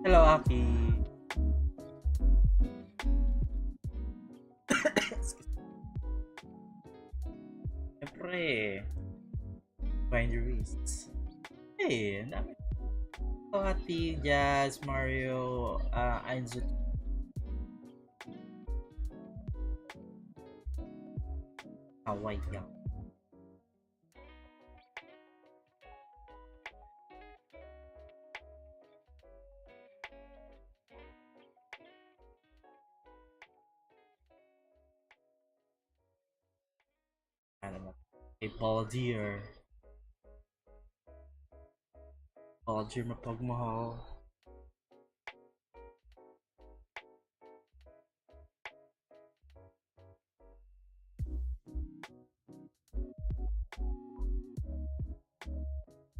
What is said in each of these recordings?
Hello, Aki. Siyempre, find your wrists. Hey, ang dami. Hello, Ati, Jazz, Mario, Ainzu. Hawaii. Hey, Balladeer. Balladeer mapagmahal.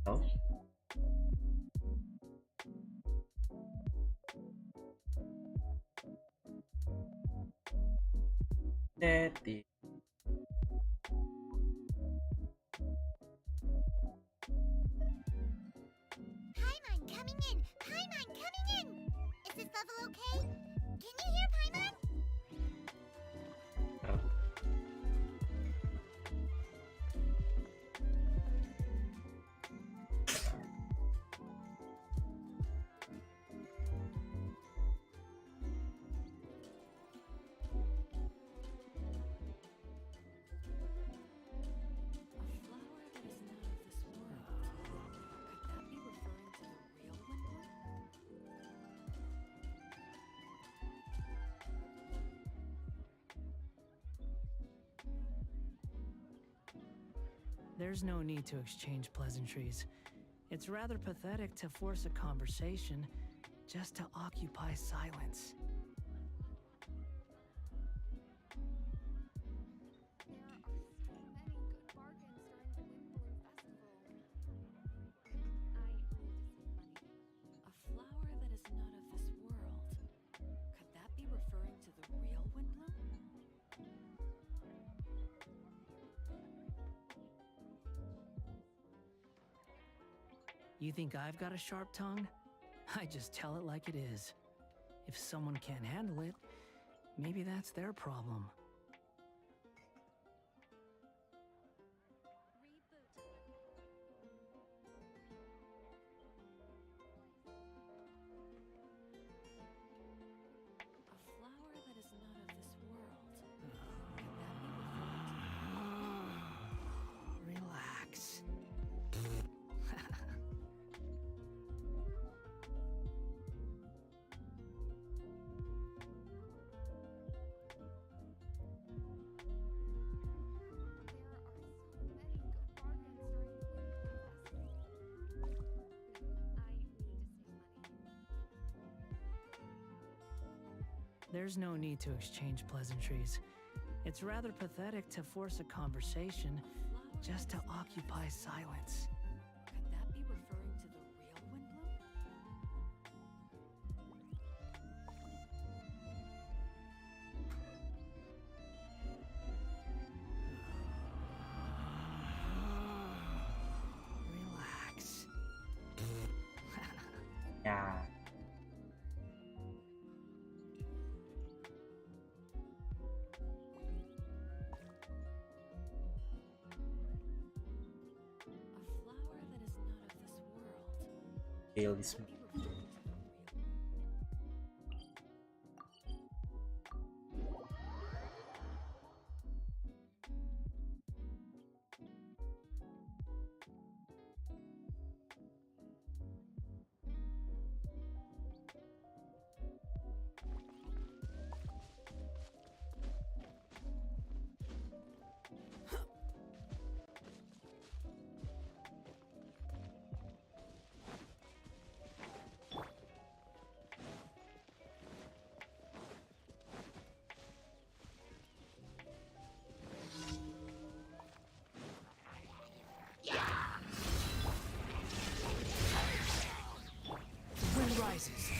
Oh? Daddy. Paimon coming in! Paimon coming in! Is this level okay? Can you hear Paimon? There's no need to exchange pleasantries. It's rather pathetic to force a conversation just to occupy silence. You think I've got a sharp tongue? I just tell it like it is. If someone can't handle it, maybe that's their problem. Relax. There's no need to exchange pleasantries. It's rather pathetic to force a conversation just to occupy silence. Could that be referring to the real Windbloom? Relax. Yeah. Kale is me. Be referring to the real Wind rises.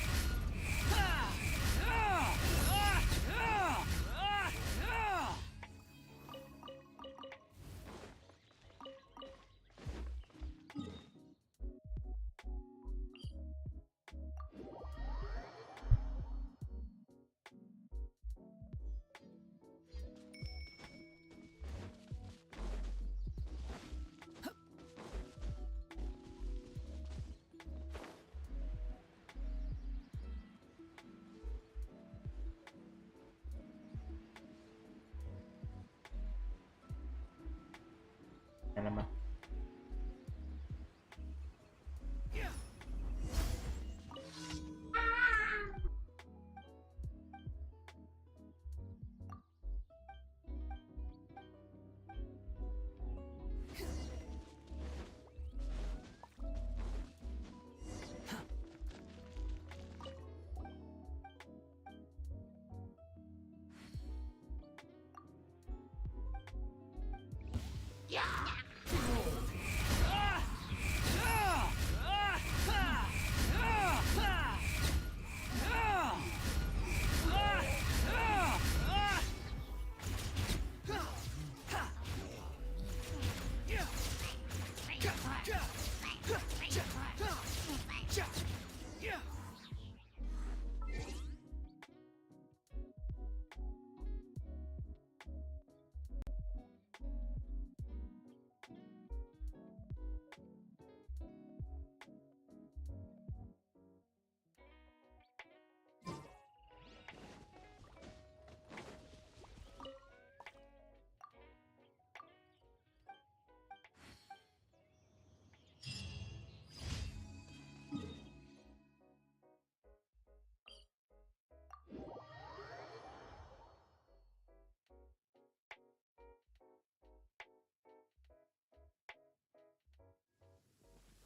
Na naman.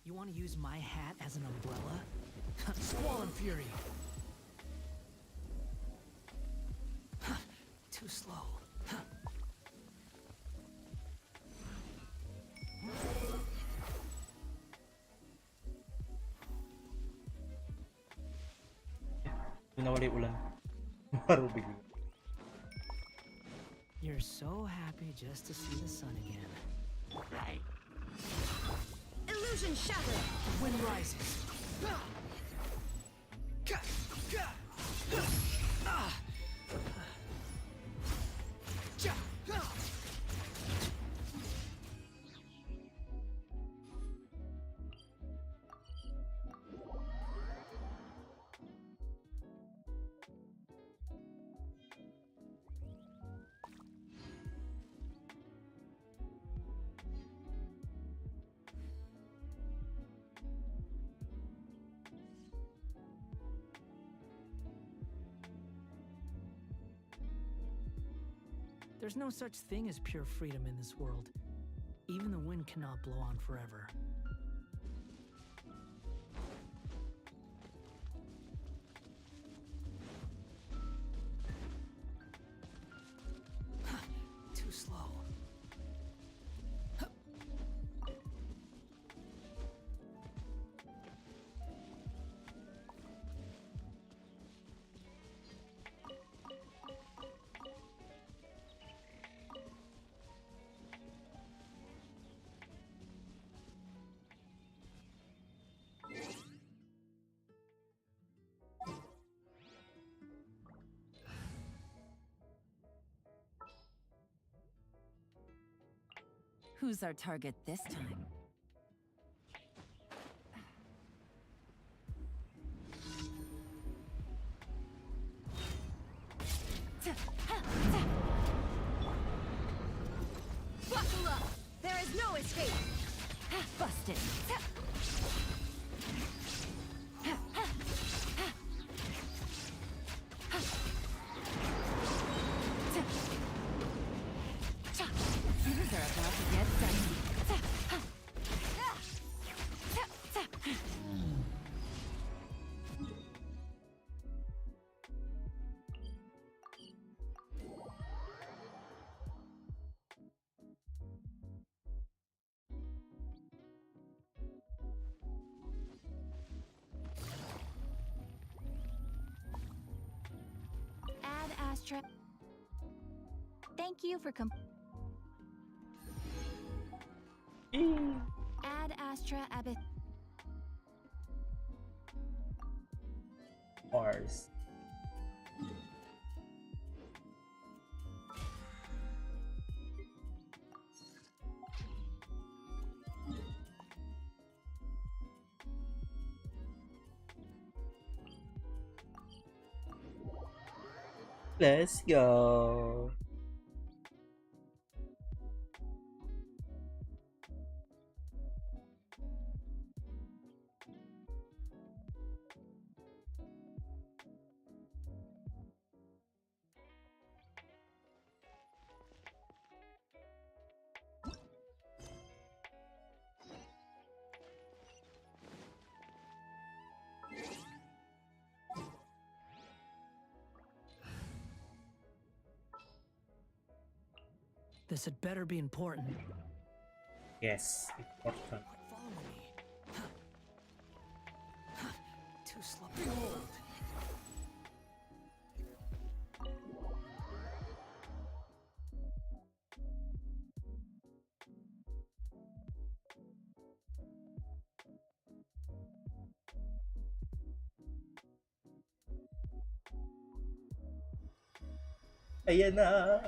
You want to use my hat as an umbrella? Squall and fury. Too slow. Nawala yung ulan. Parang bigla. You're so happy just to see the sun again. Illusion shattered! Wind rises. There's no such thing as pure freedom in this world. Even the wind cannot blow on forever. Too slow. Who's our target this time? There is no escape. Busted. Things are about to get dicey. Ad Astra. Thank you for Ad Astra Abyss. Bars. Let's go. This had better be important. Yes, important. Follow me. Too slow. Behold. Ayan na.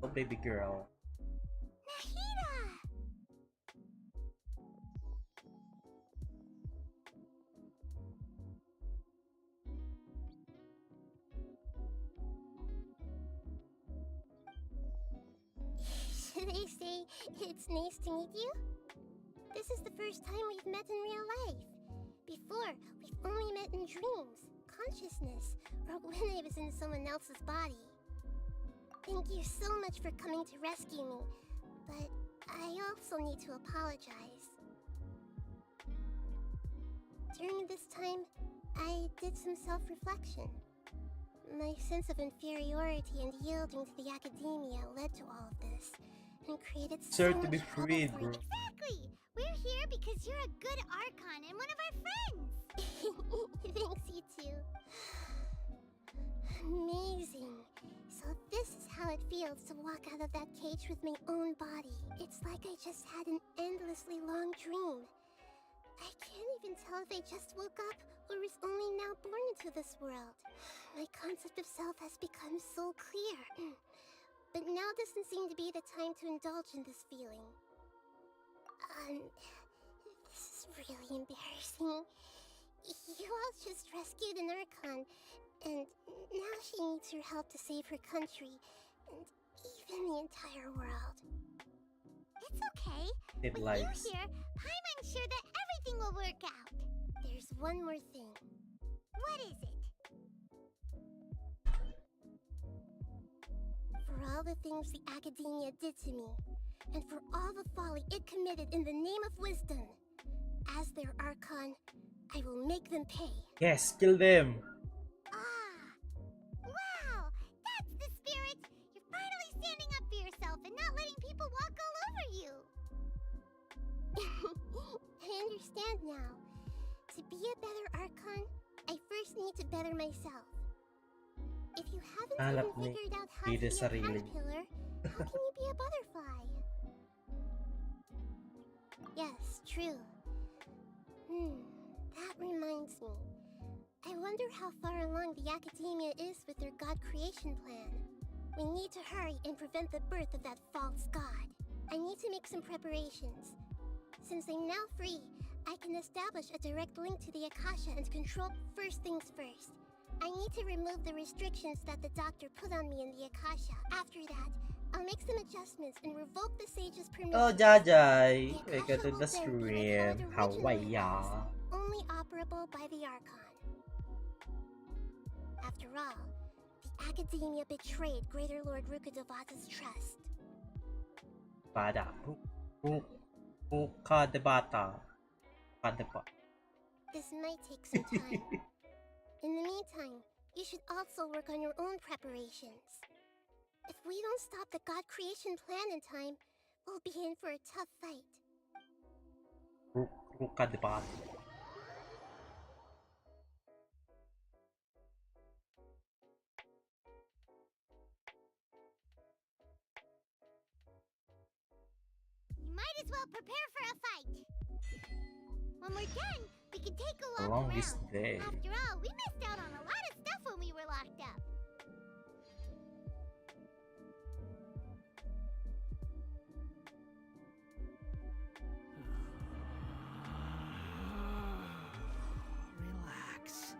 Oh, baby girl. Nahida! Should I say it's nice to meet you? This is the first time we've met in real life. Before, we've only met in dreams, consciousness, or when I was in someone else's body. Thank you so much for coming to rescue me, but I also need to apologize. During this time, I did some self-reflection. My sense of inferiority and yielding to the academia led to all of this, and created so Deserve to much be trouble freed, for bro. me. Exactly! We're here because you're a good Archon and one of our friends! Thanks, you two. Amazing. So this is how it feels to walk out of that cage with my own body. It's like I just had an endlessly long dream. I can't even tell if I just woke up or was only now born into this world. My concept of self has become so clear. But now doesn't seem to be the time to indulge in this feeling. This is really embarrassing. You all just rescued an Archon, and now she needs your help to save her country, and even the entire world. It's okay. It With likes. you here, Paimon's sure that everything will work out. There's one more thing. What is it? For all the things the academia did to me, and for all the folly it committed in the name of wisdom, as their Archon, I will make them pay. Yes, kill them. Ah! Wow! That's the spirit! You're finally standing up for yourself and not letting people walk all over you! I understand now. To be a better Archon, I first need to better myself. If you haven't Hanap even ni figured out how to Pide be a sarili. caterpillar, how can you be a butterfly? Yes, true. That reminds me. I wonder how far along the academia is with their god creation plan. We need to hurry and prevent the birth of that false god. I need to make some preparations. Since I'm now free, I can establish a direct link to the Akasha and control first things first. I need to remove the restrictions that the doctor put on me in the Akasha. After that, I'll make some adjustments and revoke the sage's permission. Oh, 𝚲𝙷𝙰𝚃, welcome to the stream. How are ya? Only operable by the Archon. After all, the Academia betrayed Greater Lord Rukkhadevata's trust. Bada. 𝚃𝙰𝙰𝚃. This might take some time. In the meantime, you should also work on your own preparations. If we don't stop the God creation plan in time, we'll be in for a tough fight. 𝚃𝙰𝙰𝚃. You might as well prepare for a fight. When we're done, we can take a walk Longest around. day. After all, we missed out on a lot of stuff when we were locked up. Relax.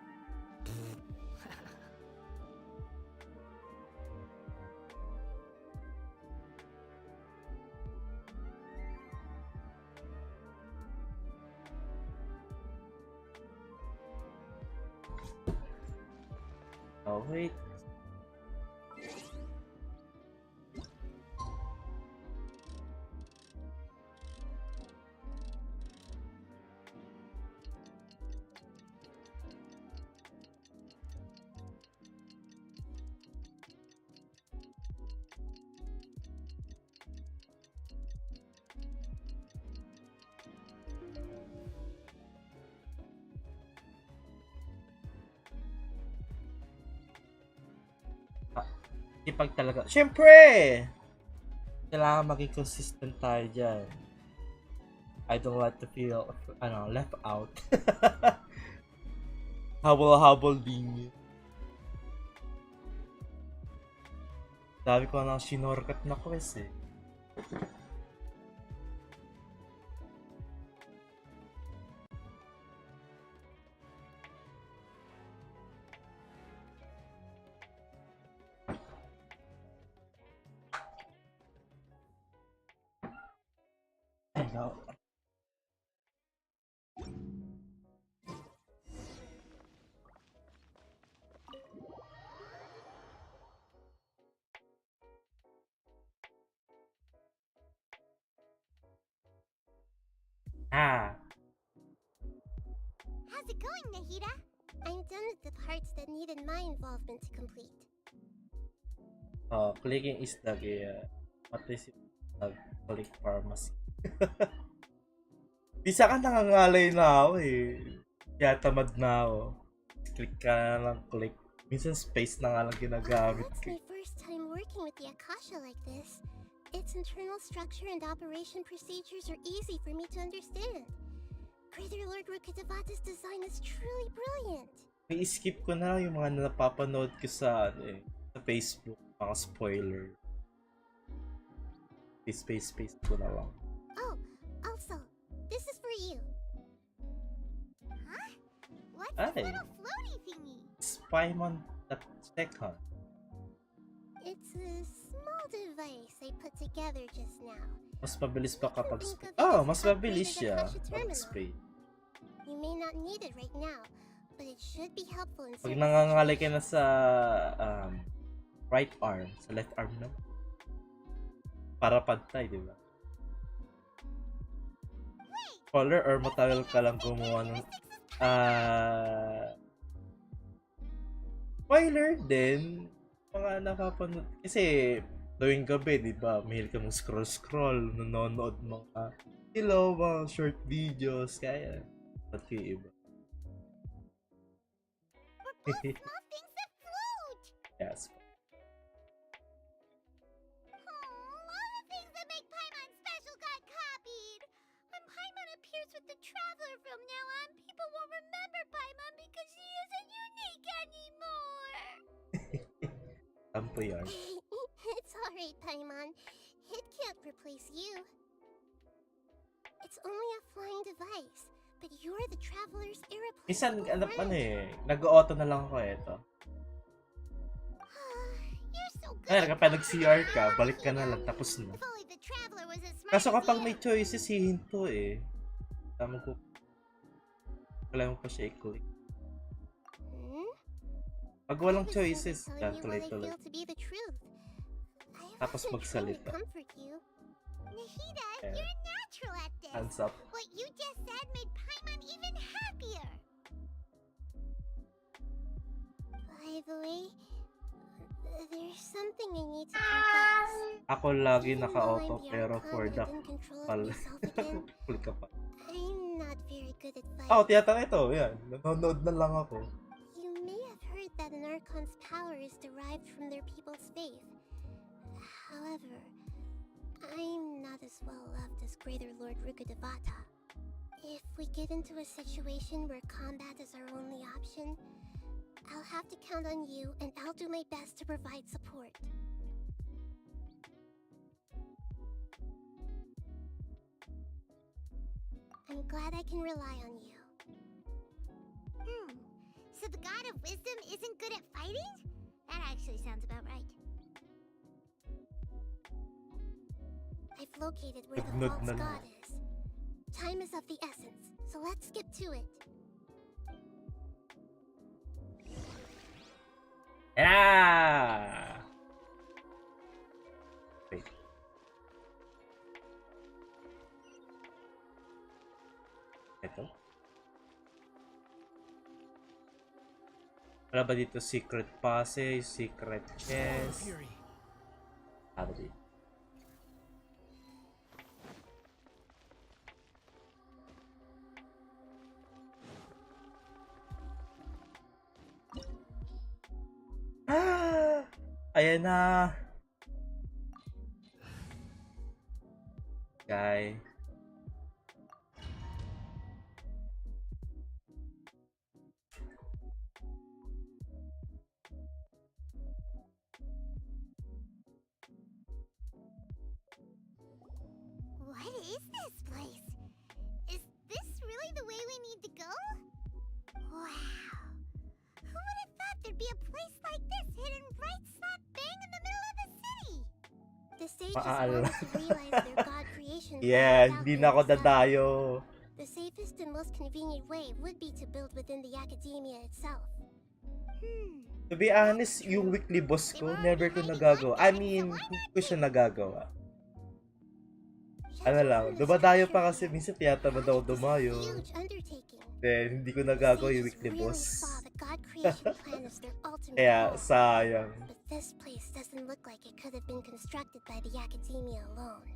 Oh, wait. Ipag talaga. Siyempre! Kailangan maging consistent tayo dyan. I don't like to feel, left out. Habol-habol din. Dami ko na sinorkat na quest eh. Hello. Ah. How's it going, Nahida? I'm done with the parts that needed my involvement to complete. Clicking is participant click pharmacy. Bisa ka nangangalay na ako eh. Kaya tamad na ako. Click ka na lang, click. Minsan space na nga lang ginagamit It's ko. my first time working with the Akasha like this. Its internal structure and operation procedures are easy for me to understand. Greater Lord Rukkhadevata's design is truly brilliant. I-skip ko na lang yung mga napapanood ko sa Facebook, mga spoiler. Space ko na lang. Oh, also, this is for you. Huh? What's Ay. this little floaty thingy? 𝚃𝚰𝙰𝚃. It's a small device I put together just now. Mas mabilis pa kapag Think speed. of it as Mas an mabilis upgraded siya Akasha kapag terminal. speed. You may not need it right now, but it should be helpful in Pag certain nangangalay ka na situations. sa right arm, sa left arm na. Para pantay, di ba? Spoiler or matagal ka lang gumawa ng spoiler din. Mga napapanood. Kasi tuwing gabi, di ba? Mahil ka mong scroll, nanonood mga mga short videos. Kaya, ba't yung iba? We're both small things that float! Yes. All the things that make Paimon special got copied! When Paimon appears with the Traveler from now on, people won't remember Paimon because she isn't unique anymore! Tampo yan. It's alright, Paimon. It can't replace you. It's only a flying device. But you're the traveler's Minsan, irreplaceable friend. nag-auto na lang ako eto. You're so good Kaya at kapag nag-CR talking, ka, balik ka you na know. lang, tapos na. If only the traveler was as smart Kaso as kapag you. may choices, hihinto eh. Tama ko. Wala mo pa siya i-click. Pag walang choices, Telling you what I tuloy-tuloy. feel to be the truth. Tapos I wasn't trying to magsalita. comfort you. Nahida, Yeah. you're natural at this. Hands up. What you just said made Paimon even happier. By the way, there's something I need to confess. Ako lagi Even though naka-auto, I'm the pero Archon for and the in control of pal. myself again, Click ka pa. I'm not very good at fighting. Oh, tiyatang ito. Yan. Nanonood na lang ako. You may have heard that an Archon's power is derived from their people's faith. However, I'm not as well loved as Greater Lord 𝚃𝙷𝙰𝚃. If we get into a situation where combat is our only option, I'll have to count on you, and I'll do my best to provide support. I'm glad I can rely on you. So the God of Wisdom isn't good at fighting? That actually sounds about right. I've located where the Nagnod false na lang. god is. Time is of the essence, so let's get to it. Yeah! Wait. Ito? Wala ba dito secret passage, secret chest? Ano dito? Ah! Ayan na! Guy. What is this place? Is this really the way we need to go? Wow. Who would have thought there'd be a place like this hidden right slap bang in the middle of the city? The sages Maaalala. wanted to realize their god creation Yeah, without hindi being na ako stuck. dadayo. The safest and most convenient way would be to build within the academia itself. To be honest, yung weekly boss ko, never ko nagagawa. I mean, hindi ko siya nagagawa. Ano lang, dumadayo pa kasi minsan tiyatamad ako dumayo. Huge undertaking. Then, hindi ko nagagawa yung Sages weekly really boss. saw the god creation plan as their ultimate Kaya, goal. sayang. But this place doesn't look like it could have been constructed by the academia alone.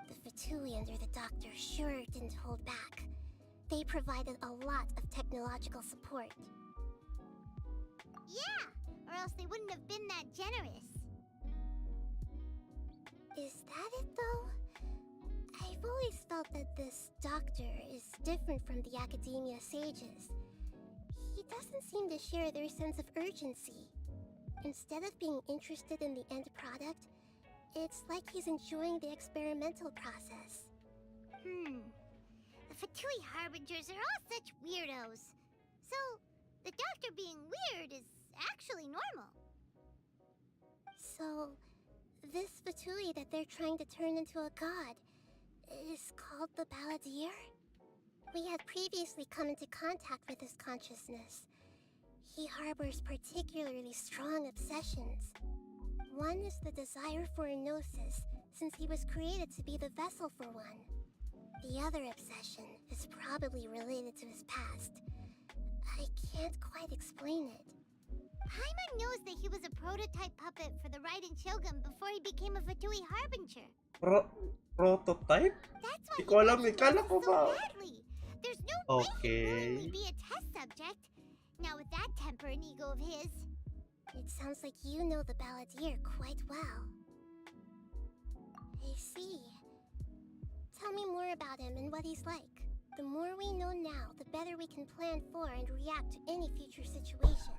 The Phvtuber under the doctor sure didn't hold back. They provided a lot of technological support. Yeah, or else they wouldn't have been that generous. Is that it though? I've always felt that this doctor is different from the academia sages. He doesn't seem to share their sense of urgency. Instead of being interested in the end product, it's like he's enjoying the experimental process. The Phvtuber harbingers are all such weirdos. So, the doctor being weird is actually normal. So, this Phvtuber that they're trying to turn into a god is called the Balladeer? We had previously come into contact with his consciousness. He harbors particularly strong obsessions. One is the desire for a gnosis, since he was created to be the vessel for one. The other obsession is probably related to his past. I can't quite explain it. Paimon knows that he was a prototype puppet for the Raiden Shogun before he became a Phvtuber harbinger. Prototype? That's why Di ko alam eh. he Kala wants ko it so ba? badly. There's no way he'd willingly Okay. be a test subject. Now with that temper and ego of his. It sounds like you know the Balladeer quite well. I see. Tell me more about him and what he's like. The more we know now, the better we can plan for and react to any future situation.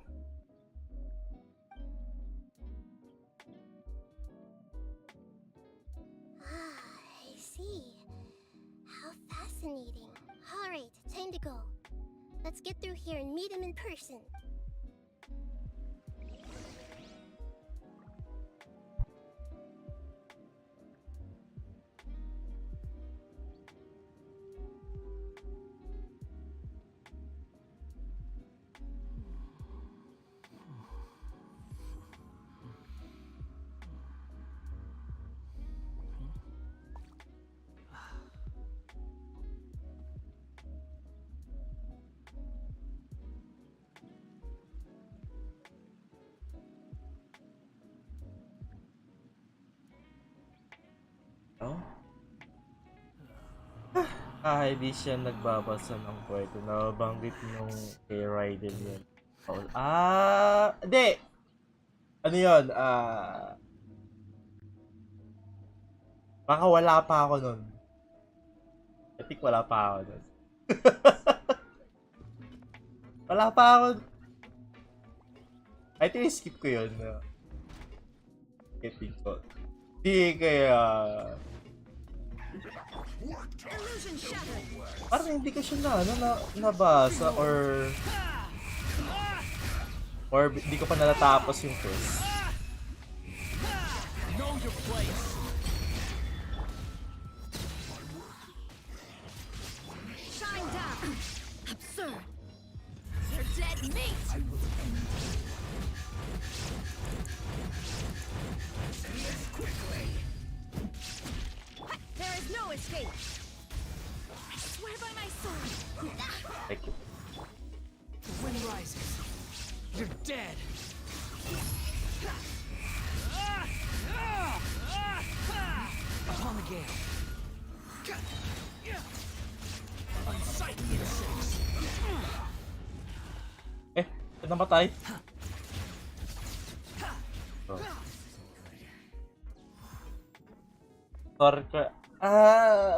Ah, I see. How fascinating. How Alright, time to go. Let's get through here and meet him in person. Oh? Hindi siya nagbabasa ng kwento. Nabanggit nung kay Raiden yun. Hindi! Ano yun? Baka wala pa ako nun. I think wala pa ako nun. Wala pa ako. I think skip ko yun. I think ko. Di kaya... Parang hindi ko siya nabasa or hindi ko pa natatapos yung first. Know your place. Shine down. Absurd. You're dead meat. There is no escape. I swear by my sword. Thank you. The wind rises. You're dead. Upon the gale. Unsightly insects. Namatay. Oh. Sorry ko.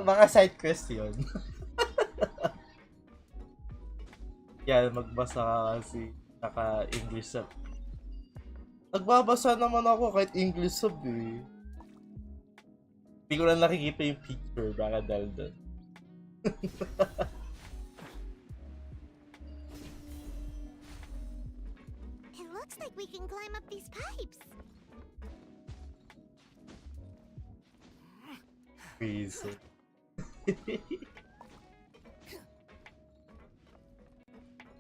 Mga side quest yun. Yan, magbasa ka kasi naka-English sub. Nagbabasa naman ako kahit English sub eh. Hindi ko lang nakikita yung picture, baka dahil doon. It looks like we can climb up these pipes. Crazy.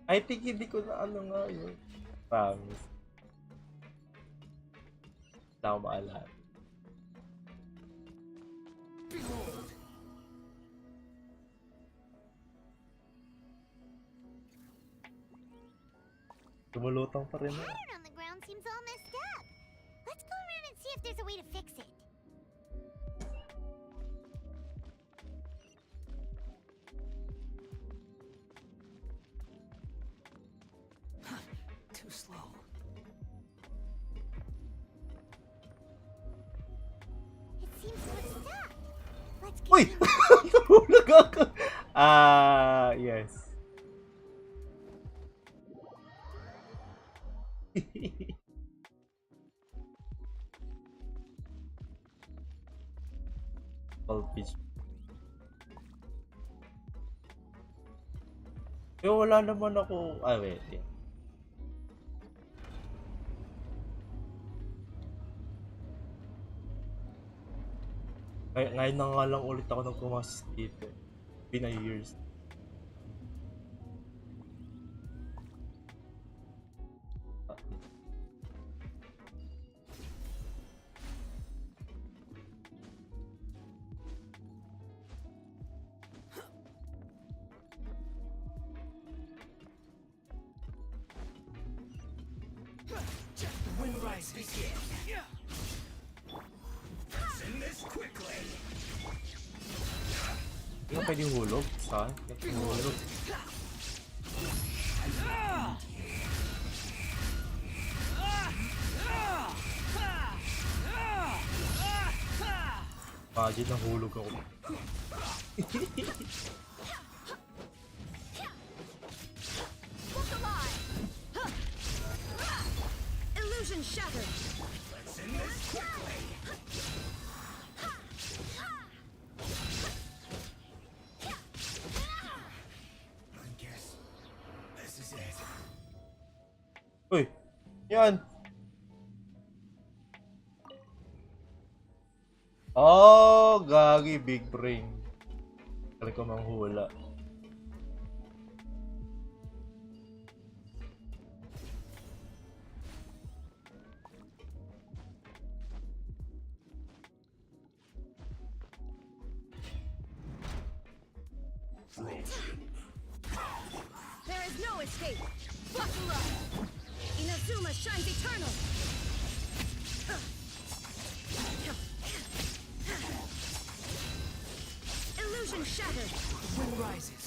I think hindi ko na ano nga yun. Promise. Hindi ako maalala. Lumulutang pa rin na. Pattern on the ground seems all messed up. Let's go around and see if there's a way to fix it. Too slow. It seems to have stopped. Let's Uy! continue. Nahulog ako! Yes. Pitch. Wala naman ako. Wait. Yeah. Ngayon na nga lang ulit ako nang pumasok dito. Been a years. Wind rises. Hindi ka pwedeng hulog? Saan? Hindi ka hulog. Imagine nahulog ako. Look alive. Illusion shattered. Let's end this quickly. dead. Uy! Yan! Oh! Gagi! Big brain. Kali ko manghula. There is no escape. Buckle up. Inazuma shines eternal. Illusion shattered. Wind rises.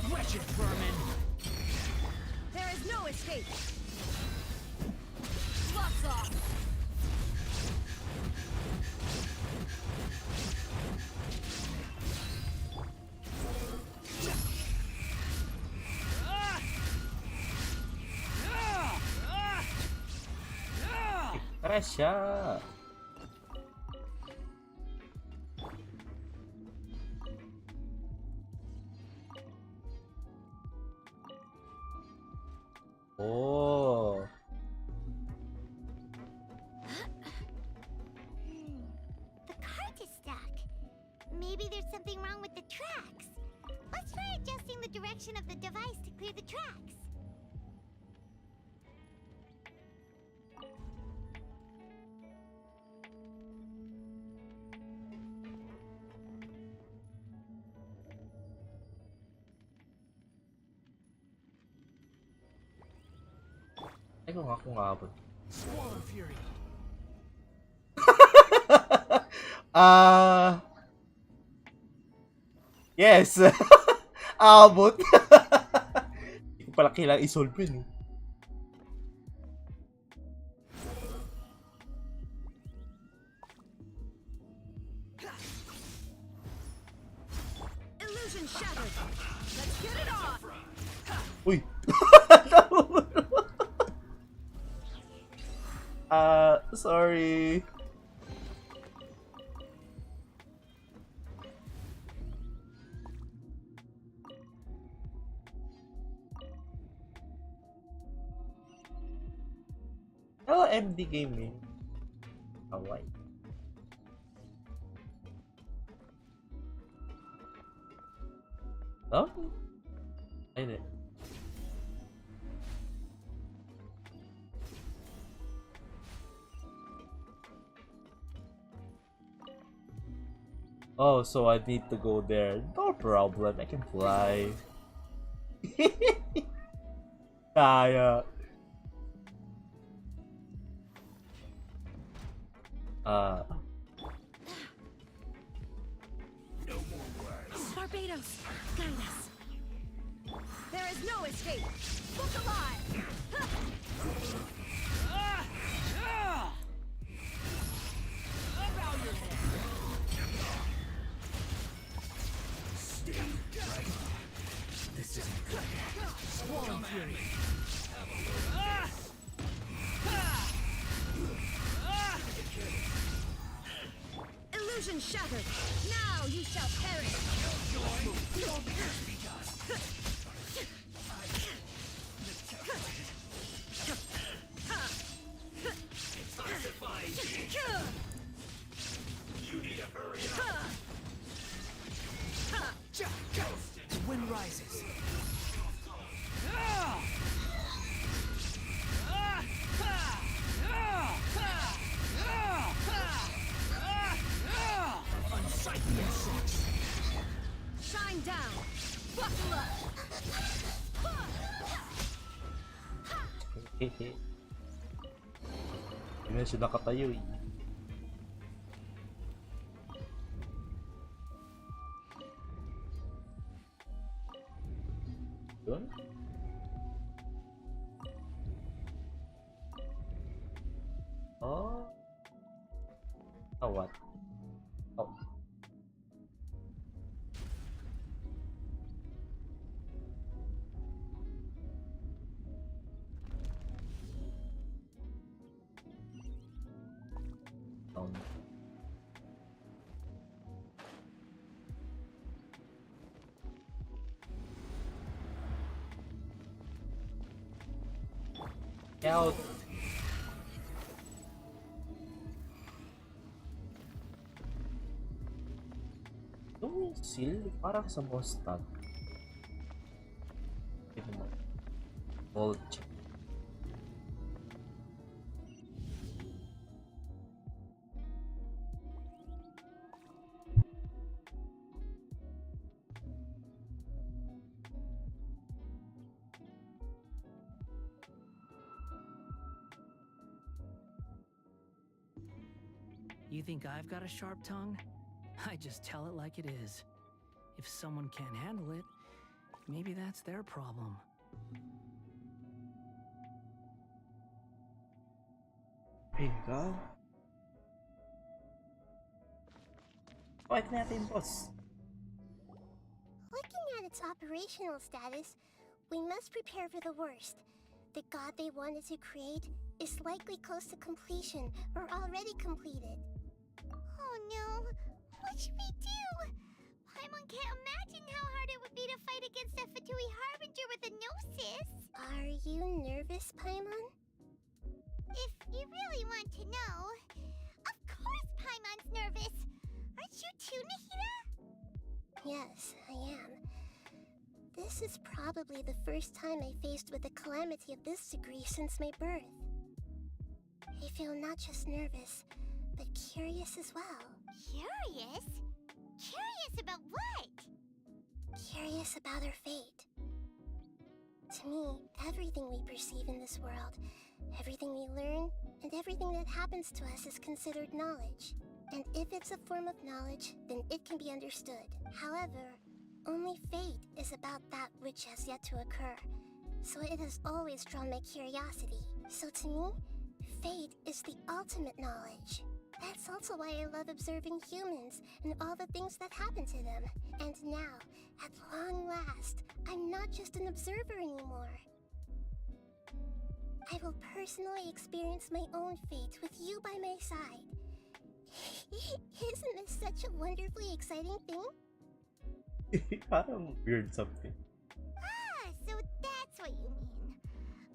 Wretched vermin. There is no escape. Lots off. Tara siya! Oh! The cart is stuck. Maybe there's something wrong with the tracks. Let's try adjusting the direction of the device to clear the tracks. Ay, kung ako nga ba? Swallow fury. Yes! Abot! Hindi ko pala kailangan isolve yun. Illusion shattered. Let's get it on. Uy! Sorry. Oh, MD gaming. Hawaii. Oh? Ayun eh. Oh, so I need to go there. No problem, I can fly. Kaya. No more words. Barbados, guide us. There is no escape. Look alive. Around your head. Stay right. This isn't good. Swallow fury. Illusion shattered. Now you shall perish. You need to hurry up. Wind rises. Unsightly insects. Shine down. Buckle up. Hehe. Hindi na siya nakatayo eh. Yun? Oh. Oh, what? Oh. sound. Out. Yung seal parang sa boss tag. Ito mo. Gold check. You think I've got a sharp tongue? I just tell it like it is. If someone can't handle it, maybe that's their problem. There you go. Fight natin, boss. Looking at its operational status, we must prepare for the worst. The god they wanted to create is likely close to completion or already completed. Oh no! What should we do? Paimon can't imagine how hard it would be to fight against a 𝚃𝚂 with a gnosis. Are you nervous, Paimon? If you really want to know, of course Paimon's nervous! Aren't you too, Nahida? Yes, I am. This is probably the first time I faced with a calamity of this degree since my birth. I feel not just nervous, but curious as well. Curious? Curious about what? Curious about our fate. To me, everything we perceive in this world, everything we learn, and everything that happens to us is considered knowledge. And if it's a form of knowledge, then it can be understood. However, only fate is about that which has yet to occur. So it has always drawn my curiosity. So to me, fate is the ultimate knowledge. That's also why I love observing humans and all the things that happen to them. And now, at long last, I'm not just an observer anymore. I will personally experience my own fate with you by my side. Isn't this such a wonderfully exciting thing? Parang weird something. Ah, so that's what you mean.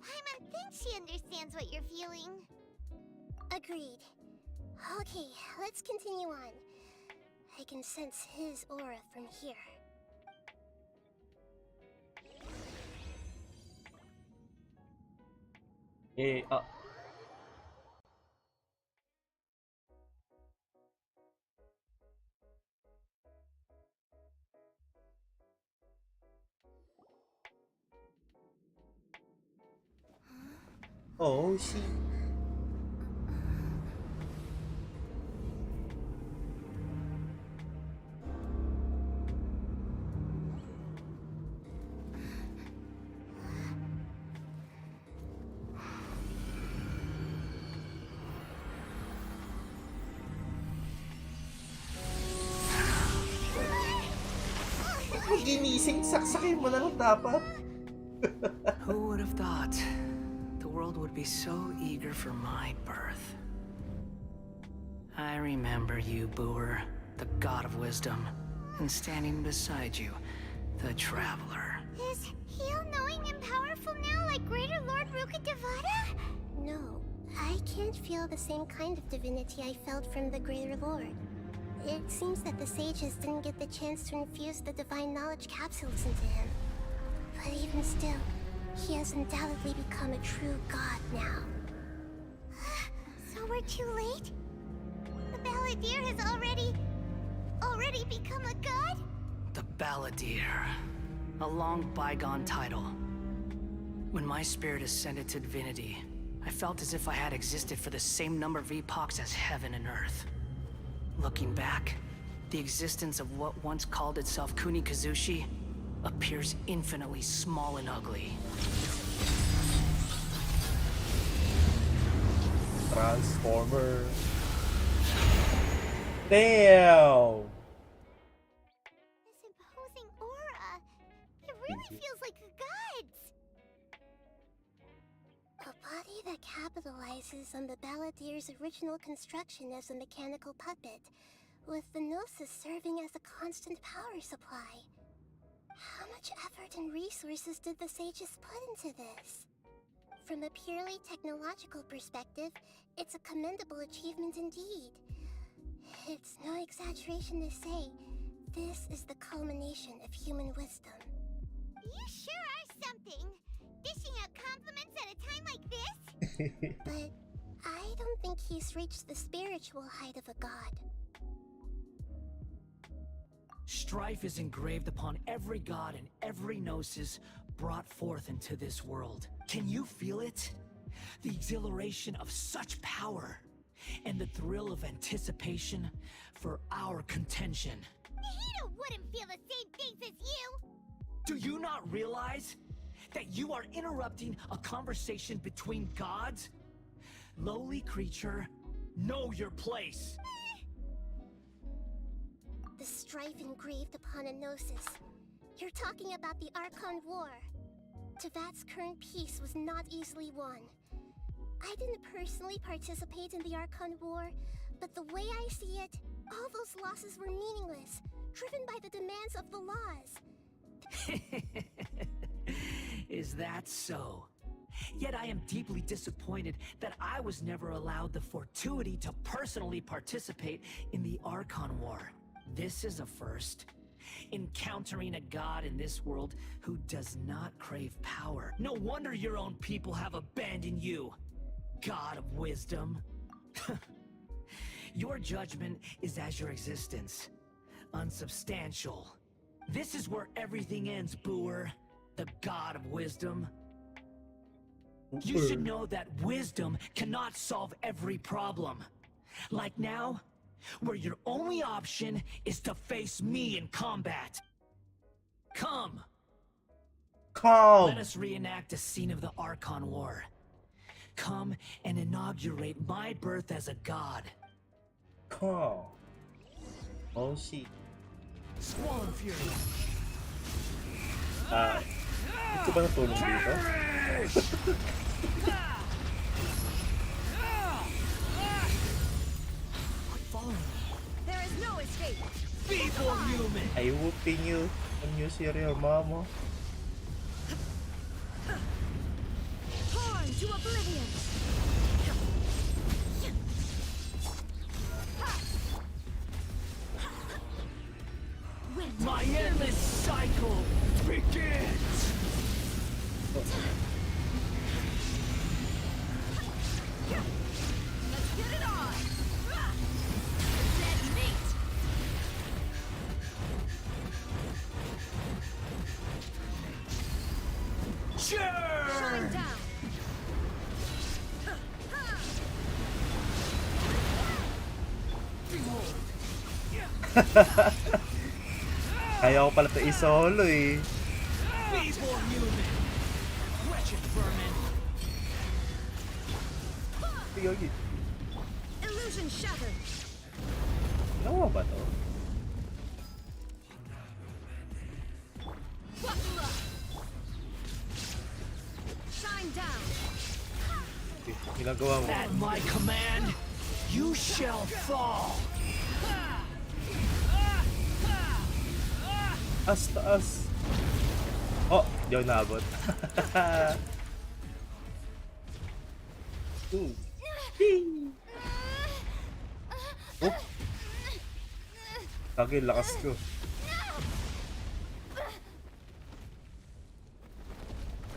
Paimon thinks she understands what you're feeling. Agreed. Okay, let's continue on. I can sense his aura from here. Oh, she. Ginising, saksakin mo na lang dapat. Who would have thought the world would be so eager for my birth? I remember you, Booer, the god of wisdom, and standing beside you, the traveler. Is he all-knowing and powerful now like Greater Lord 𝚃𝚂? No, I can't feel the same kind of divinity I felt from the Greater Lord. It seems that the sages didn't get the chance to infuse the divine knowledge capsules into him. But even still, he has undoubtedly become a true god now. So we're too late? The Balladeer has already become a god? The Balladeer. A long bygone title. When my spirit ascended to divinity, I felt as if I had existed for the same number of epochs as heaven and earth. Looking back, the existence of what once called itself Kuni-Kazushi appears infinitely small and ugly. Transformer. Damn! This imposing aura. It really feels like a god's. A body that capitalizes on the Balladeer's original construction as a mechanical puppet, with the Gnosis serving as a constant power supply. How much effort and resources did the sages put into this? From a purely technological perspective, it's a commendable achievement indeed. It's no exaggeration to say, this is the culmination of human wisdom. You sure are something! Dishing out compliments at a time like this? But I don't think he's reached the spiritual height of a god. Strife is engraved upon every god and every gnosis brought forth into this world. Can you feel it? The exhilaration of such power, and the thrill of anticipation for our contention. Nahida wouldn't feel the same things as you! Do you not realize that you are interrupting a conversation between gods? Lowly creature, know your place. The strife engraved upon a gnosis. You're talking about the Archon War. Teyvat's current peace was not easily won. I didn't personally participate in the Archon War, but the way I see it, all those losses were meaningless, driven by the demands of the laws. Is that so? Yet I am deeply disappointed that I was never allowed the fortuity to personally participate in the Archon War. This is a first. Encountering a god in this world who does not crave power. No wonder your own people have abandoned you, God of wisdom. Your judgment is as your existence, unsubstantial. This is where everything ends, Booer, the god of wisdom. You should know that wisdom cannot solve every problem. Like now, where your only option is to face me in combat. Come! Come! Let us reenact a scene of the Archon War. Come and inaugurate my birth as a god. Come! Oh shit. Squall Fury! Ito ba natulong dito? Follow me. There is no escape. Phvtuber! I whooping you on your serial mama. Torn to oblivion. My endless cycle begins! Let's get it on. Dead meat. Shine down. Kaya ko pala ito isolo eh. Phvtuber! Wretched vermin! Sige. Illusion shattered. Nawa ba to? Buckle up. Shine down. Ginagawa mo. At my command, you shall fall! Taas. Oh, di ako naabot. Ooh. Ding! Oh! Lagi lakas ko.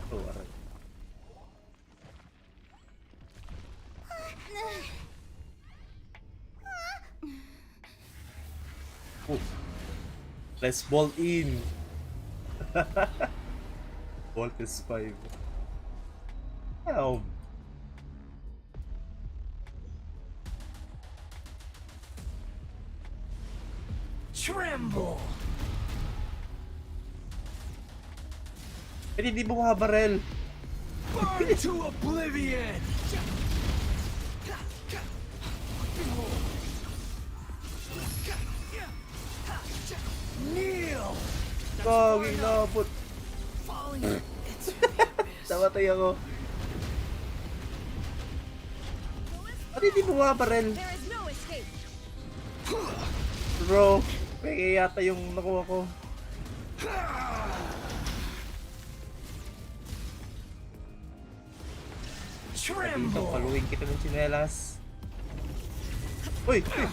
Oh, aray. Oh. Let's ball in. Bolt is 5. Help. Tremble! Eh, hindi mo makabarel. Burn to oblivion! Kneel! Kagi napot. Falling into the abyss. Namatay ako. Hindi bumabarel. There is no escape. Bro, peke yata yung nakuha ko. Dito, Tremble! paluin kita ng tsinelas. Uy! Uy!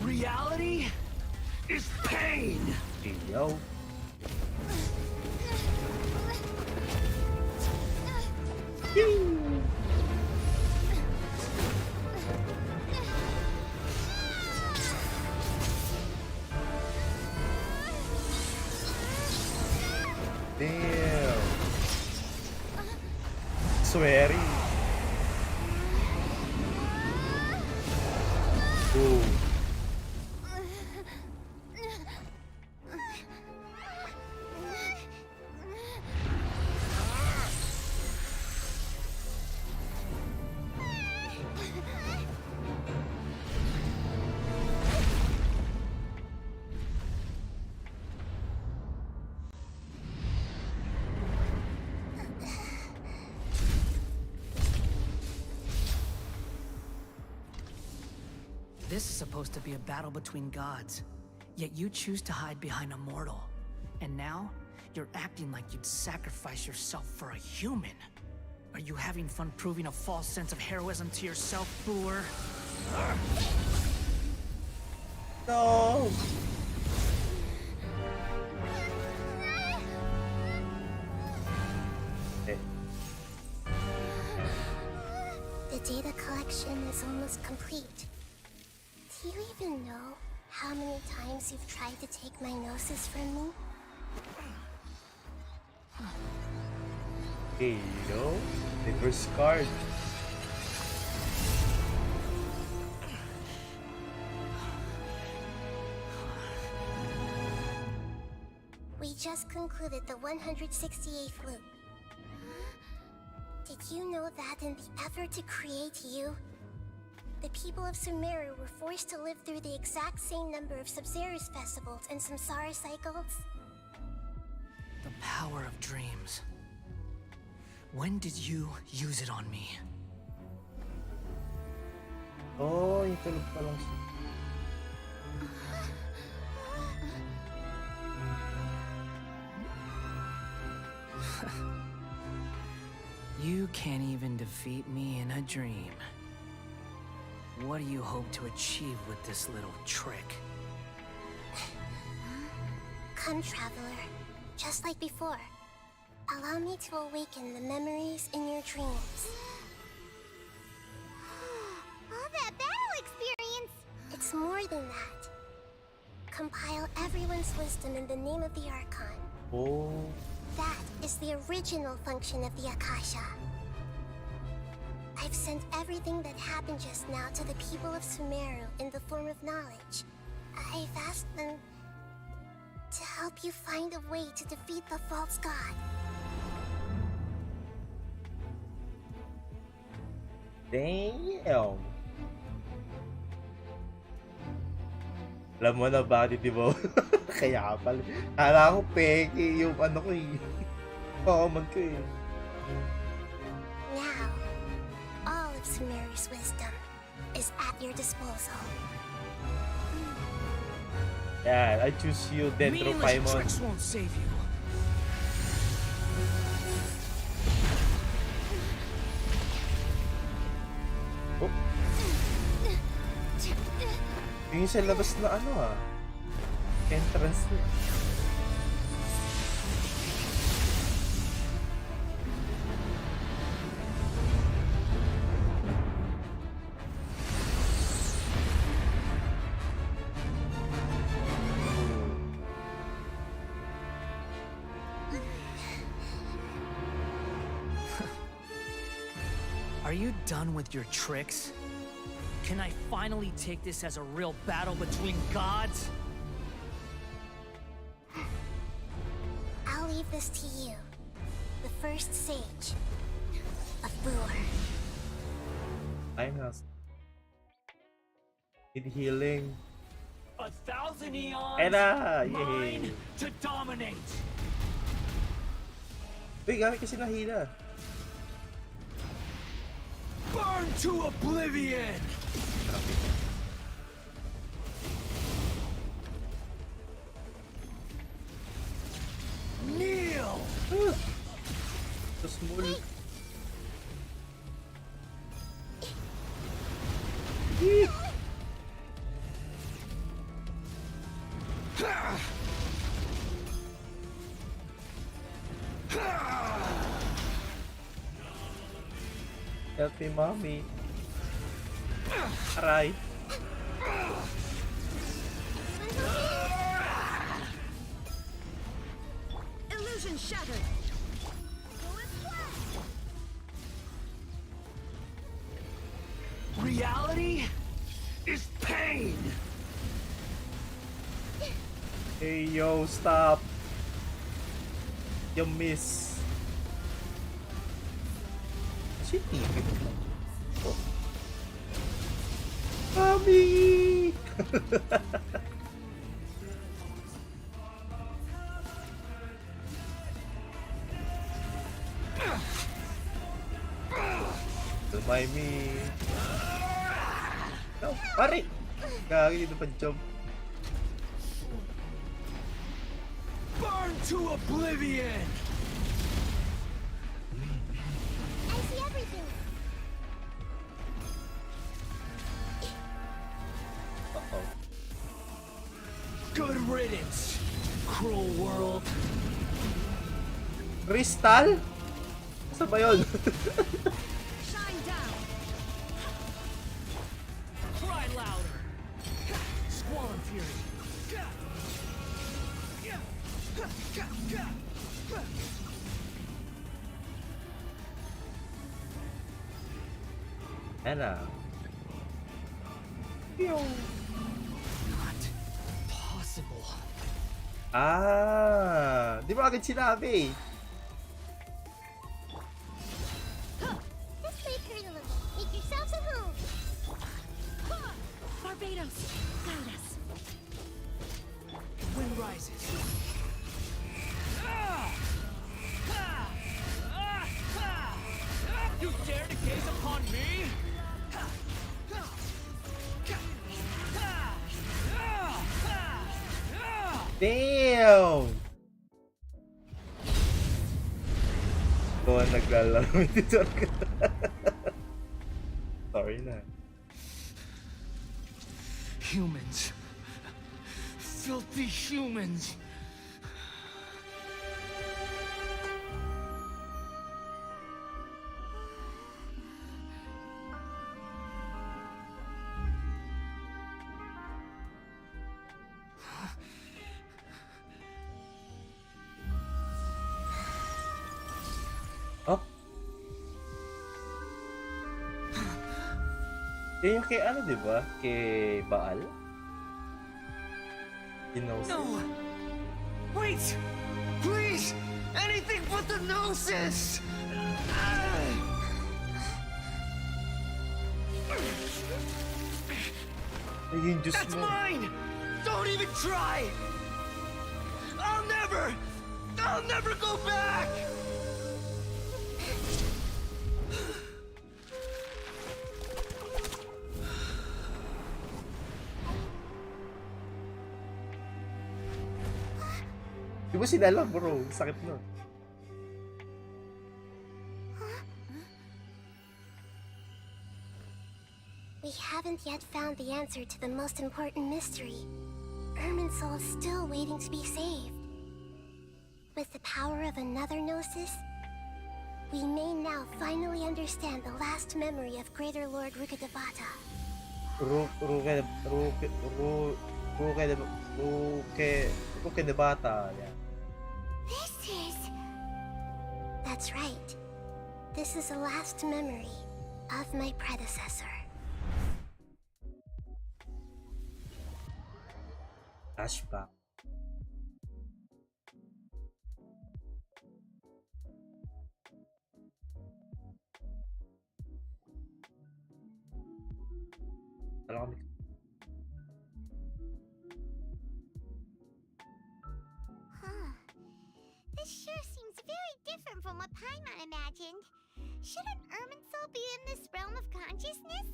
Reality is pain! Yo. Damn. Sweary. Ooh. This is supposed to be a battle between gods, yet you choose to hide behind a mortal. And now, you're acting like you'd sacrifice yourself for a human. Are you having fun proving a false sense of heroism to yourself, Booer? No. Eh. The data collection is almost complete. Do you even know how many times you've tried to take my gnosis from me? Okay, you know, reverse card. We just concluded the 168th loop. Did you know that in the effort to create you, the people of Sumeru were forced to live through the exact same number of Sabzerus festivals and Samsara cycles? The power of dreams. When did you use it on me? Oh, yung tulog pa lang siya. You can't even defeat me in a dream. What do you hope to achieve with this little trick? Come, Traveler. Just like before. Allow me to awaken the memories in your dreams. All that battle experience! It's more than that. Compile everyone's wisdom in the name of the Archon. Oh. That is the original function of the Akasha. I've sent everything that happened just now to the people of Sumeru in the form of knowledge. I've asked them to help you find a way to defeat the false god. Damn. Alam mo na ba, di ba? Kaya pala. Kala ko peke yung ano ko eh. Common ko eh. Now, all of Sumeru's wisdom is at your disposal. Yeah, I choose you, Meaningless 𝚃𝚃. tricks won't save you. Oh. Yung sa labas na ano ah. Entrance na. Are you done with your tricks? Can I finally take this as a real battle between gods? I'll leave this to you, the first sage of Booer. Ay, nas. Need healing. 1,000 eons. Ayun na! Mine Yay! to dominate. Uy, gamit kasi ng hila. Burn to oblivion. Kneel. So small. Help me, mommy. Aray. Illusion shattered. Reality is pain. Hey, yo, stop. You miss. Shit, oh. Mommy! Remind me. No, pare! Gagi dito pa jump. Burn to oblivion. I see everything. Uh-oh. Good riddance, cruel world. Crystal? Saan ba yun? Shine down. Cry louder. Squall and fury. Ana. Not possible. Ah, di ba agad sinabi? Just play turn a little. Make yourselves at home. Barbados, guide us. The wind rises. You dare to gaze upon me? Damn! Ito ang naglalaro dito. Sorry na. Humans. Filthy humans. Oh? Yan yung kay ano, di ba? Kay Baal? No! Wait! Please! Anything but the gnosis! Naging Diyos That's mo. mine! Don't even try! I'll never go back! Di ba sinala, bro? Sakit nun. We haven't yet found the answer to the most important mystery. Ermin's soul is still waiting to be saved. With the power of another gnosis, we may now finally understand the last memory of Greater Lord 𝚃𝚃. Ruke de bata. Yeah. This is... That's right. This is the last memory of my predecessor. Flashback. Alam kami. different from what Paimon imagined. Shouldn't Irminsul be in this realm of consciousness?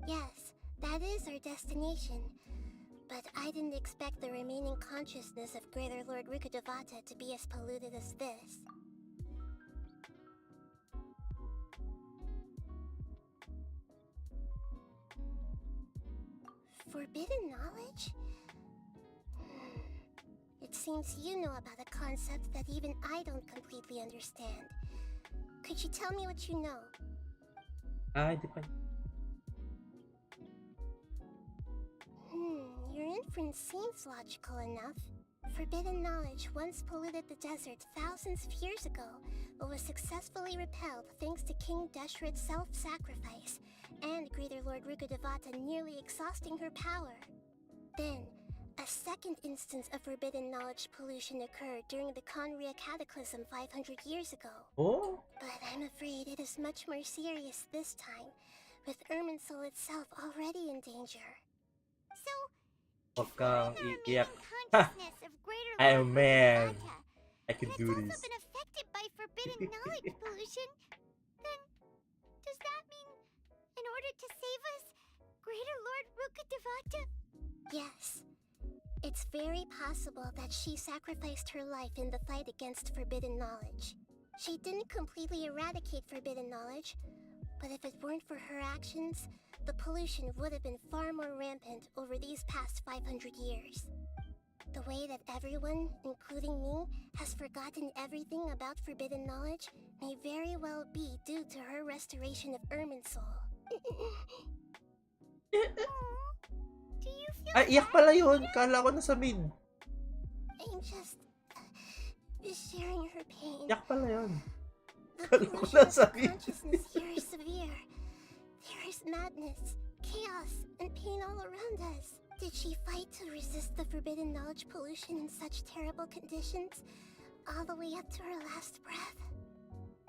Yes, that is our destination. But I didn't expect the remaining consciousness of Greater Lord 𝚃𝙁𝙁 to be as polluted as this. Forbidden knowledge? It seems you know about a concept that even I don't completely understand. Could you tell me what you know? Hindi pa. Your inference seems logical enough. Forbidden knowledge once polluted the desert thousands of years ago, but was successfully repelled thanks to King 𝚲𝙷𝙰𝚃's self-sacrifice, and Greater Lord 𝚃𝙁𝙁 nearly exhausting her power. Then, a second instance of forbidden knowledge pollution occurred during the Conria Cataclysm 500 years ago. Oh? But I'm afraid it is much more serious this time, with Irminsul itself already in danger. So, Huwag kang the iiyak. remaining Ha! consciousness of Greater I am Lord man. 𝚃𝙁𝙁, I can and do it's this. also been affected by forbidden knowledge pollution, then does that mean, in order to save us, Greater Lord 𝚃𝙁𝙁? Yes. It's very possible that she sacrificed her life in the fight against forbidden knowledge. She didn't completely eradicate forbidden knowledge, but if it weren't for her actions, the pollution would have been far more rampant over these past 500 years. The way that everyone, including me, has forgotten everything about forbidden knowledge may very well be due to her restoration of Irminsul. Do you feel Ay, iyak pala yun. Kala ko nasa mid. I'm just sharing her pain. Iyak pala yun. The Kala ko pollution of nasa her mid. consciousness here is severe. There is madness, chaos, and pain all around us. Did she fight to resist the forbidden knowledge pollution in such terrible conditions, all the way up to her last breath?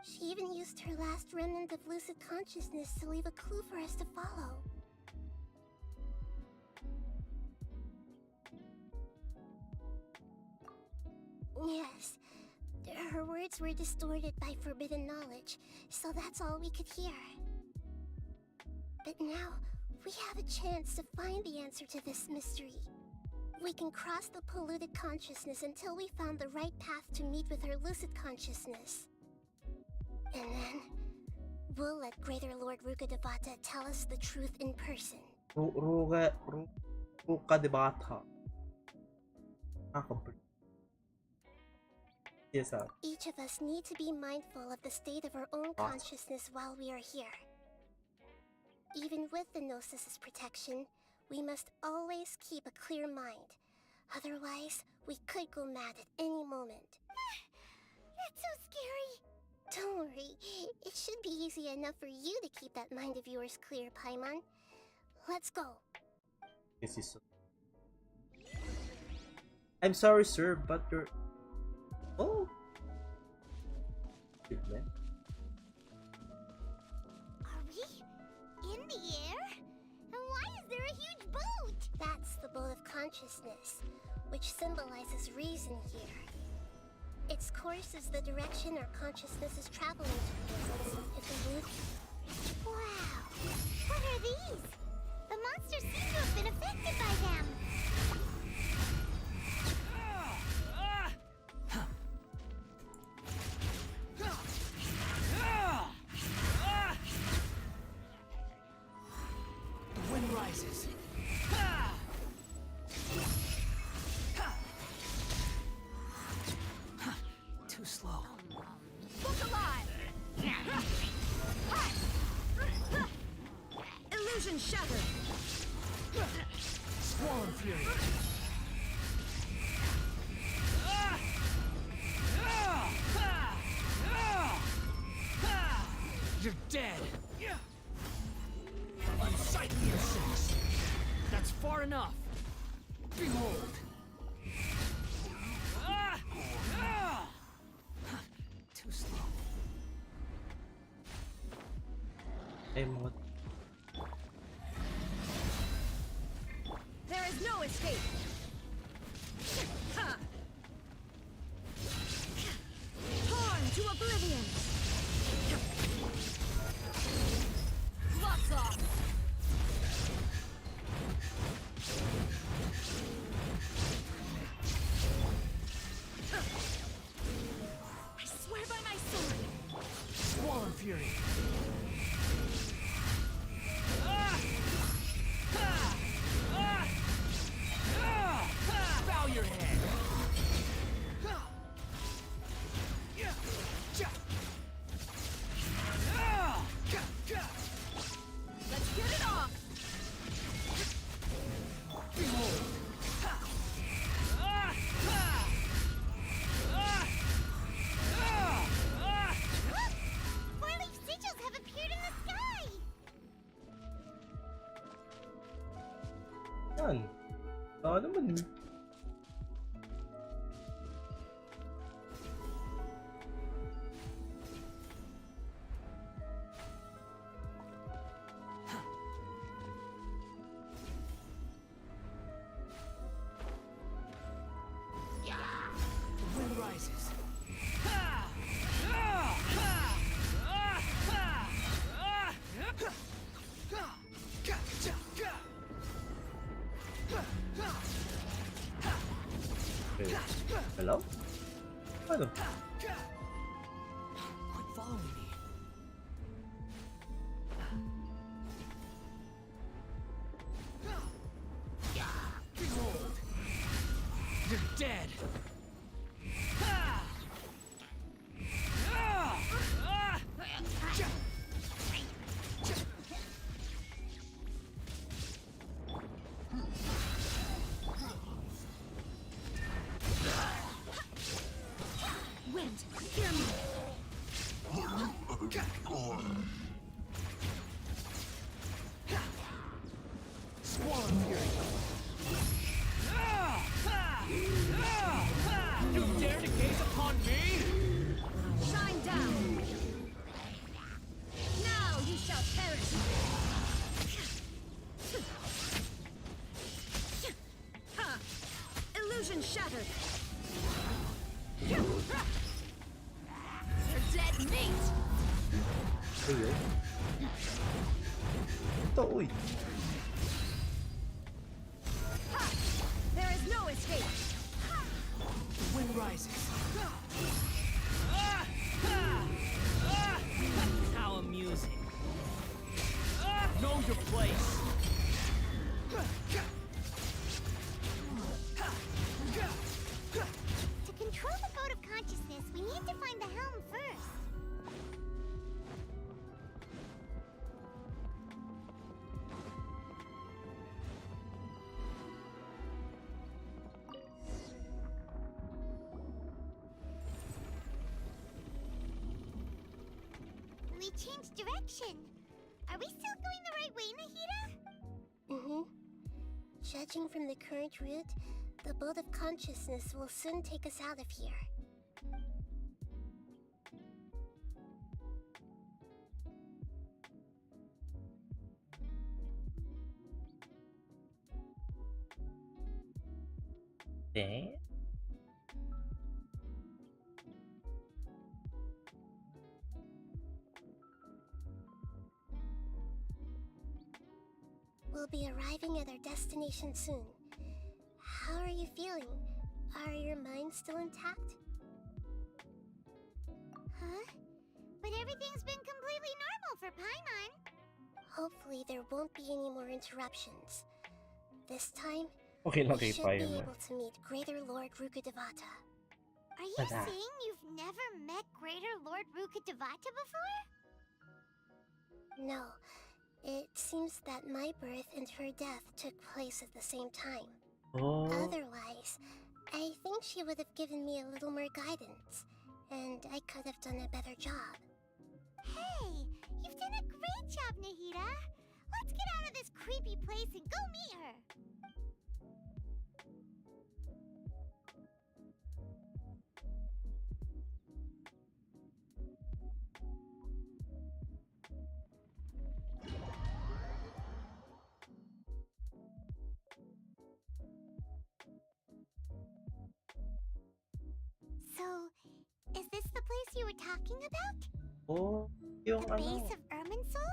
She even used her last remnant of lucid consciousness to leave a clue for us to follow. Yes, her words were distorted by forbidden knowledge, so that's all we could hear. But now, we have a chance to find the answer to this mystery. We can cross the polluted consciousness until we found the right path to meet with her lucid consciousness. And then, we'll let Greater Lord 𝚃𝙁𝙁 tell us the truth in person. 𝚃𝙁𝙁𝙁. Yes, sir. Each of us need to be mindful of the state of our own consciousness while we are here. Even with the Gnosis' protection, we must always keep a clear mind. Otherwise, we could go mad at any moment. That's so scary. Don't worry, it should be easy enough for you to keep that mind of yours clear, Paimon. Let's go. This is so... I'm sorry, sir, but you're... Oh! Good man. Are we in the air? And why is there a huge boat? That's the boat of consciousness, which symbolizes reason here. Its course is the direction our consciousness is traveling towards. If we move... Wow! What are these? The monsters seem to have been affected by them. The wind rises. Too slow. Look alive! Illusion shattered! Swarm fury. You're dead. Unsightly insects. That's far enough. Behold. Too slow. Emote. There is no escape! Ha! Hard! Yan. Naman eh. The wind rises. Okay. Hello? Ano? Quit following me. Behold, you're dead. Wind, hear me. Swallow fury. You dare to gaze upon me? Shine down. Now you shall perish. Ha! Illusion shattered. You're dead meat. Ayun. Ito, uy. Ha! There is no escape. The wind rises. How amusing. Know your place. To control the boat of consciousness, we need to find the helm first. We changed direction. Are we still going the right way, Nahida? Mm-hmm. Judging from the current route, the boat of consciousness will soon take us out of here. Eh? We'll be arriving at our destination soon. How are you feeling? Are your minds still intact? Huh? But everything's been completely normal for Paimon. Hopefully there won't be any more interruptions. This time, Okay lang we kay should be Fireman. able to meet Greater Lord Rukkhadevata. Are you Tada. saying you've never met Greater Lord Rukkhadevata before? No, it seems that my birth and her death took place at the same time. Oh. Otherwise, I think she would have given me a little more guidance, and I could have done a better job. Hey, you've done a great job, Nahida. Let's get out of this creepy place and go meet her. So, is this the place you were talking about? Oh, yung The ano, base of Irminsul?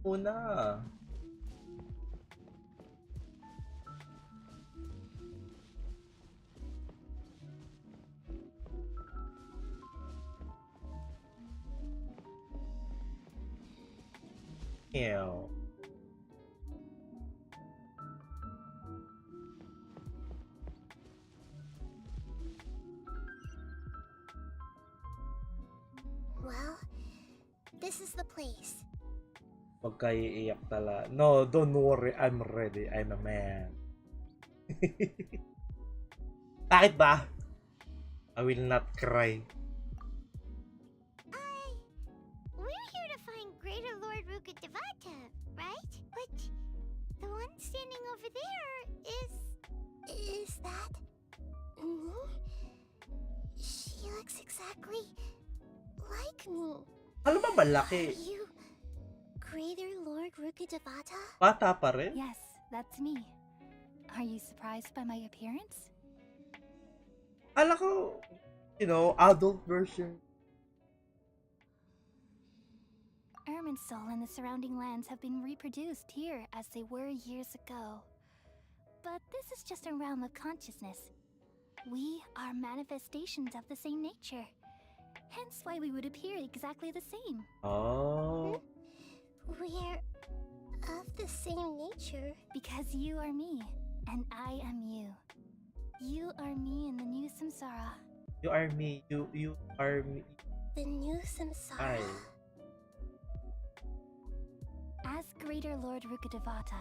una. Ew. Well, this is the place. Huwag kayo iiyak tala. No, don't worry. I'm ready. I'm a man. Bakit ba? I will not cry. We're here to find Greater Lord Rukkhadevata, right? But the one standing over over there is that me? She looks exactly like me. Ano ba Are malaki? you Greater Lord 𝚃𝙁𝙁? Bata pa rin? Yes, that's me. Are you surprised by my appearance? Kala ko, adult version. Irminsul and the surrounding lands have been reproduced here as they were years ago. But this is just a realm of consciousness. We are manifestations of the same nature. Hence why we would appear exactly the same. Oh. We're of the same nature. Because you are me, and I am you. You are me in the new samsara. You are me. You are me. The new samsara. Ay. As Greater Lord 𝚃𝙁𝙁,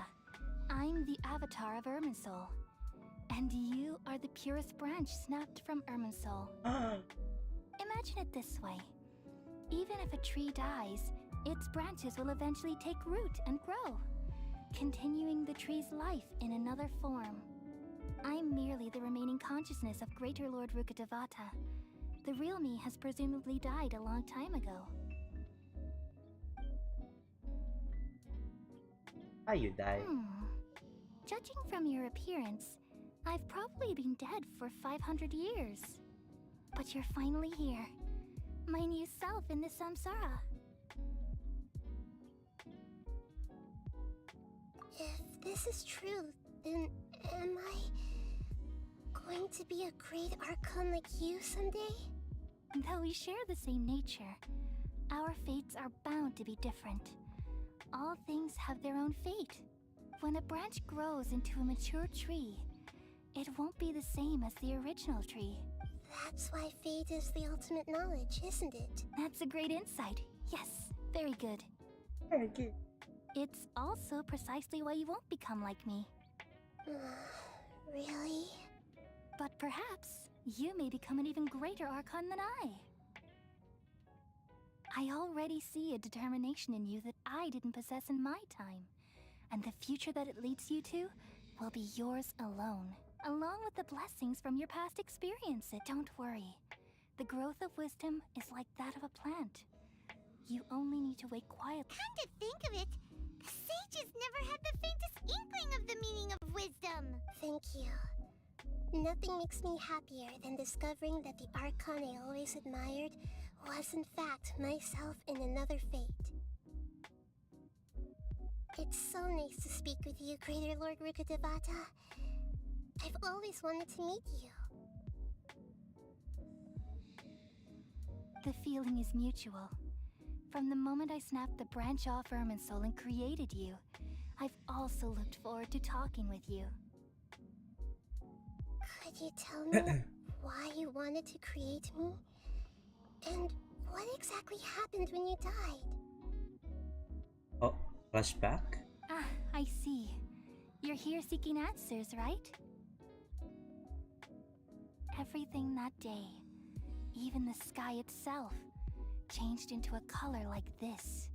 I'm the avatar of Irminsul. And you are the purest branch snapped from Irminsul. Imagine it this way. Even if a tree dies, its branches will eventually take root and grow, continuing the tree's life in another form. I'm merely the remaining consciousness of Greater Lord 𝚃𝙁𝙁. The real me has presumably died a long time ago. Ah, you died. Judging from your appearance, I've probably been dead for 500 years. But you're finally here. My new self in the samsara. If this is true, then am I going to be a great archon like you someday? Though we share the same nature, our fates are bound to be different. All things have their own fate. When a branch grows into a mature tree, it won't be the same as the original tree. That's why fate is the ultimate knowledge, isn't it? That's a great insight. Yes, very good. Very good. It's also precisely why you won't become like me. Really? But perhaps you may become an even greater archon than I. I already see a determination in you that I didn't possess in my time. And the future that it leads you to will be yours alone, along with the blessings from your past experiences. Don't worry. The growth of wisdom is like that of a plant. You only need to wait quietly. Come to think of it, sages never had the faintest inkling of the meaning of wisdom. Thank you. Nothing makes me happier than discovering that the archon I always admired was in fact myself in another fate. It's so nice to speak with you, Greater Lord 𝚃𝙁𝙁. I've always wanted to meet you. The feeling is mutual. From the moment I snapped the branch off Irminsul and created you, I've also looked forward to talking with you. Could you tell me why you wanted to create me? And what exactly happened when you died? Oh, flashback? Ah, I see. You're here seeking answers, right? Everything that day, even the sky itself, changed into a color like this.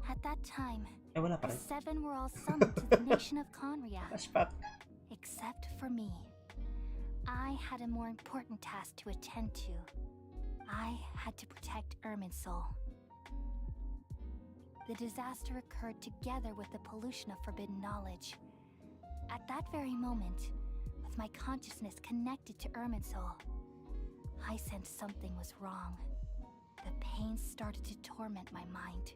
At that time, Eh, wala pa the rin. seven were all summoned to the nation of Conria, Flashback. except for me. I had a more important task to attend to. I had to protect Irminsul. The disaster occurred together with the pollution of forbidden knowledge. At that very moment, with my consciousness connected to Irminsul, I sensed something was wrong. The pain started to torment my mind.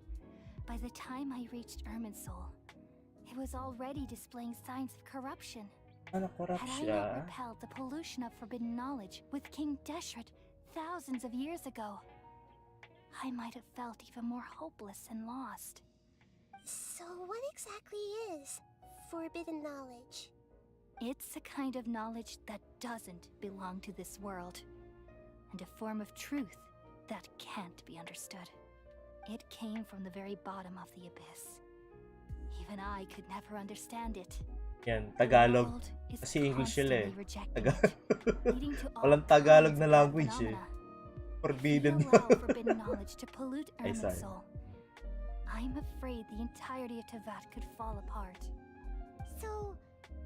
By the time I reached Irminsul, it was already displaying signs of corruption. Ano, corrupt Had I siya? not repelled the pollution of forbidden knowledge with King 𝚲𝙷𝙰 thousands of years ago, I might have felt even more hopeless and lost. So what exactly is forbidden knowledge? It's a kind of knowledge that doesn't belong to this world, and a form of truth that can't be understood. It came from the very bottom of the abyss. Even I could never understand it. Yan, The Tagalog. world is Kasi English sila eh. constantly rejecting Tagalog. it, leading to all Walang Tagalog kinds na of bad language eh. phenomena. Forbidden. If you allow forbidden knowledge to pollute Ay, sorry. Irminsul, I'm afraid the entirety of Teyvat could fall apart. So,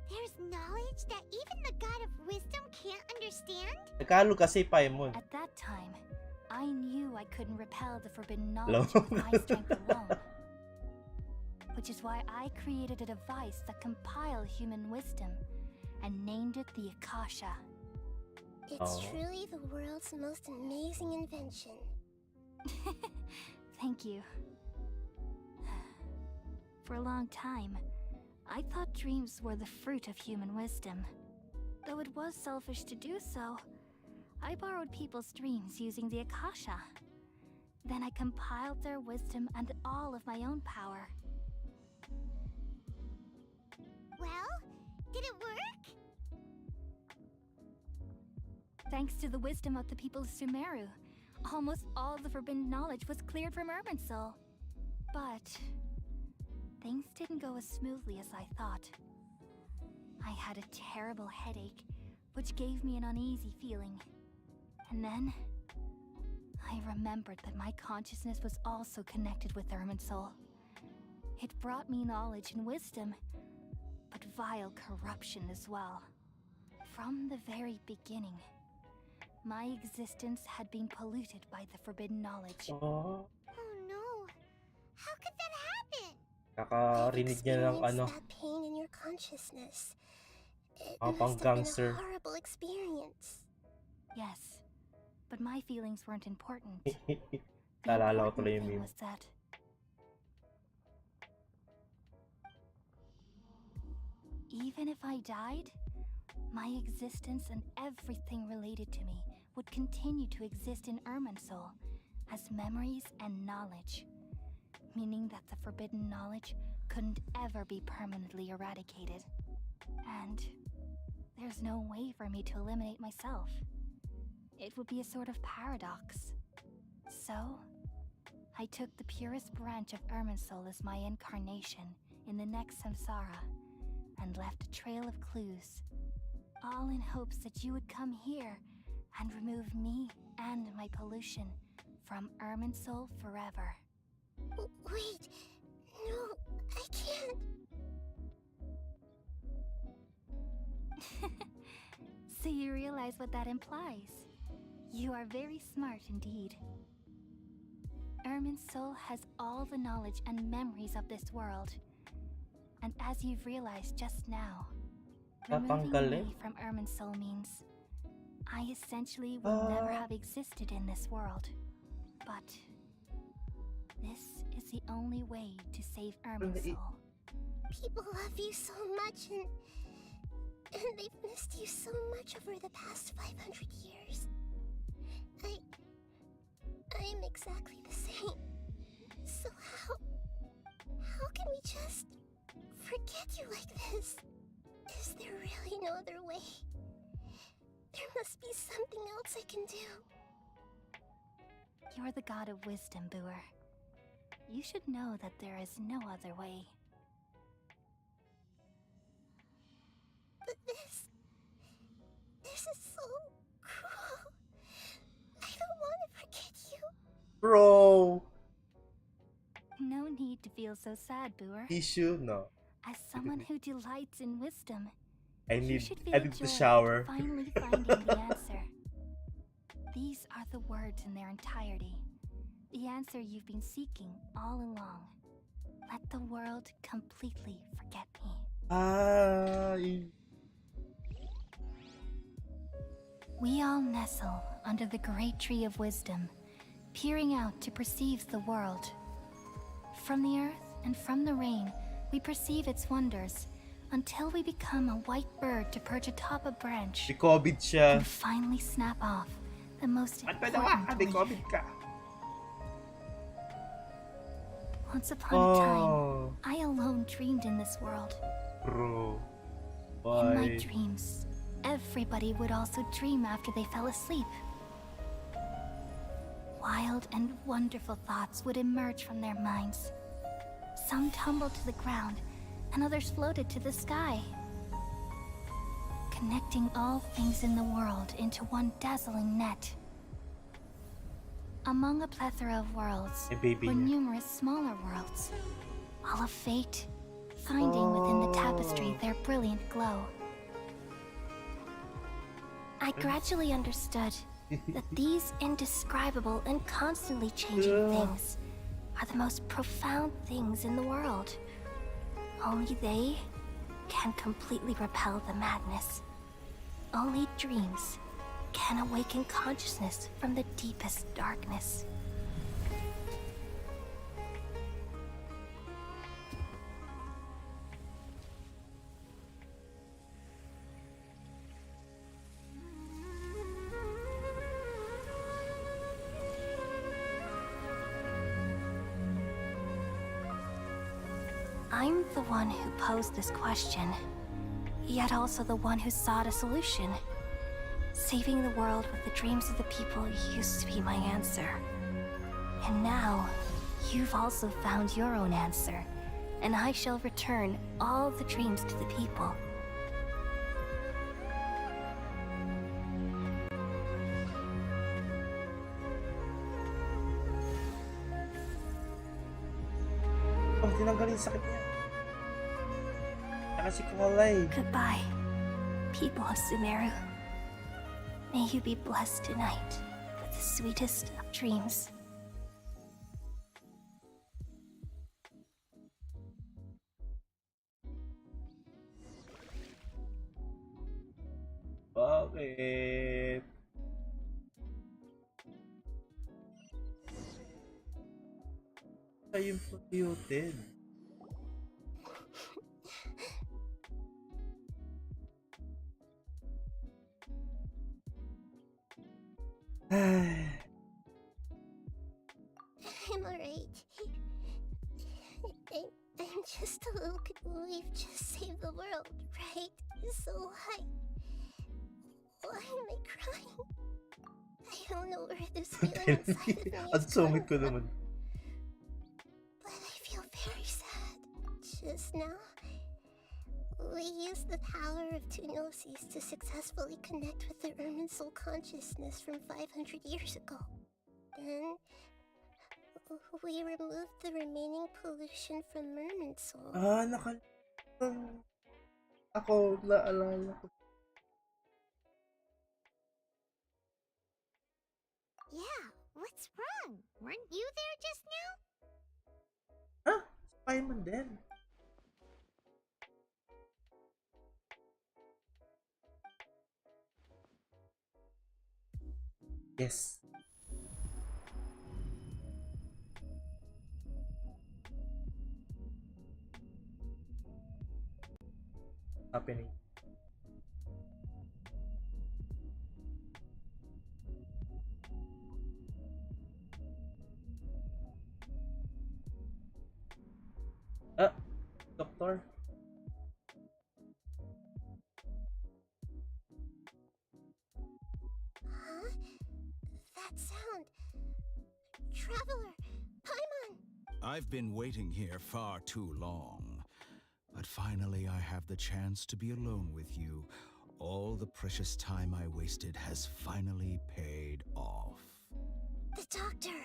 there's knowledge that even the god of wisdom can't understand? Tagalog kasi, Paimon. At that time, I knew I couldn't repel the forbidden Hello? knowledge with my strength alone. Which is why I created a device that compiled human wisdom and named it the Akasha. It's truly the world's most amazing invention. Thank you. For a long time, I thought dreams were the fruit of human wisdom. Though it was selfish to do so, I borrowed people's dreams using the Akasha. Then I compiled their wisdom and all of my own power. Well, did it work? Thanks to the wisdom of the people of Sumeru, almost all of the forbidden knowledge was cleared from Irminsul. But things didn't go as smoothly as I thought. I had a terrible headache, which gave me an uneasy feeling. And then I remembered that my consciousness was also connected with Irminsul. It brought me knowledge and wisdom, but vile corruption as well. From the very beginning, my existence had been polluted by the forbidden knowledge. Oh, Oh no. How could that happen? kakarinig niya ng ano, That pain in your consciousness. It pang must have been gangster. a horrible experience. Yes, but my feelings weren't important. Naalala ko The tuloy yung important thing meme. was that even if I died, my existence and everything related to me would continue to exist in Irminsul as memories and knowledge, meaning that the forbidden knowledge couldn't ever be permanently eradicated. And there's no way for me to eliminate myself. It would be a sort of paradox. So, I took the purest branch of Irminsul as my incarnation in the next samsara and left a trail of clues, all in hopes that you would come here and remove me and my pollution from Irminsul forever. Wait. No, I can't. So you realize what that implies. You are very smart indeed. Irminsul has all the knowledge and memories of this world. And as you've realized just now, removing Tatanggalin? me from Irminsul means I essentially will never have existed in this world. But this is the only way to save Irminsul. People love you so much and they've missed you so much over the past 500 years. I'm exactly the same. So how can we just forget you like this? Is there really no other way? There must be something else I can do. You're the god of wisdom, Booer. You should know that there is no other way. But this is so cruel. I don't want to forget you. Bro! No need to feel so sad, Booer. Issue? No. As someone who delights in wisdom, I you need should feel to joy shower. at finally finding the answer. These are the words in their entirety. The answer you've been seeking all along. Let the world completely forget me. We all nestle under the great tree of wisdom, peering out to perceive the world. From the earth and from the rain, we perceive its wonders, until we become a white bird to perch atop a branch May COVID siya. and finally snap off the most May important leaf. COVID ka. Once upon a time, Oh, I alone dreamed in this world. bro. In my Why? dreams, everybody would also dream after they fell asleep. Wild and wonderful thoughts would emerge from their minds. Some tumbled to the ground, and others floated to the sky, connecting all things in the world into one dazzling net. Among a plethora of worlds May baby were niya. numerous smaller worlds, all of fate, finding within the tapestry their brilliant glow. I gradually understood that these indescribable and constantly changing things are the most profound things in the world. Only they can completely repel the madness. Only dreams can awaken consciousness from the deepest darkness. I'm the one who posed this question, yet also the one who sought a solution. Saving the world with the dreams of the people used to be my answer. And now, you've also found your own answer, and I shall return all the dreams to the people. Oh, tinanggal yung sakit niya. Saka si Kalay. Goodbye, people of Sumeru. May you be blessed tonight with the sweetest of dreams. Bakit? Siya yung polluted. I'm alright. I'm just a little. We've just saved the world, right? So why am I crying? I don't know where this feeling inside of me Ang is sungit ko coming naman. from. But I feel very sad. Just now, we used the power of 𝚃𝙰𝙻𝚃 to successfully connect with the 𝚃𝚰𝙶𝚂 consciousness from 500 years ago. Then, we removed the remaining pollution from 𝚃𝚰𝙶𝚂. Nakalimutan. Ako, naalala ko. Yeah, what's wrong? Weren't you there just now? Ah, Spiderman din. Yes. Happening. Doctor. Huh? That sound. Traveler, Paimon. I've been waiting here far too long. But finally I have the chance to be alone with you. All the precious time I wasted has finally paid off. The doctor.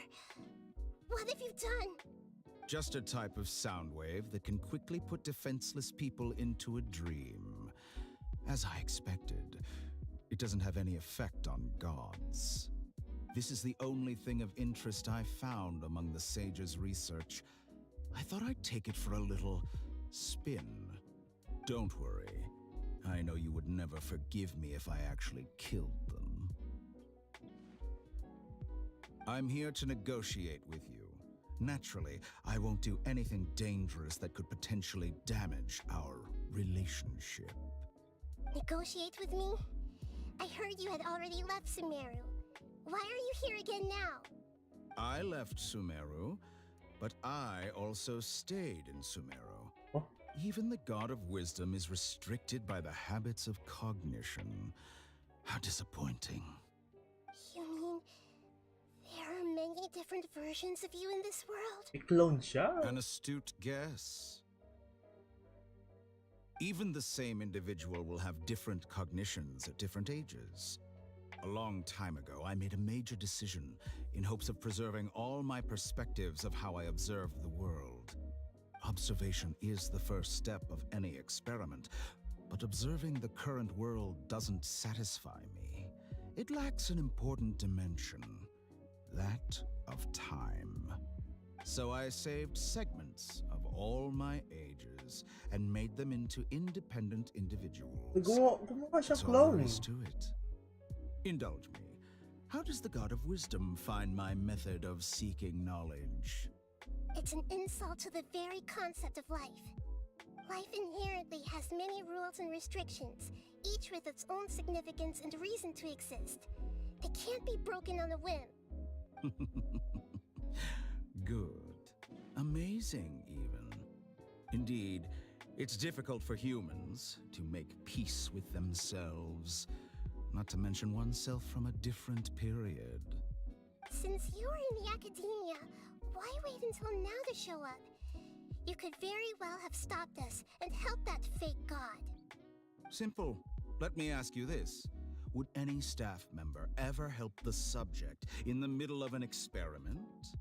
What have you done? Just a type of sound wave that can quickly put defenseless people into a dream. As I expected, it doesn't have any effect on gods. This is the only thing of interest I found among the sage's research. I thought I'd take it for a little spin. Don't worry. I know you would never forgive me if I actually killed them. I'm here to negotiate with you. Naturally, I won't do anything dangerous that could potentially damage our relationship. Negotiate with me? I heard you had already left Sumeru. Why are you here again now? I left Sumeru, but I also stayed in Sumeru. Oh. Even the god of wisdom is restricted by the habits of cognition. How disappointing. You mean there are many different versions of you in this world? May clone siya. An astute guess. Even the same individual will have different cognitions at different ages. A long time ago, I made a major decision in hopes of preserving all my perspectives of how I observed the world. Observation is the first step of any experiment, but observing the current world doesn't satisfy me. It lacks an important dimension, that of time. So I saved segments of all my ages and made them into independent individuals. Gumawa siya That's all clone. there is to it. Indulge me. How does the God of Wisdom find my method of seeking knowledge? It's an insult to the very concept of life. Life inherently has many rules and restrictions, each with its own significance and reason to exist. They can't be broken on a whim. Good. Amazing, even. Indeed, it's difficult for humans to make peace with themselves, not to mention oneself from a different period. Since you're in the academia, why wait until now to show up? You could very well have stopped us and helped that fake god. Simple. Let me ask you this. Would any staff member ever help the subject in the middle of an experiment?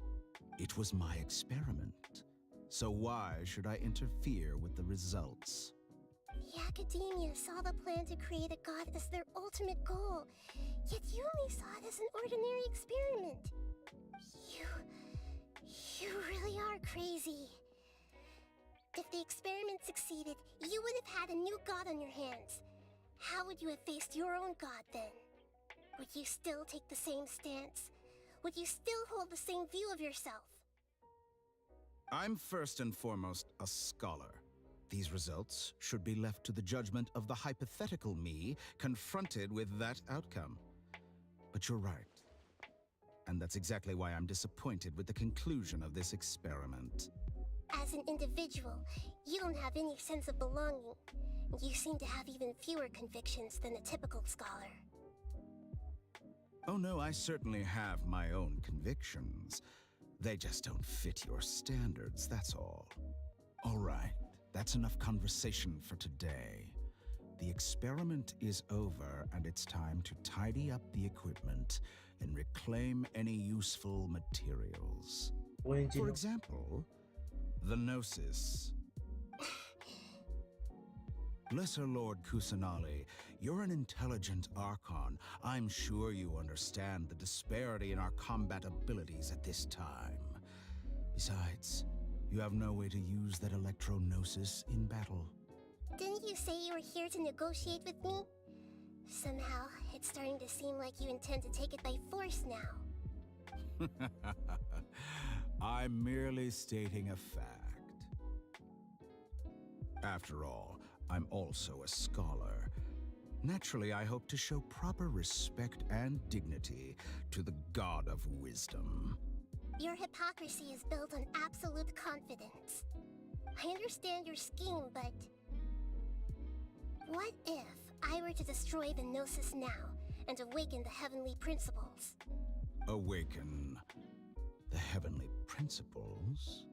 It was my experiment. So why should I interfere with the results? The academia saw the plan to create a god as their ultimate goal, yet you only saw it as an ordinary experiment. You really are crazy. If the experiment succeeded, you would have had a new god on your hands. How would you have faced your own god then? Would you still take the same stance? Would you still hold the same view of yourself? I'm first and foremost a scholar. These results should be left to the judgment of the hypothetical me confronted with that outcome. But you're right. And that's exactly why I'm disappointed with the conclusion of this experiment. As an individual, you don't have any sense of belonging. You seem to have even fewer convictions than a typical scholar. Oh no, I certainly have my own convictions. They just don't fit your standards, that's all. All right, that's enough conversation for today. The experiment is over, and it's time to tidy up the equipment and reclaim any useful materials. For example, the Gnosis. Lesser Lord Kusanali, you're an intelligent Archon. I'm sure you understand the disparity in our combat abilities at this time. Besides, you have no way to use that Electro-Gnosis in battle. Didn't you say you were here to negotiate with me? Somehow, it's starting to seem like you intend to take it by force now. I'm merely stating a fact. After all, I'm also a scholar. Naturally, I hope to show proper respect and dignity to the God of Wisdom. Your hypocrisy is built on absolute confidence. I understand your scheme, but... what if I were to destroy the Gnosis now and awaken the heavenly principles? Awaken the heavenly principles?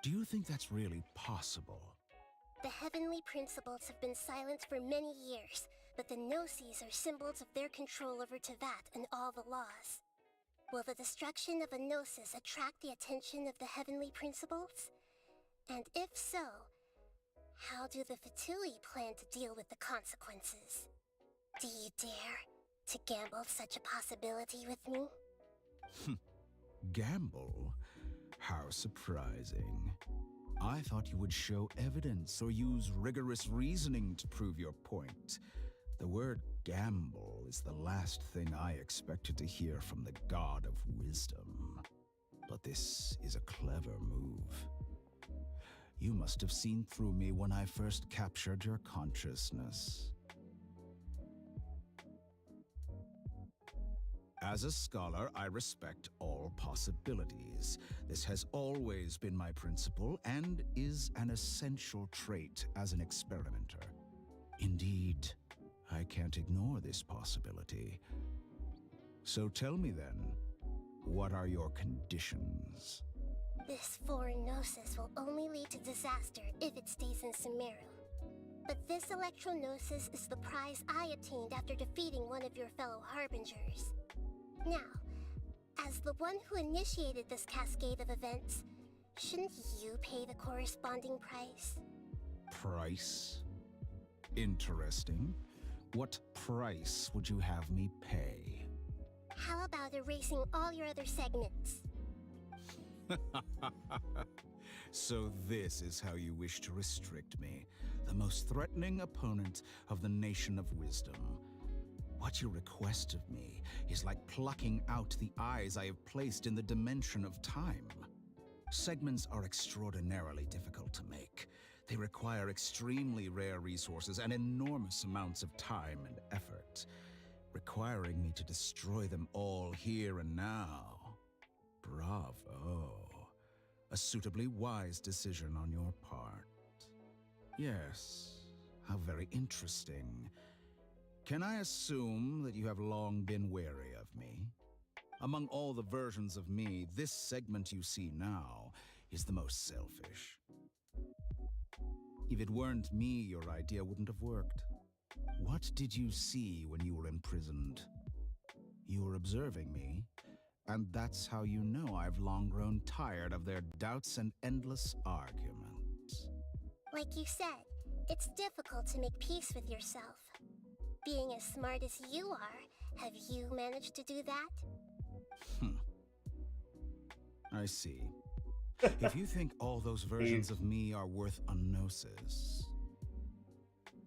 Do you think that's really possible? The heavenly principles have been silent for many years, but the Gnosis are symbols of their control over Teyvat and all the laws. Will the destruction of a Gnosis attract the attention of the heavenly principles? And if so, how do the Phvtuber plan to deal with the consequences? Do you dare to gamble such a possibility with me? Gamble? How surprising. I thought you would show evidence or use rigorous reasoning to prove your point. The word gamble is the last thing I expected to hear from the God of Wisdom. But this is a clever move. You must have seen through me when I first captured your consciousness. As a scholar, I respect all possibilities. This has always been my principle and is an essential trait as an experimenter. Indeed, I can't ignore this possibility. So tell me then, what are your conditions? This foreign Gnosis will only lead to disaster if it stays in Sumeru. But this Electro-Gnosis is the prize I obtained after defeating one of your fellow Harbingers. Now, as the one who initiated this cascade of events, Shouldn't you pay the corresponding price? Price? Interesting. What price would you have me pay? How about erasing all your other segments? So this is how you wish to restrict me, the most threatening opponent of the Nation of Wisdom. What you request of me is like plucking out the eyes I have placed in the dimension of time. Segments are extraordinarily difficult to make. They require extremely rare resources and enormous amounts of time and effort, requiring me to destroy them all here and now. Bravo. A suitably wise decision on your part. Yes, how very interesting. Can I assume that you have long been wary of me? Among all the versions of me, this segment you see now is the most selfish. If it weren't me, your idea wouldn't have worked. What did you see when you were imprisoned? You were observing me, and that's how you know I've long grown tired of their doubts and endless arguments. Like you said, it's difficult to make peace with yourself. Being as smart as you are, have you managed to do that? I see. If you think all those versions of me are worth a gnosis,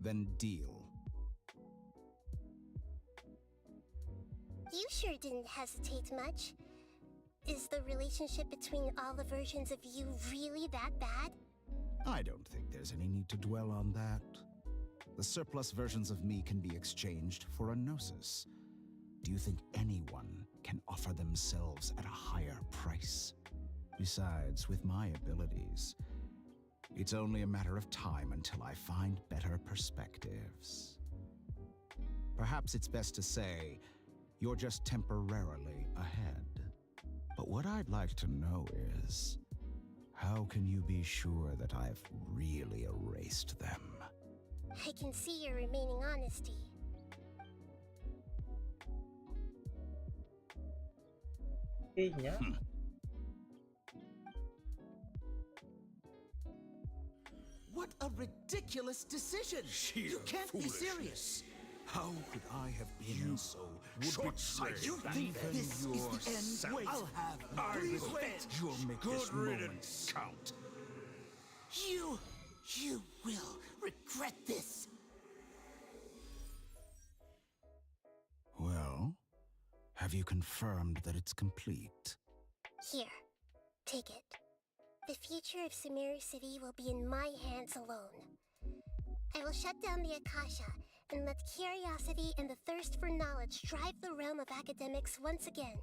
then deal. You sure didn't hesitate much. Is the relationship between all the versions of you really that bad? I don't think there's any need to dwell on that. The surplus versions of me can be exchanged for a gnosis. Do you think anyone can offer themselves at a higher price? Besides, with my abilities, it's only a matter of time until I find better perspectives. Perhaps it's best to say, you're just temporarily ahead. But what I'd like to know is, how can you be sure that I've really erased them? I can see your remaining honesty. Kayaknya. What a ridiculous decision! You can't be serious! How could I have been so short-sighted? You think this is the end? Wait, I'll have please wait! You'll make this moment count. You will regret this! Well, have you confirmed that it's complete? Here, take it. The future of Sumeru City will be in my hands alone. I will shut down the Akasha and let curiosity and the thirst for knowledge drive the realm of academics once again.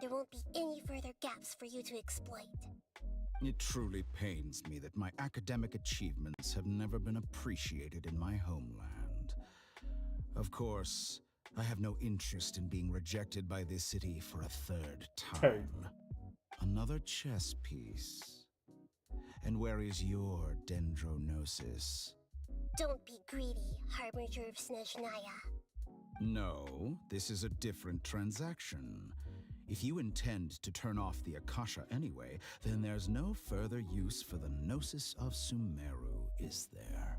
There won't be any further gaps for you to exploit. It truly pains me that my academic achievements have never been appreciated in my homeland. Of course, I have no interest in being rejected by this city for a third time. Another chess piece. And where is your dendronosis? Don't be greedy, Harbinger of 𝚃𝙰𝙶. No, this is a different transaction. If you intend to turn off the Akasha anyway, then there's no further use for the Gnosis of Sumeru, is there?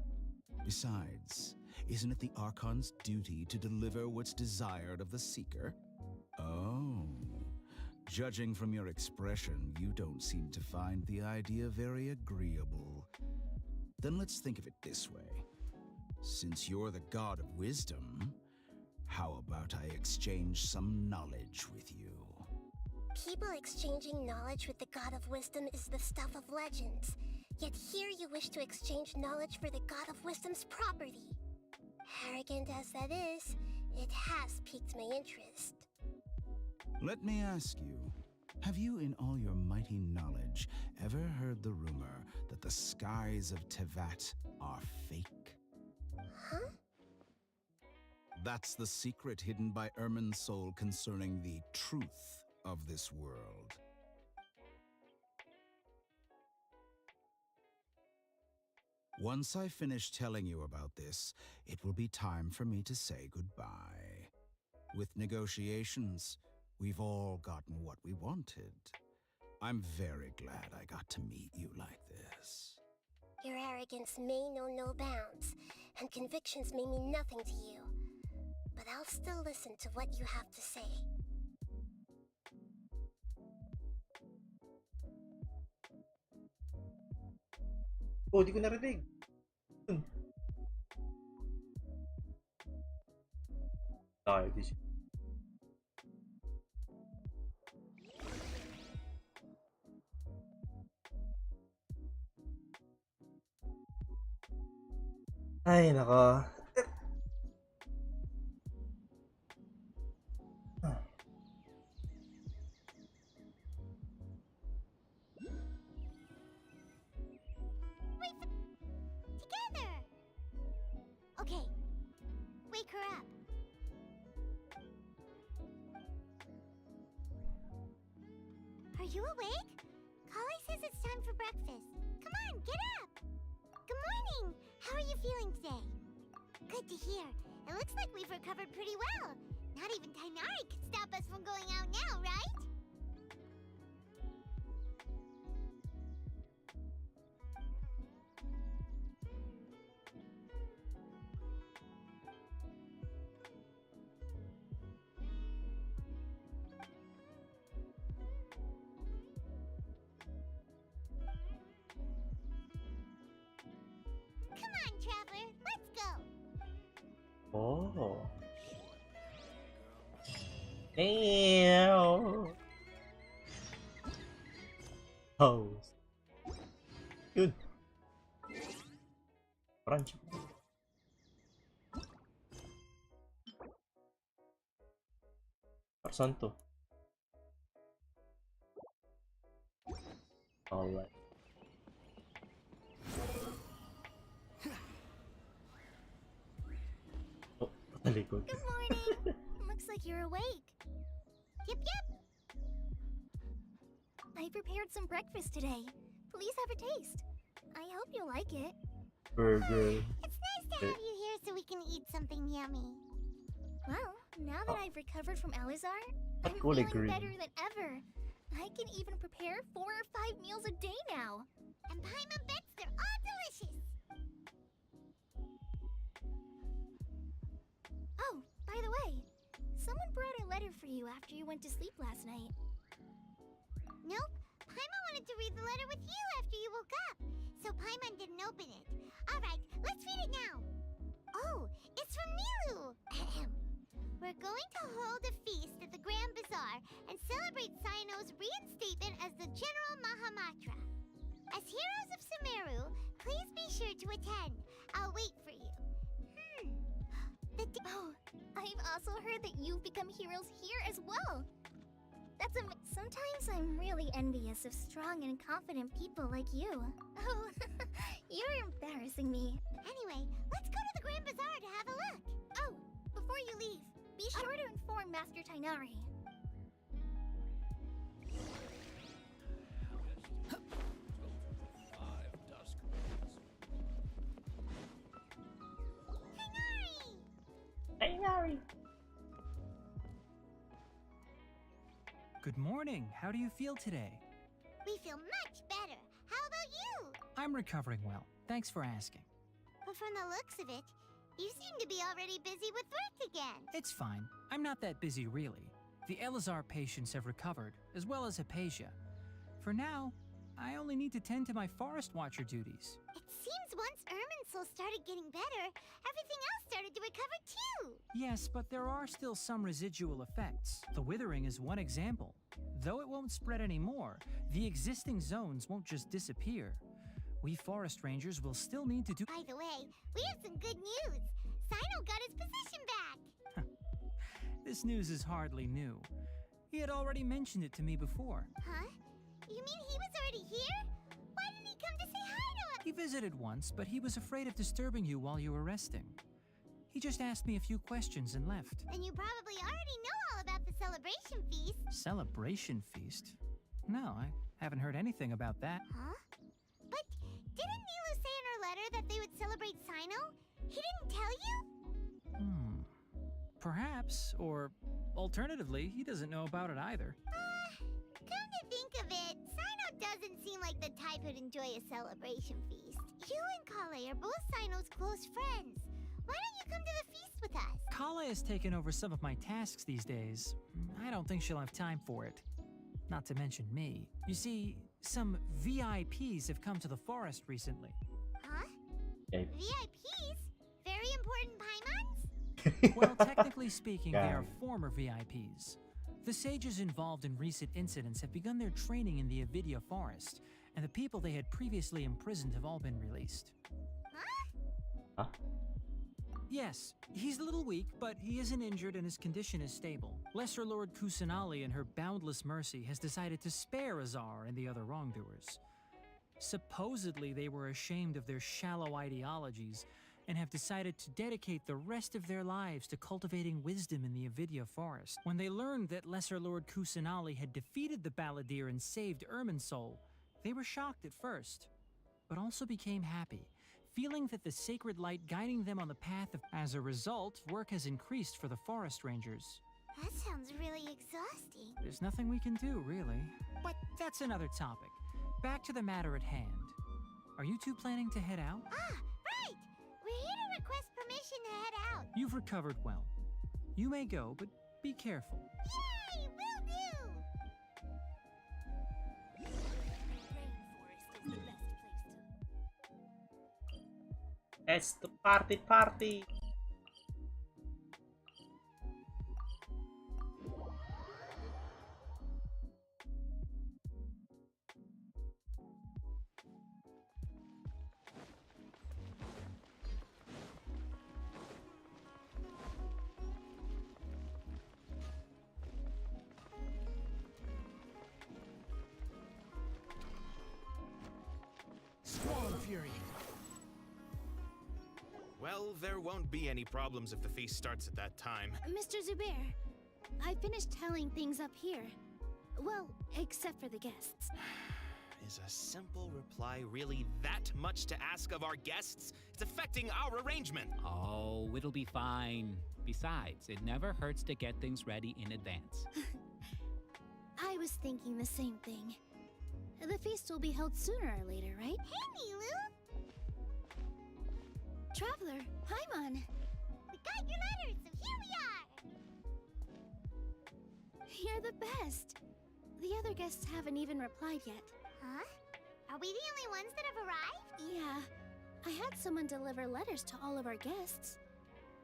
Besides, isn't it the Archon's duty to deliver what's desired of the Seeker? Oh, judging from your expression, you don't seem to find the idea very agreeable. Then let's think of it this way. Since you're the god of wisdom, how about I exchange some knowledge with you? People exchanging knowledge with the God of Wisdom is the stuff of legends. Yet here you wish to exchange knowledge for the God of Wisdom's property. Arrogant as that is, it has piqued my interest. Let me ask you, have you in all your mighty knowledge ever heard the rumor that the skies of Tevat are fake? Huh? That's the secret hidden by 𝚃𝚄𝙻𝚃 concerning the truth of this world. Once I finish telling you about this, it will be time for me to say goodbye. With negotiations, we've all gotten what we wanted. I'm very glad I got to meet you like this. Your arrogance may know no bounds, and convictions may mean nothing to you. But I'll still listen to what you have to say. Oh, di ko narinig. Tayo, di siya. Ay, nako. Together! Okay. Wake her up. Are you awake? Kali says it's time for breakfast. Come on, get up! Good morning! How are you feeling today? Good to hear. It looks like we've recovered pretty well. Not even 𝚃𝙰𝙰 can stop us from going out now, right? Come on, traveler, let's go! Oh. Ew. Oh. Yun. Crunch. Saan to? Alright. Oh, patalikod. Good morning! Looks like you're awake. Yep, yep! I prepared some breakfast today. Please have a taste. I hope you like it. Burger. It's nice to have you here so we can eat something yummy. Well, now that I've recovered from 𝚁𝙷𝙰𝚃, I'm Totally feeling agree. better than ever. I can even prepare 4 or 5 meals a day now. And Paimon bets they're all delicious. Oh, by the way, someone brought a letter for you after you went to sleep last night. Nope, Paimon wanted to read the letter with you after you woke up. So Paimon didn't open it. Alright, let's read it now. Oh, it's from Nilu. Ahem. We're going to hold a feast at the Grand Bazaar and celebrate 𝚃𝚰𝙀's reinstatement as the General Mahamatra. As heroes of Sumeru, please be sure to attend. I'll wait for you. Oh, I've also heard that you've become heroes here as well. That's sometimes I'm really envious of strong and confident people like you. Oh, you're embarrassing me. Anyway, let's go to the Grand Bazaar to have a look. Oh, before you leave, be sure to inform Master 𝚃𝚃𝙀. Good morning. How do you feel today? We feel much better. How about you? I'm recovering well. Thanks for asking. But from the looks of it, you seem to be already busy with work again. It's fine. I'm not that busy, really. The 𝚁𝙰𝙰 patients have recovered, as well as 𝚃𝚰𝙀. For now, I only need to tend to my forest watcher duties. It seems once 𝚂𝚂𝚃 started getting better, everything else started to recover too. Yes, but there are still some residual effects. The withering is one example. Though it won't spread anymore, the existing zones won't just disappear. We forest rangers will still need to do— By the way, we have some good news. 𝚃𝚃 got his position back. This news is hardly new. He had already mentioned it to me before. Huh? You mean he was already here? Why didn't he come to say hi to us? He visited once, but he was afraid of disturbing you while you were resting. He just asked me a few questions and left. Then you probably already know all about the celebration feast. Celebration feast? No, I haven't heard anything about that. Huh? But didn't Nilu say in her letter that they would celebrate 𝚃𝚃? He didn't tell you? Perhaps, or alternatively, he doesn't know about it either. Come to think of it, Sino doesn't seem like the type who'd enjoy a celebration feast. You and Kale are both Sino's close friends. Why don't you come to the feast with us? Kale has taken over some of my tasks these days. I don't think she'll have time for it. Not to mention me. You see, some VIPs have come to the forest recently. Huh? Okay. VIPs? Very important Paimons? Well, technically speaking, they are former VIPs. The sages involved in recent incidents have begun their training in the Avidya forest, and the people they had previously imprisoned have all been released. Huh? Yes, he's a little weak, but he isn't injured and his condition is stable. Lesser Lord 𝚃𝙻𝙴𝚂, in her boundless mercy, has decided to spare 𝚁𝙷𝙷𝙰 and the other wrongdoers. Supposedly, they were ashamed of their shallow ideologies and have decided to dedicate the rest of their lives to cultivating wisdom in the Avidya forest. When they learned that Lesser Lord 𝚃𝙻𝙴𝚂 had defeated the Balladeer and saved 𝚃𝚰𝙶𝚂, they were shocked at first, but also became happy, feeling that the sacred light guiding them on the path of... As a result, work has increased for the forest rangers. That sounds really exhausting. There's nothing we can do, really. But that's another topic. Back to the matter at hand. Are you two planning to head out? Ah, right! We're here to request permission to head out. You've recovered well. You may go, but be careful. Yay! Will do! It's the party! Squall Fury. Well, there won't be any problems if the feast starts at that time. Mr. Zubair, I finished telling things up here. Well, except for the guests. Is a simple reply really that much to ask of our guests? It's affecting our arrangement. Oh, it'll be fine. Besides, it never hurts to get things ready in advance. I was thinking the same thing. The feast will be held sooner or later, right? Hey, Nilou! Traveler, Paimon! We got your letters, so here we are! You're the best! The other guests haven't even replied yet. Huh? Are we the only ones that have arrived? Yeah. I had someone deliver letters to all of our guests.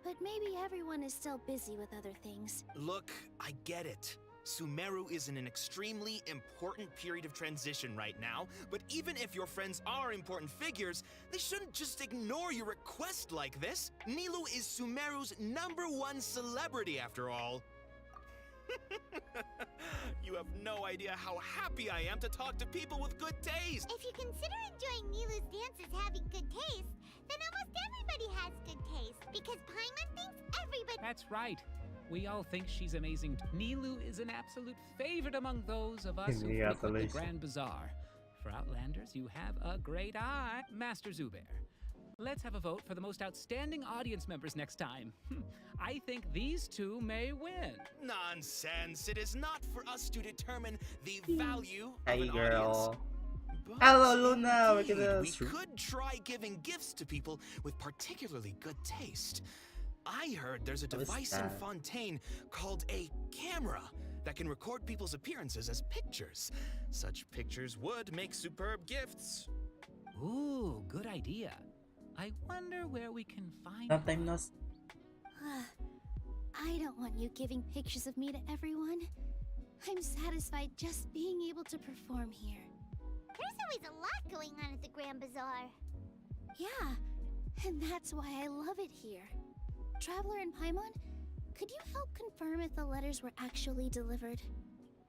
But maybe everyone is still busy with other things. Look, I get it. Sumeru is in an extremely important period of transition right now, but even if your friends are important figures, they shouldn't just ignore your request like this. Nilou is Sumeru's #1 celebrity after all. You have no idea how happy I am to talk to people with good taste. If you consider enjoying Nilou's dances having good taste, then almost everybody has good taste, because Paimon thinks everybody— That's right. We all think she's amazing. Nilou is an absolute favorite among those of us who frequent the Grand Bazaar. For Outlanders, you have a great eye, Master Zubair. Let's have a vote for the most outstanding audience members next time. I think these two may win. Nonsense! It is not for us to determine the value of Hey, an girl. audience. But Hello, Luna. indeed, we could try giving gifts to people with particularly good taste. I heard there's a device in Fontaine called a camera that can record people's appearances as pictures. Such pictures would make superb gifts. Ooh, good idea. I wonder where we can find Sometimes I don't want you giving pictures of me to everyone. I'm satisfied just being able to perform here. There's always a lot going on at the Grand Bazaar. Yeah, and that's why I love it here. Traveler and Paimon, could you help confirm if the letters were actually delivered?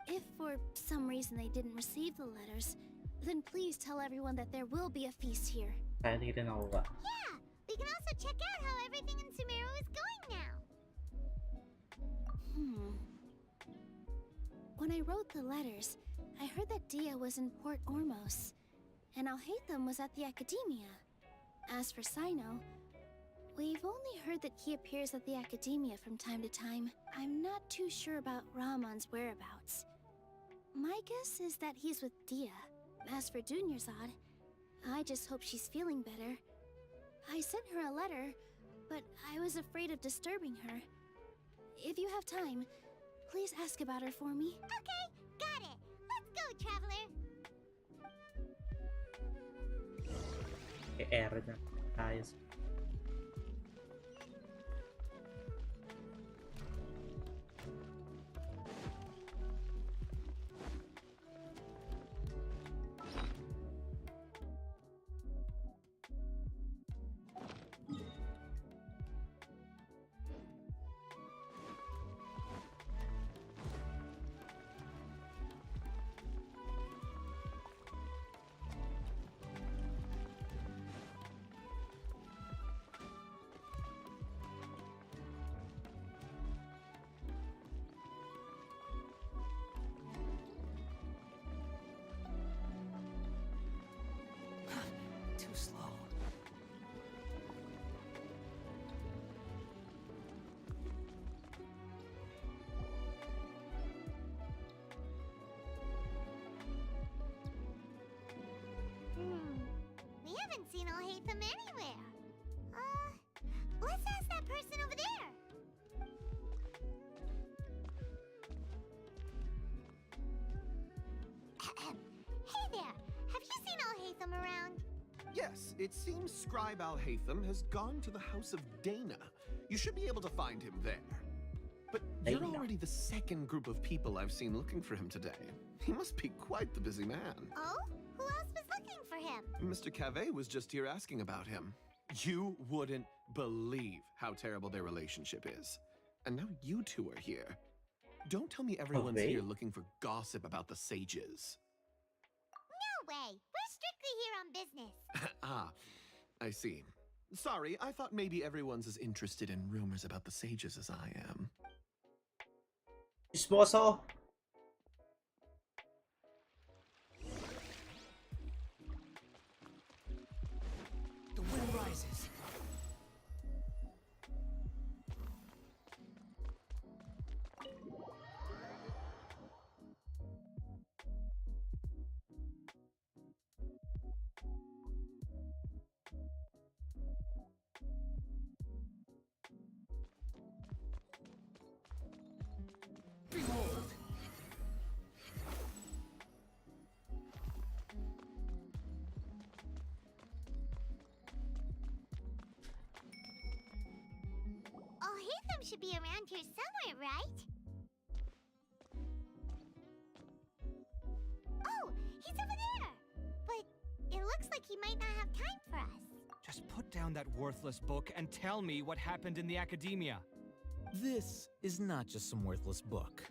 If for some reason they didn't receive the letters, then please tell everyone that there will be a feast here. Yeah, we can also check out how everything in Sumeru is going now. When I wrote the letters, I heard that Dia was in Port Ormos, and 𝚃𝙁 was at the Academia. As for Sino, we've only heard that he appears at the Academia from time to time. I'm not too sure about Ramon's whereabouts. My guess is that he's with Dia. As for 𝚲𝙷𝙰𝚃, I just hope she's feeling better. I sent her a letter, but I was afraid of disturbing her. If you have time, please ask about her for me. Okay, got it. Let's go, Traveler. E-air na. Ayos. Too slow. We haven't seen 𝚃𝙁𝙃 anywhere. Let's ask that person over there. Hey there, have you seen 𝚃𝙁𝙃 around? Yes, it seems Scribe 𝚃𝙁𝙃 has gone to the house of Dana. You should be able to find him there. But you're Dana. already the second group of people I've seen looking for him today. He must be quite the busy man. Oh? Who else was looking for him? Mr. 𝚁𝚃 was just here asking about him. You wouldn't believe how terrible their relationship is. And now you two are here. Don't tell me everyone's Okay. here looking for gossip about the sages. No way. We're strictly here on business. Ah, I see. Sorry, I thought maybe everyone's as interested in rumors about the sages as I am. Chismoso. The wind rises. Behold! 𝚃𝙁𝙃 should be around here somewhere, right? Oh, he's over there! But it looks like he might not have time for us. Just put down that worthless book and tell me what happened in the academia. This is not just some worthless book.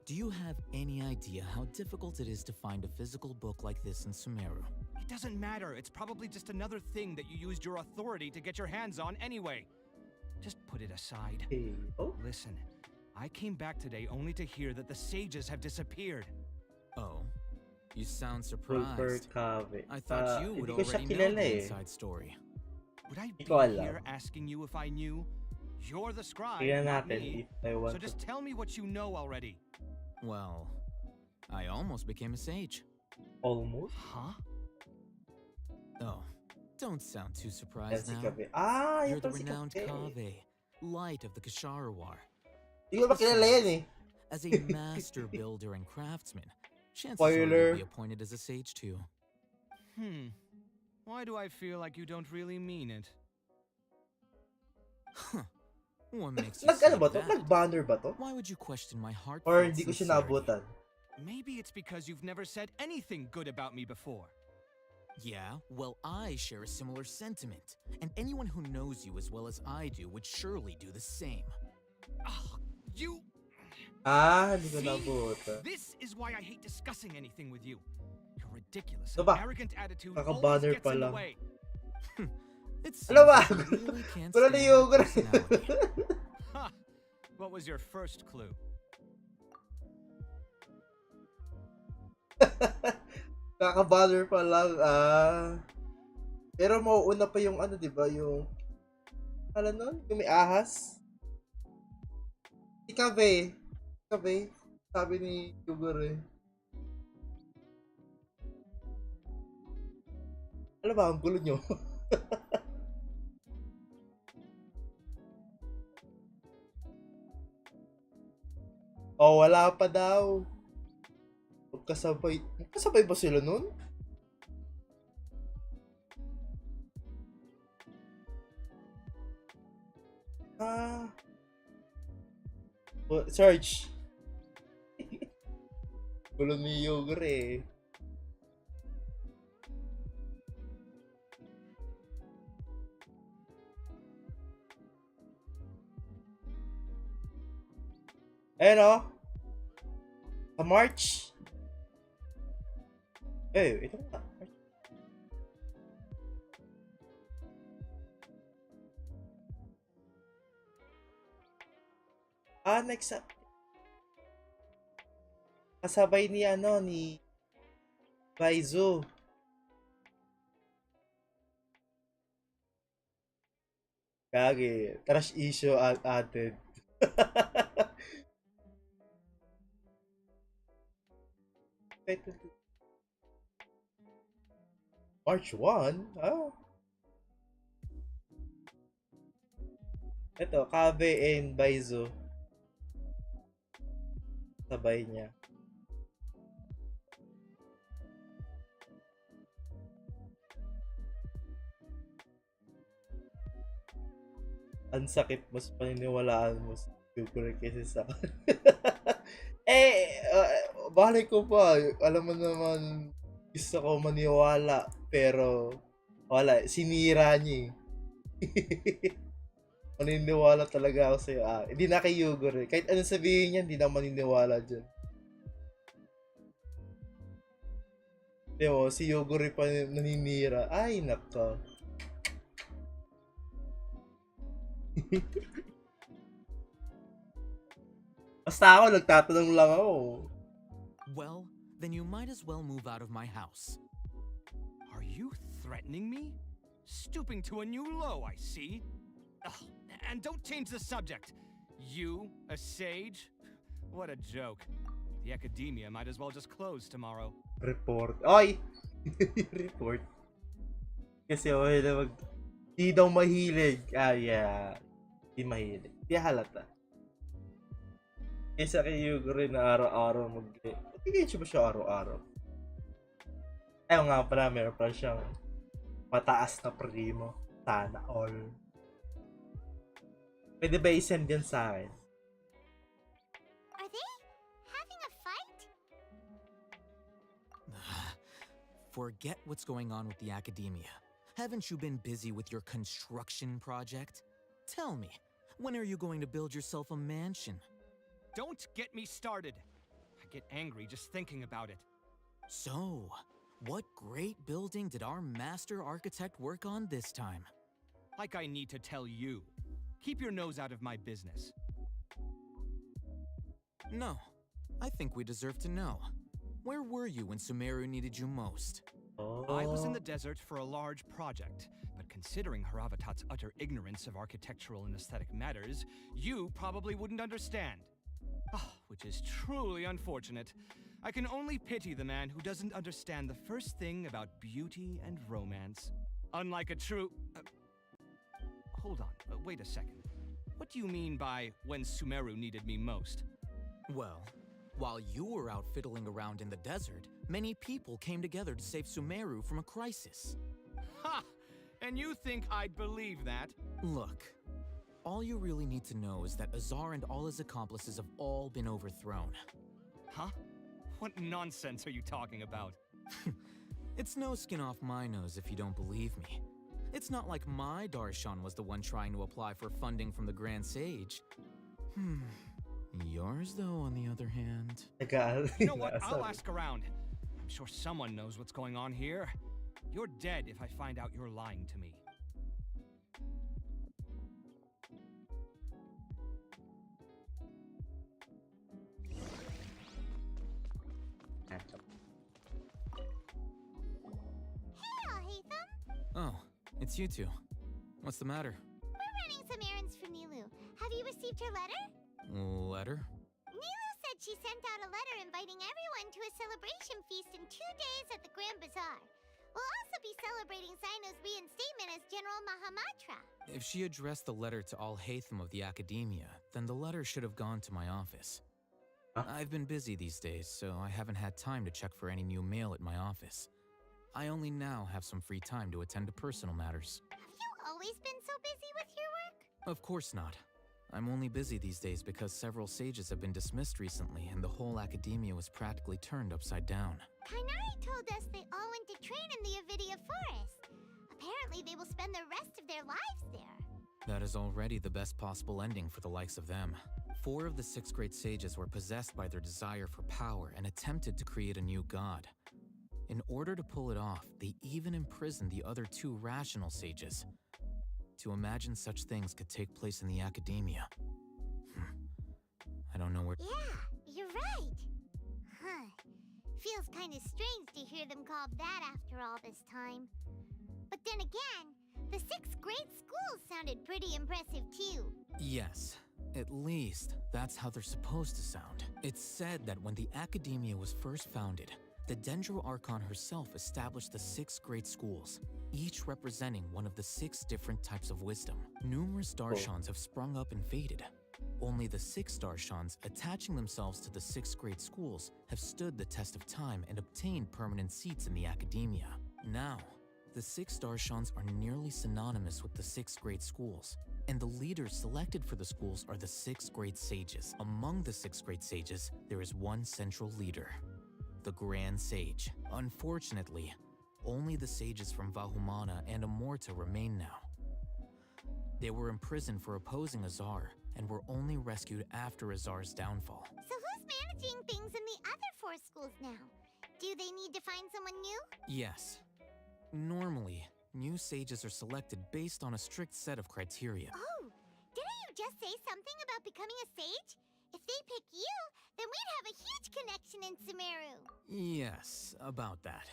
Do you have any idea how difficult it is to find a physical book like this in Sumeru? It doesn't matter. It's probably just another thing that you used your authority to get your hands on anyway. Just put it aside. Oh. Listen, I came back today only to hear that the sages have disappeared. Oh, you sound Super surprised. Cave. I thought you would Hindi ko siya already know kilala the eh. inside story. Would I Hindi ko be alam. here asking you if I knew? You're the scribe, Tingnan not natin me. if I want So just tell me what you know already. Well, I almost became a sage. Almost? Huh? Oh, don't sound too surprised Yan si now. Cave. Ah, You're yun the pala si renowned Cave. Kave, light of the 𝚗𝚗. Hindi ko ba kilala yan eh. As a master builder and craftsman, chances Spoiler. are you'll be appointed as a sage too. Why do I feel like you don't really mean it? Huh. What makes you say Nag-ano ba to? that? Nag-banner ba to? Why would you question my heart? Or hindi ko siya naabutan? Maybe it's because you've never said anything good about me before. Yeah, well, I share a similar sentiment, and anyone who knows you as well as I do would surely do the same. You... Ah, hindi ko See? naabutan. This is why I hate discussing anything with you. Your ridiculous Ano and ba? arrogant attitude Kaka-banner always gets pa in the lang. way. It Ano ba? seems you really can't Wala na stand yung my personality. Ha! What was your first clue? Kaka-banner pa lang. Ah. Pero mauuna pa yung ano, di ba? Yung... Ano nun? Yung may ahas? Si Cave. Cave. Sabi ni Vtuber eh. Ano ba, ang gulo nyo? Oh, wala pa daw. Magkasabay. Magkasabay ba sila nun? Ah. Oh, search. Gulo ni Yogurt eh. Ayan o. Sa March. Eh, ito nga. Ah, next. Kasabay ni ano, ni Baizu. Kage, trash issue added. March 1? Ah. Ito, Kabe and Baizu. Sabay niya. Ang sakit, mas paniniwalaan mo sa Phvtuber kasi sa balik ko pa. Alam mo naman, gusto ko maniwala. Pero, wala. Sinira niya eh. Maniniwala talaga ako sa'yo. Hindi na kay Yogurt eh. Kahit anong sabihin niya, hindi na maniniwala dyan. Di mo, si Yogurt pa naninira. Ay, nako. Basta ako, nagtatanong lang ako. Well, then you might as well move out of my house. Are you threatening me? Stooping to a new low, I see. Ugh, and don't change the subject. You, a sage? What a joke. The academia might as well just close tomorrow. Report. Ay! Report. Kasi di daw mahilig. Yeah. Di mahilig. Di halata. Kesa kay Yugo rin na araw-araw mag-engage ba siya araw-araw? Ayaw nga pala, meron pa siyang mataas na primo. Sana all. Pwede ba i-send yan sa akin? Are they having a fight? Forget what's going on with the academia. Haven't you been busy with your construction project? Tell me, when are you going to build yourself a mansion? Don't get me started. I get angry just thinking about it. So, what great building did our master architect work on this time? Like I need to tell you. Keep your nose out of my business. No, I think we deserve to know. Where were you when Sumeru needed you most? I was in the desert for a large project, but considering Haravatat's utter ignorance of architectural and aesthetic matters, you probably wouldn't understand. Which is truly unfortunate. I can only pity the man who doesn't understand the first thing about beauty and romance. Unlike a true... hold on, wait a second. What do you mean by when Sumeru needed me most? Well, while you were out fiddling around in the desert, many people came together to save Sumeru from a crisis. Ha! And you think I'd believe that? Look, all you really need to know is that Azar and all his accomplices have all been overthrown. Huh? What nonsense are you talking about? It's no skin off my nose if you don't believe me. It's not like my Darshan was the one trying to apply for funding from the Grand Sage. Yours, though, on the other hand... You know what? I'll ask around. I'm sure someone knows what's going on here. You're dead if I find out you're lying to me. Oh, it's you two. What's the matter? We're running some errands for Nilou. Have you received her letter? Letter? Nilou said she sent out a letter inviting everyone to a celebration feast in 2 days at the Grand Bazaar. We'll also be celebrating Cyno's reinstatement as General Mahamatra. If she addressed the letter to all 𝚃𝚄 of the Academia, then the letter should have gone to my office. I've been busy these days, so I haven't had time to check for any new mail at my office. I only now have some free time to attend to personal matters. Have you always been so busy with your work? Of course not. I'm only busy these days because several sages have been dismissed recently and the whole Academia was practically turned upside down. Tighnari told us they all went to train in the Avidia Forest. Apparently they will spend the rest of their lives there. That is already the best possible ending for the likes of them. 4 of the 6 great sages were possessed by their desire for power and attempted to create a new god. In order to pull it off, they even imprisoned the other 2 rational sages. To imagine such things could take place in the Academia. I don't know where— Yeah, you're right. Huh. Feels kinda strange to hear them called that after all this time. But then again, the 6 great schools sounded pretty impressive too. Yes, at least that's how they're supposed to sound. It's said that when the Academia was first founded, the 𝚃𝚁 herself established the 6 great schools, each representing one of the 6 different types of wisdom. Numerous 𝚲𝚀s have sprung up and faded. Only the 6 𝚲𝚀s, attaching themselves to the 6 great schools, have stood the test of time and obtained permanent seats in the Academia. Now, the 6 𝚲𝚀s are nearly synonymous with the 6 great schools, and the leaders selected for the schools are the 6 great sages. Among the 6 great sages, there is one central leader, the Grand Sage. Unfortunately, only the sages from 𝚂𝚗𝚄 and 𝚗𝚗𝚃 remain now. They were imprisoned for opposing 𝚲𝚗 and were only rescued after 𝚲𝚗's downfall. So who's managing things in the other 4 schools now? Do they need to find someone new? Yes. Normally, new sages are selected based on a strict set of criteria. Oh, didn't you just say something about becoming a sage? If they pick you, then we'd have a huge connection in Sumeru. Yes, about that.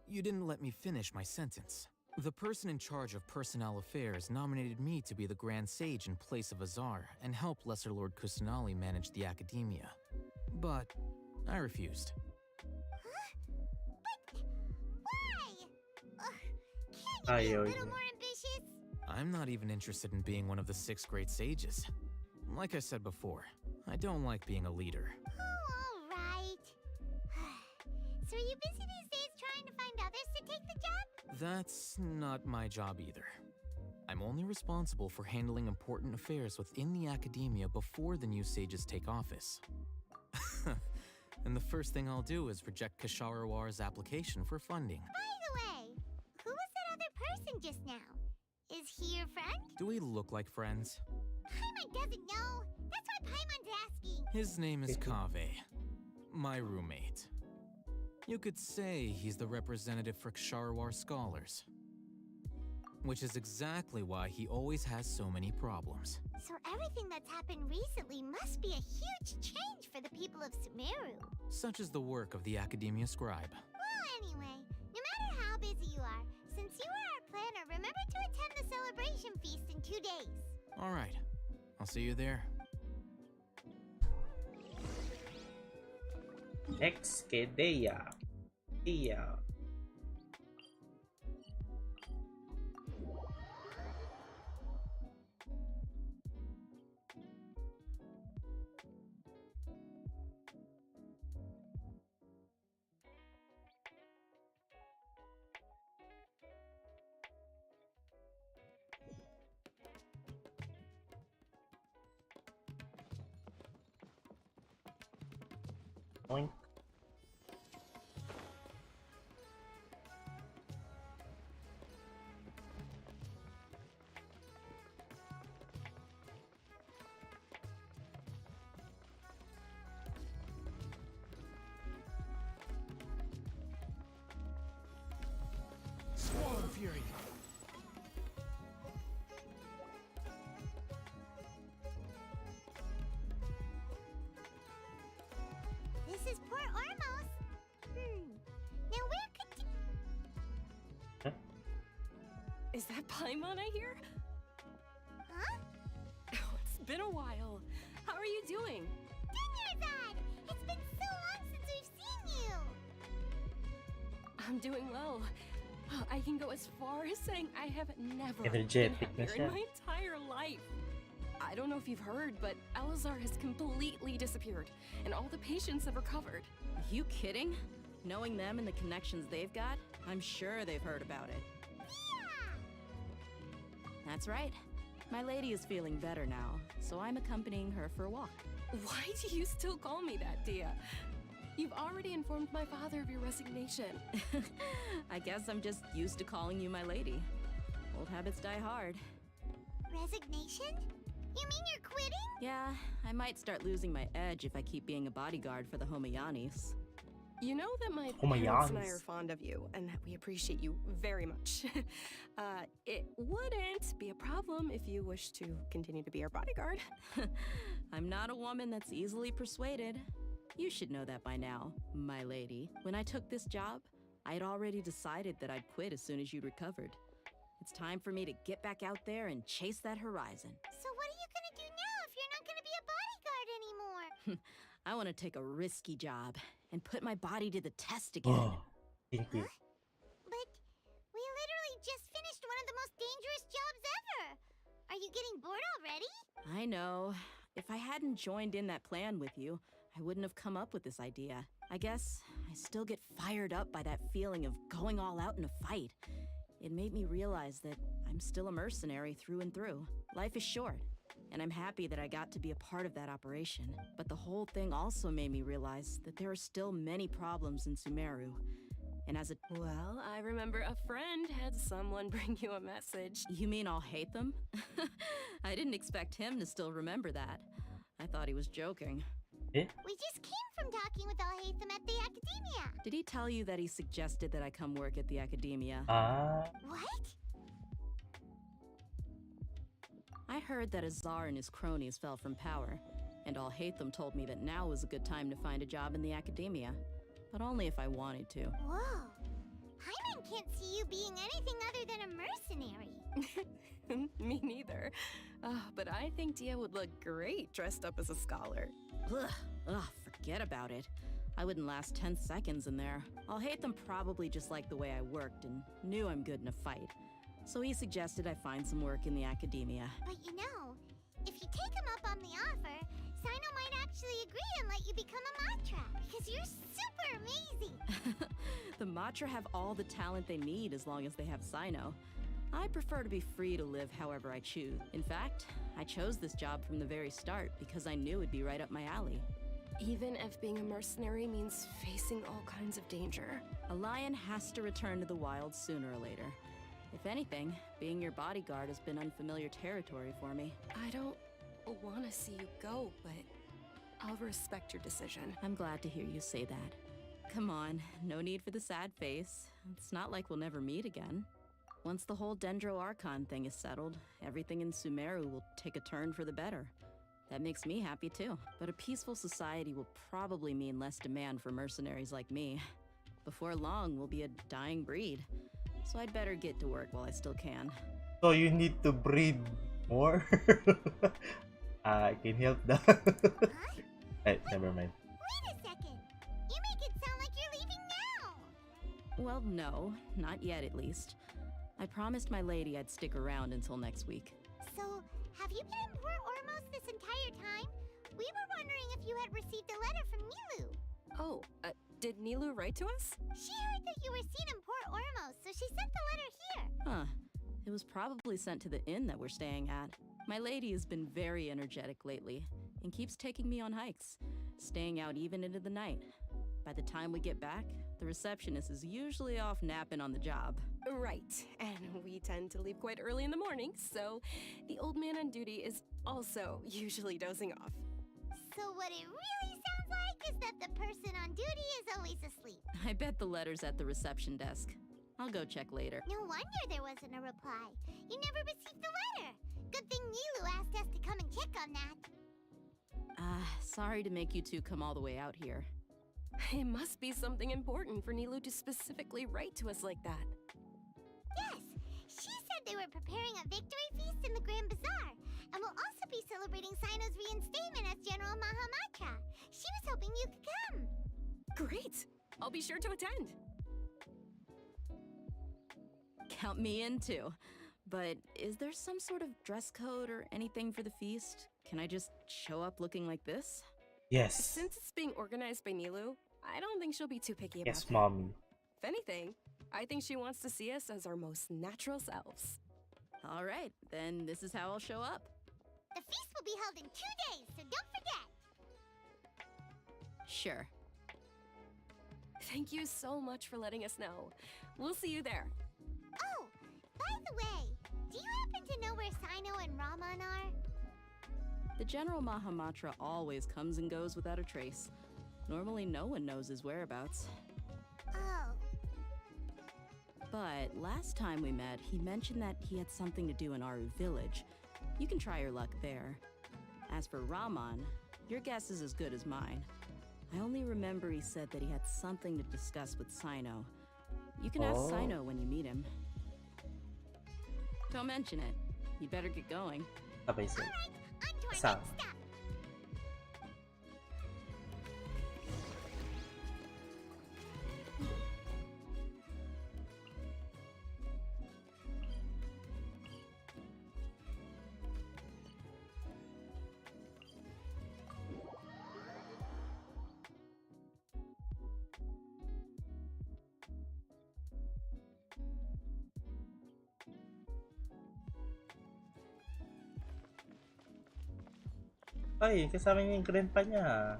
You didn't let me finish my sentence. The person in charge of personnel affairs nominated me to be the Grand Sage in place of 𝚲𝚗 and help Lesser Lord Kusanali manage the Academia. But I refused. Can't you be a little more ambitious? I'm not even interested in being one of the 6 great sages. Like I said before, I don't like being a leader. Oh, alright. So are you busy these days trying to find others to take the job? That's not my job either. I'm only responsible for handling important affairs within the Academia before the new sages take office. And the first thing I'll do is reject 𝚗𝚗 application for funding. By the way, who was that other person just now? Is he your friend? Do we look like friends? Paimon doesn't know. That's why Paimon's asking. His name is Kaveh, my roommate. You could say he's the representative for 𝚗𝚗 scholars. Which is exactly why he always has so many problems. So everything that's happened recently must be a huge change for the people of Sumeru. Such is the work of the Academia Scribe. Well, anyway, no matter how busy you are, since you are our planner, remember to attend the celebration feast in 2 days. All right, I'll see you there. Exkedeya. Yeah. Oink. Swarm Fury. This is Port Ormos. Now where could you... Is that Paimon I hear? Huh? Oh, it's been a while. How are you doing? Dinyarzad! It's been so long since we've seen you! I'm doing well. I can go as far as saying I have never been Energetic na happier siya. in my entire life. I don't know if you've heard, but Elazar has completely disappeared, and all the patients have recovered. You kidding? Knowing them and the connections they've got, I'm sure they've heard about it. That's right. My lady is feeling better now, so I'm accompanying her for a walk. Why do you still call me that, Dia? You've already informed my father of your resignation. I guess I'm just used to calling you my lady. Old habits die hard. Resignation? You mean you're quitting? Yeah, I might start losing my edge if I keep being a bodyguard for the Homayanis. You know that my Homayanis. parents and I are fond of you, and that we appreciate you very much. It wouldn't be a problem if you wish to continue to be our bodyguard. I'm not a woman that's easily persuaded. You should know that by now, my lady. When I took this job, I had already decided that I'd quit as soon as you'd recovered. It's time for me to get back out there and chase that horizon. So what are you gonna do now if you're not gonna be a bodyguard anymore? I want to take a risky job and put my body to the test again. Oh, thank you. But we literally just finished one of the most dangerous jobs ever. Are you getting bored already? I know. If I hadn't joined in that plan with you, I wouldn't have come up with this idea. I guess I still get fired up by that feeling of going all out in a fight. It made me realize that I'm still a mercenary through and through. Life is short, and I'm happy that I got to be a part of that operation. But the whole thing also made me realize that there are still many problems in Sumeru. And as a— Well, I remember a friend had someone bring you a message. You mean I'll hate them? I didn't expect him to still remember that. I thought he was joking. Eh? We just came from talking with 𝚃𝚃 at the academia. Did he tell you that he suggested that I come work at the academia? What? I heard that a czar and his cronies fell from power, and 𝚃𝚃 told me that now was a good time to find a job in the academia, but only if I wanted to. Whoa. Paimon can't see you being anything other than a mercenary. Me neither. But I think Dia would look great dressed up as a scholar. Ugh, forget about it. I wouldn't last 10 seconds in there. 𝚃𝚃 probably just liked the way I worked and knew I'm good in a fight. So he suggested I find some work in the academia. But you know, if you take him up on the offer, Cyno might actually agree and let you become a Matra, because you're super amazing. The Matra have all the talent they need as long as they have Cyno. I prefer to be free to live however I choose. In fact, I chose this job from the very start because I knew it'd be right up my alley. Even if being a mercenary means facing all kinds of danger. A lion has to return to the wild sooner or later. If anything, being your bodyguard has been unfamiliar territory for me. I don't want to see you go, but I'll respect your decision. I'm glad to hear you say that. Come on, no need for the sad face. It's not like we'll never meet again. Once the whole 𝚃𝚃 thing is settled, everything in Sumeru will take a turn for the better. That makes me happy too. But a peaceful society will probably mean less demand for mercenaries like me. Before long, we'll be a dying breed. So I'd better get to work while I still can. So you need to breed more? I can help that. Hey, never mind. Wait a second. You make it sound like you're leaving now. Well, no, not yet at least. I promised my lady I'd stick around until next week. So, have you been in Port Ormos this entire time? We were wondering if you had received a letter from Nilou. Oh, did Nilou write to us? She heard that you were seen in Port Ormos, so she sent the letter here. Huh. It was probably sent to the inn that we're staying at. My lady has been very energetic lately and keeps taking me on hikes, staying out even into the night. By the time we get back, the receptionist is usually off napping on the job. Right, and we tend to leave quite early in the morning, so the old man on duty is also usually dozing off. So what it really sounds like is that the person on duty is always asleep. I bet the letter's at the reception desk. I'll go check later. No wonder there wasn't a reply. You never received the letter. Good thing Nilou asked us to come and check on that. Sorry to make you two come all the way out here. It must be something important for Nilou to specifically write to us like that. Yes, she said they were preparing a victory feast in the Grand Bazaar, and will also be celebrating Cyno's reinstatement as General Mahamatra. She was hoping you could come. Great! I'll be sure to attend. Count me in too. But is there some sort of dress code or anything for the feast? Can I just show up looking like this? Yes. Since it's being organized by Nilou, I don't think she'll be too picky about Yes, that. mommy. If anything, I think she wants to see us as our most natural selves. All right, then this is how I'll show up. The feast will be held in 2 days, so don't forget. Sure. Thank you so much for letting us know. We'll see you there. Oh, by the way, do you happen to know where 𝚁𝚄 and Rahman are? The General Mahamatra always comes and goes without a trace. Normally no one knows his whereabouts. Oh. But last time we met, he mentioned that he had something to do in Aaru village. You can try your luck there. As for Rahman, your guess is as good as mine. I only remember he said that he had something to discuss with 𝚁𝚄. You can ask 𝚁𝚄 when you meet him. Don't mention it. You'd better get going. Sabay sila. On to our next Kasama. stop. Ay, kasama niya yung grandpa niya.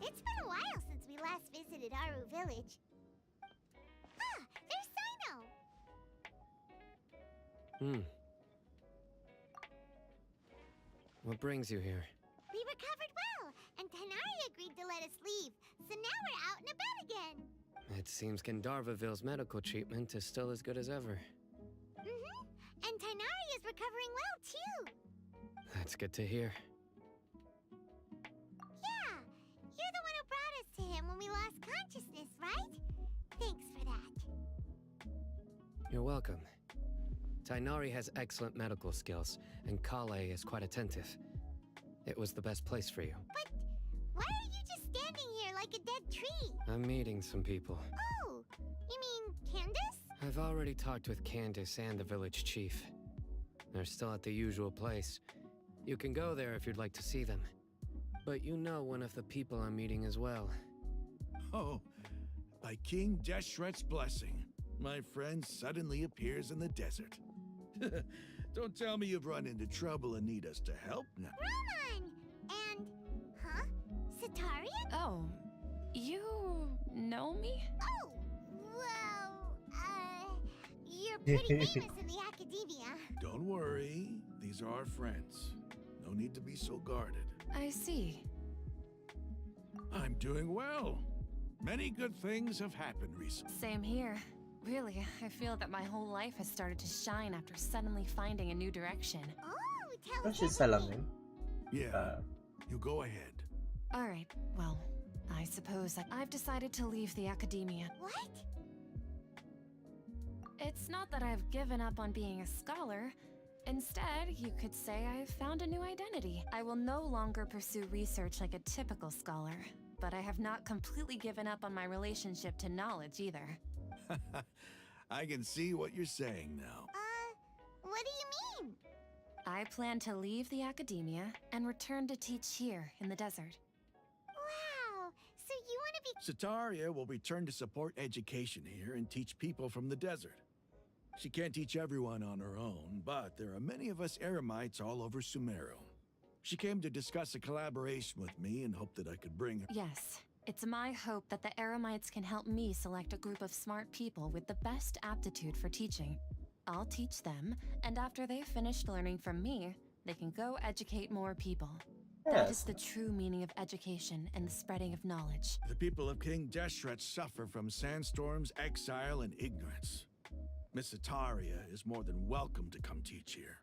It's been a while since we last visited Aaru village. Ah, there's 𝚁𝚄. What brings you here? We recovered well, and 𝚃nari agreed to let us leave, so now we're out and about again. It seems Gandharvaville's medical treatment is still as good as ever. And 𝚃nari is recovering well, too. That's good to hear. Yeah, you're the one who brought us to him when we lost consciousness, right? Thanks for that. You're welcome. 𝚃nari has excellent medical skills, and Kyleeemon is quite attentive. It was the best place for you. But why are you just standing here like a dead tree? I'm meeting some people. Oh, you mean Candace? I've already talked with Candace and the village chief. They're still at the usual place. You can go there if you'd like to see them. But you know one of the people I'm meeting as well. Oh, by King 𝚲𝙷𝙰𝚃's blessing, my friend suddenly appears in the desert. Don't tell me you've run into trouble and need us to help now. Rahman! And, huh? 𝚃taria? Oh, you know me? Oh, well, you're pretty famous in the academia. Don't worry, these are our friends. No need to be so guarded. I see. I'm doing well. Many good things have happened recently. Same here. Really, I feel that my whole life has started to shine after suddenly finding a new direction. Oh, tell Ano us siya salamin? Yeah, you go ahead. Alright, well, I suppose that I've decided to leave the academia. What? It's not that I've given up on being a scholar. Instead, you could say I've found a new identity. I will no longer pursue research like a typical scholar, but I have not completely given up on my relationship to knowledge either. I can see what you're saying now. What do you mean? I plan to leave the academia and return to teach here in the desert. Wow, so you want to be... 𝚃taria will return to support education here and teach people from the desert. She can't teach everyone on her own, but there are many of us Eremites all over Sumeru. She came to discuss a collaboration with me and hoped that I could bring her... Yes, it's my hope that the Eremites can help me select a group of smart people with the best aptitude for teaching. I'll teach them, and after they've finished learning from me, they can go educate more people. That is the true meaning of education and the spreading of knowledge. The people of King 𝚲𝙷𝙰 suffer from sandstorms, exile, and ignorance. Miss 𝚃taria is more than welcome to come teach here.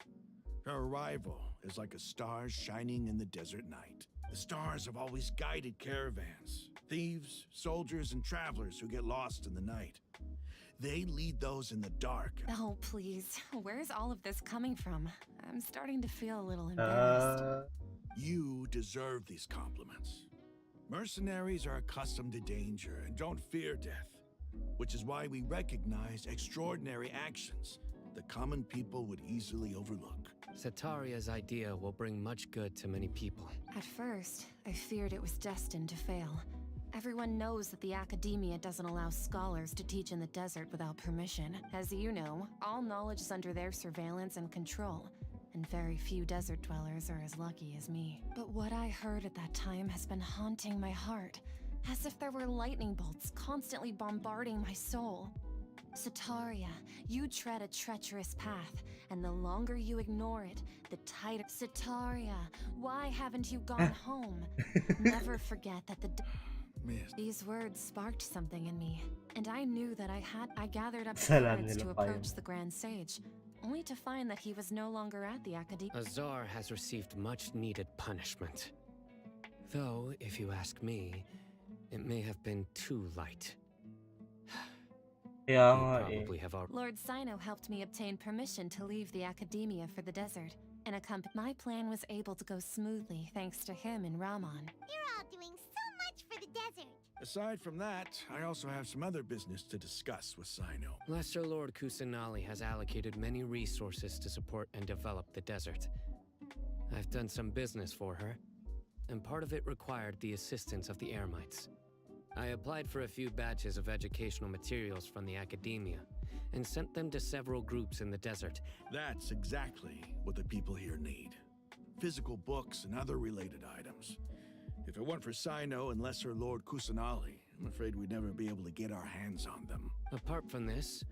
Her arrival is like a star shining in the desert night. The stars have always guided caravans, thieves, soldiers, and travelers who get lost in the night. They lead those in the dark. Oh, please. Where's all of this coming from? I'm starting to feel a little embarrassed. You deserve these compliments. Mercenaries are accustomed to danger and don't fear death, which is why we recognize extraordinary actions that common people would easily overlook. 𝚃𝙁𝙀's idea will bring much good to many people. At first, I feared it was destined to fail. Everyone knows that the academia doesn't allow scholars to teach in the desert without permission. As you know, all knowledge is under their surveillance and control, and very few desert dwellers are as lucky as me. But what I heard at that time has been haunting my heart, as if there were lightning bolts constantly bombarding my soul. 𝚃𝙁𝙀, you tread a treacherous path, and the longer you ignore it, the tighter. 𝚃𝙁𝙀, why haven't you gone home? Never forget that the... These words sparked something in me, and I knew that I gathered up courage to approach the Grand Sage, only to find that he was no longer at the academia. 𝚁𝙁 has received much-needed punishment. Though, if you ask me, it may have been too light. Probably have already... Lord 𝚁𝚄 helped me obtain permission to leave the academia for the desert, and my plan was able to go smoothly thanks to him and Rahman. You're all doing so much for the desert. Aside from that, I also have some other business to discuss with 𝚁𝚄. Lesser Lord 𝚁𝚄𝙻𝚃 has allocated many resources to support and develop the desert. I've done some business for her, and part of it required the assistance of the Eremites. I applied for a few batches of educational materials from the academia, and sent them to several groups in the desert. That's exactly what the people here need. Physical books and other related items. If it weren't for 𝚁𝚄 and Lesser Lord 𝚁𝚗𝚻, I'm afraid we'd never be able to get our hands on them. Apart from this,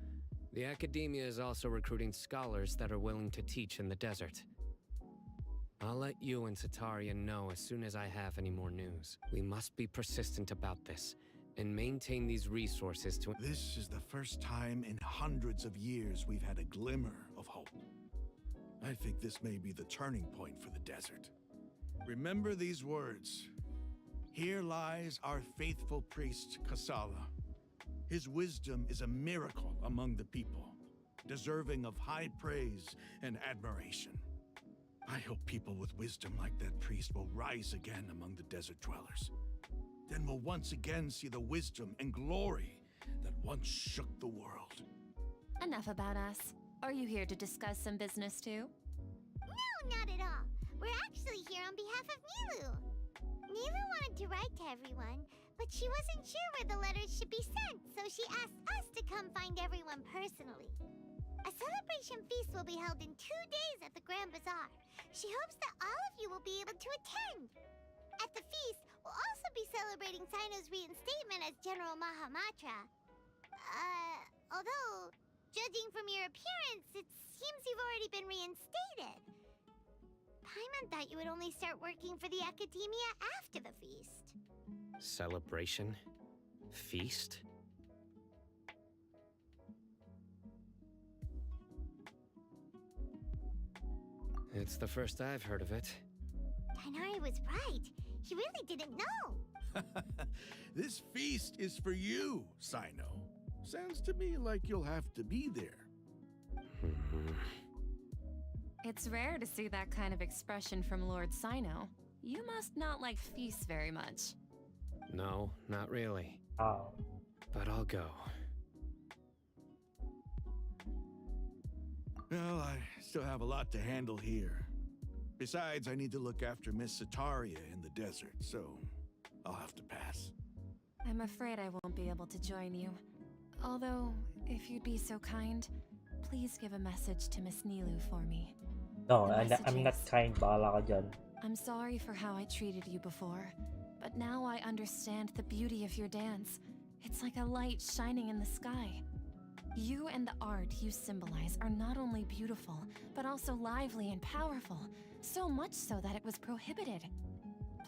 the academia is also recruiting scholars that are willing to teach in the desert. I'll let you and 𝚃𝙁𝙀 know as soon as I have any more news. We must be persistent about this, and maintain these resources to... This is the first time in hundreds of years we've had a glimmer of hope. I think this may be the turning point for the desert. Remember these words. Here lies our faithful priest, Kasala. His wisdom is a miracle among the people, deserving of high praise and admiration. I hope people with wisdom like that priest will rise again among the desert dwellers. Then we'll once again see the wisdom and glory that once shook the world. Enough about us. Are you here to discuss some business too? No, not at all. We're actually here on behalf of Nilou. Nilou wanted to write to everyone, but she wasn't sure where the letters should be sent, so she asked us to come find everyone personally. A celebration feast will be held in 2 days at the Grand Bazaar. She hopes that all of you will be able to attend. At the feast, we'll also be celebrating 𝚁𝚄's reinstatement as General Mahamatra. Although, judging from your appearance, it seems you've already been reinstated. Paimon thought you would only start working for the academia after the feast. Celebration? Feast? It's the first I've heard of it. Tighnari was right. He really didn't know. This feast is for you, 𝚁𝚄. Sounds to me like you'll have to be there. It's rare to see that kind of expression from Lord 𝚁𝚄. You must not like feasts very much. No, not really. Oh. But I'll go. Well, I still have a lot to handle here. Besides, I need to look after Miss 𝚃𝙁𝙀 in the desert, so I'll have to pass. I'm afraid I won't be able to join you. Although, if you'd be so kind, please give a message to Miss Nilou for me. No, I'm not kind. Bahala ka dyan. I'm sorry for how I treated you before, but now I understand the beauty of your dance. It's like a light shining in the sky. You and the art you symbolize are not only beautiful, but also lively and powerful, so much so that it was prohibited.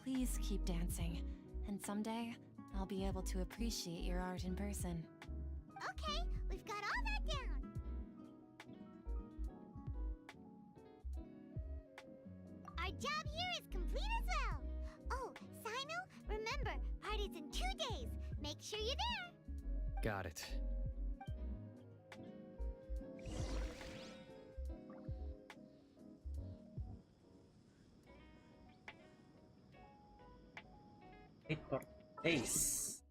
Please keep dancing, and someday I'll be able to appreciate your art in person. Okay, we've got all that down. Our job here is complete as well. Oh, remember, party's in 2 days. Make sure you're there. Got it. Ace.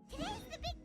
Today's the big...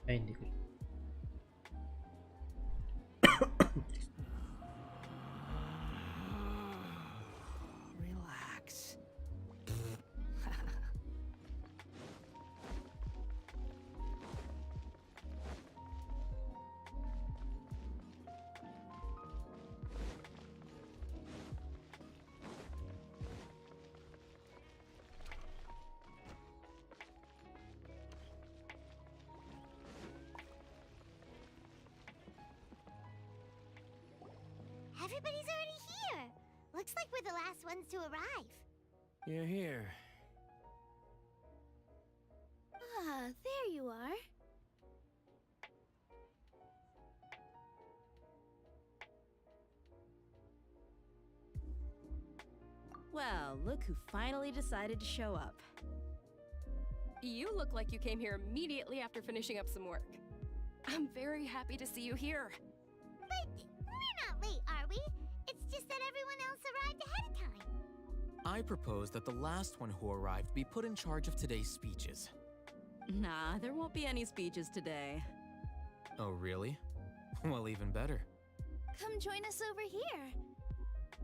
Ay, hindi ko. Relax. Everybody's already here. Looks like we're the last ones to arrive. You're here. Ah, there you are. Well, look who finally decided to show up. You look like you came here immediately after finishing up some work. I'm very happy to see you here. But we're not late, are we? It's just that everyone else arrived ahead of time. I propose that the last one who arrived be put in charge of today's speeches. Nah, there won't be any speeches today. Oh, really? Well, even better. Come join us over here.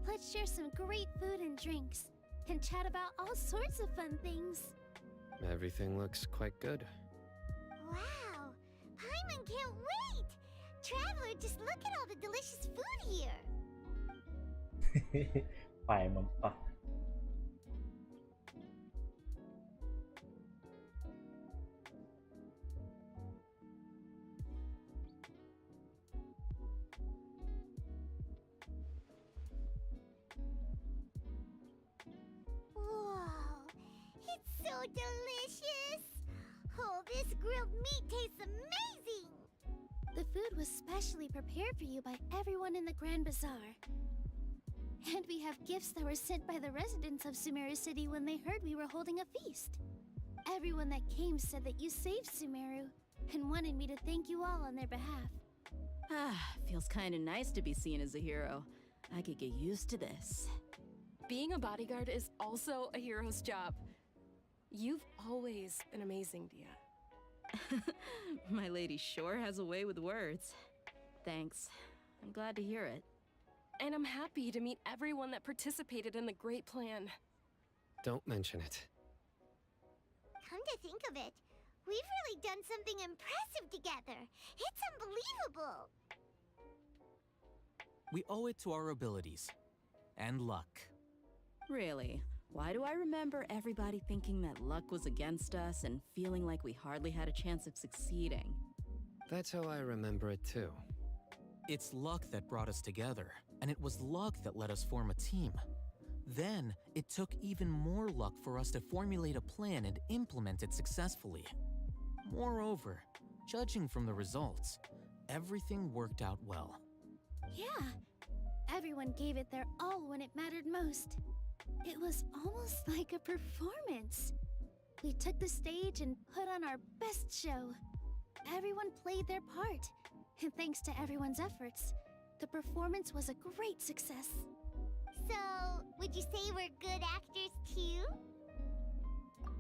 Let's share some great food and drinks, and chat about all sorts of fun things. Everything looks quite good. Wow! Paimon can't wait! Traveler, just look at all the delicious food here! Paimon pa. Whoa! It's so delicious! Oh, this grilled meat tastes amazing! The food was specially prepared for you by everyone in the Grand Bazaar. And we have gifts that were sent by the residents of Sumeru City when they heard we were holding a feast. Everyone that came said that you saved Sumeru, and wanted me to thank you all on their behalf. Ah, feels kinda nice to be seen as a hero. I could get used to this. Being a bodyguard is also a hero's job. You've always been amazing, Dia. My lady sure has a way with words. Thanks. I'm glad to hear it. And I'm happy to meet everyone that participated in the great plan. Don't mention it. Come to think of it, we've really done something impressive together. It's unbelievable! We owe it to our abilities. And luck. Really? Why do I remember everybody thinking that luck was against us and feeling like we hardly had a chance of succeeding? That's how I remember it too. It's luck that brought us together, and it was luck that let us form a team. Then, it took even more luck for us to formulate a plan and implement it successfully. Moreover, judging from the results, everything worked out well. Yeah, everyone gave it their all when it mattered most. It was almost like a performance. We took the stage and put on our best show. Everyone played their part, and thanks to everyone's efforts, the performance was a great success. So, would you say we're good actors too?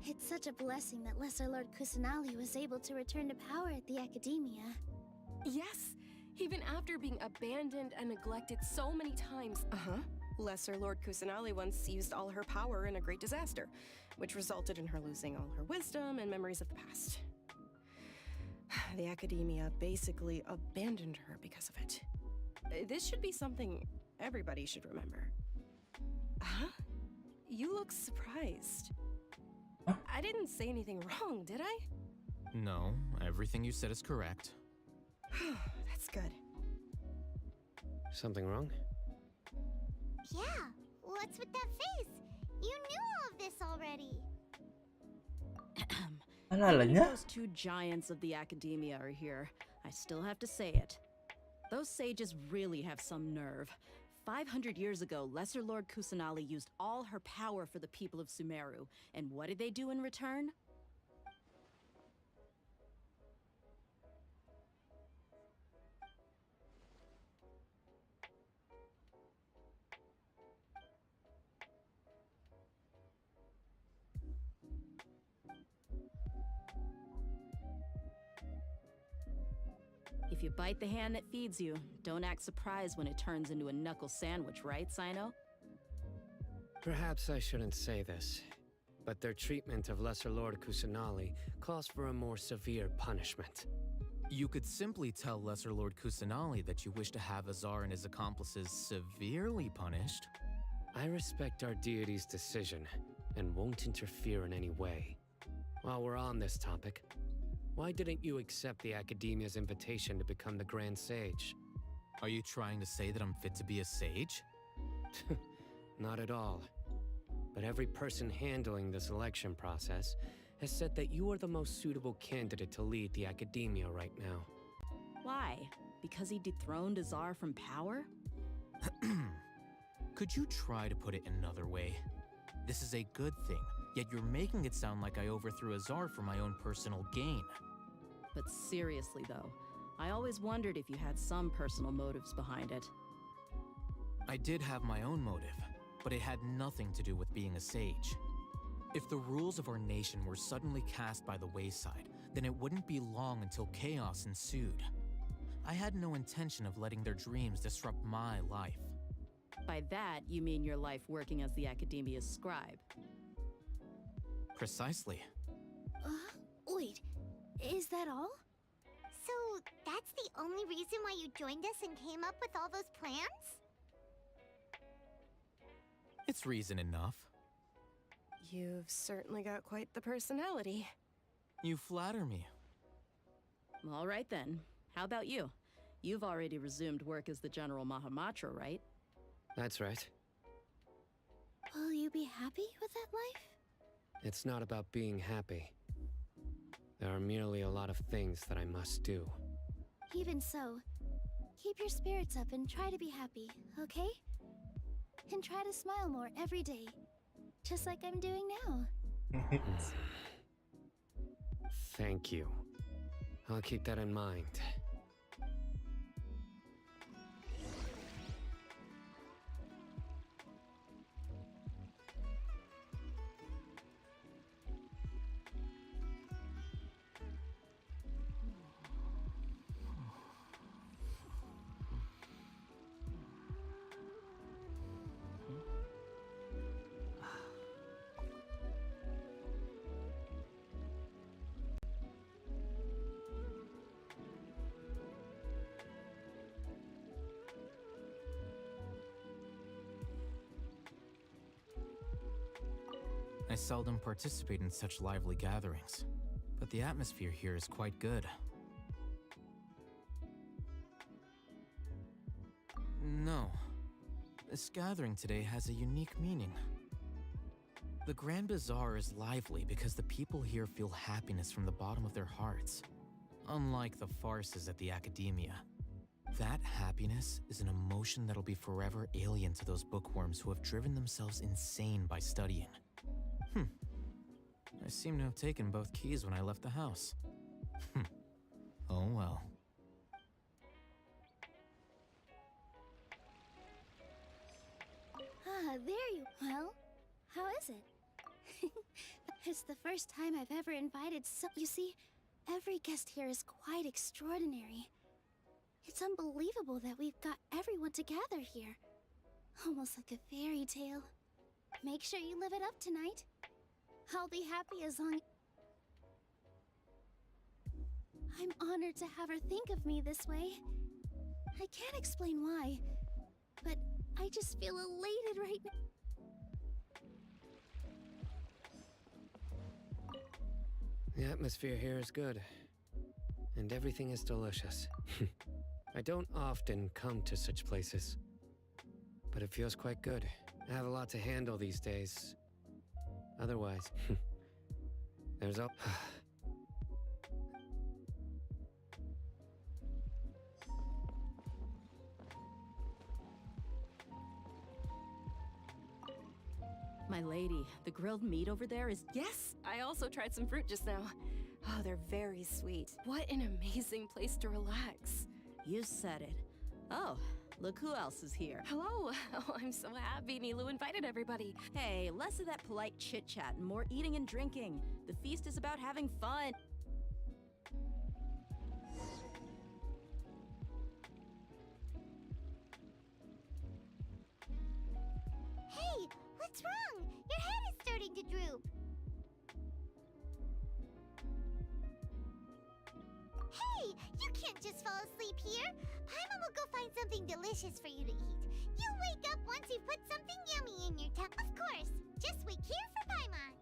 It's such a blessing that Lesser Lord Kusanali was able to return to power at the Academia. Yes, even after being abandoned and neglected so many times. Lesser Lord Kusanali once used all her power in a great disaster, which resulted in her losing all her wisdom and memories of the past. The Academia basically abandoned her because of it. This should be something everybody should remember. Huh? You look surprised. I didn't say anything wrong, did I? No, everything you said is correct. That's good. Something wrong? Yeah, what's with that face? You knew all of this already. Alala Even if niya? those two giants of the Academia are here, I still have to say it. Those sages really have some nerve. 500 years ago, Lesser Lord Kusanali used all her power for the people of Sumeru, and what did they do in return? If you bite the hand that feeds you, don't act surprised when it turns into a knuckle sandwich, right, 𝚁𝚄? Perhaps I shouldn't say this, but their treatment of Lesser Lord Kusanali calls for a more severe punishment. You could simply tell Lesser Lord Kusanali that you wish to have Azar and his accomplices severely punished. I respect our deity's decision and won't interfere in any way. While we're on this topic, why didn't you accept the Academia's invitation to become the Grand Sage? Are you trying to say that I'm fit to be a sage? Not at all. But every person handling the selection process has said that you are the most suitable candidate to lead the Academia right now. Why? Because he dethroned Azar from power? Could you try to put it another way? This is a good thing, yet you're making it sound like I overthrew Azar for my own personal gain. But seriously though, I always wondered if you had some personal motives behind it. I did have my own motive, but it had nothing to do with being a sage. If the rules of our nation were suddenly cast by the wayside, then it wouldn't be long until chaos ensued. I had no intention of letting their dreams disrupt my life. By that, you mean your life working as the Academia's scribe? Precisely. Wait, is that all? So, that's the only reason why you joined us and came up with all those plans? It's reason enough. You've certainly got quite the personality. You flatter me. All right then. How about you? You've already resumed work as the General Mahamatra, right? That's right. Will you be happy with that life? It's not about being happy. There are merely a lot of things that I must do. Even so, keep your spirits up and try to be happy, okay? And try to smile more every day, just like I'm doing now. Thank you. I'll keep that in mind. I seldom participate in such lively gatherings, but the atmosphere here is quite good. No, This gathering today has a unique meaning. The Grand Bazaar is lively because the people here feel happiness from the bottom of their hearts. Unlike the farces at the academia. That happiness is an emotion that'll be forever alien to those bookworms who have driven themselves insane by studying. I seem to have taken both keys when I left the house. Oh well. Ah, there you... Well, how is it? It's the first time I've ever invited You see, every guest here is quite extraordinary. It's unbelievable that we've got everyone together here. Almost like a fairy tale. Make sure you live it up tonight. I'll be happy as long... I'm honored to have her think of me this way. I can't explain why, but I just feel elated right now. The atmosphere here is good, and everything is delicious. I don't often come to such places, but it feels quite good. I have a lot to handle these days. Otherwise, there's a... My lady, the grilled meat over there is... Yes! I also tried some fruit just now. Oh, they're very sweet. What an amazing place to relax. You said it. Oh, look who else is here. Hello! Oh, I'm so happy Nilou invited everybody. Hey, less of that polite chit-chat and more eating and drinking. The feast is about having fun. Hey, what's wrong? Your head is starting to droop. Hey, you can't just fall asleep here. Paimon will go find something delicious for you to eat. You'll wake up once you put something yummy in your tongue. Of course, just wait here for Paimon.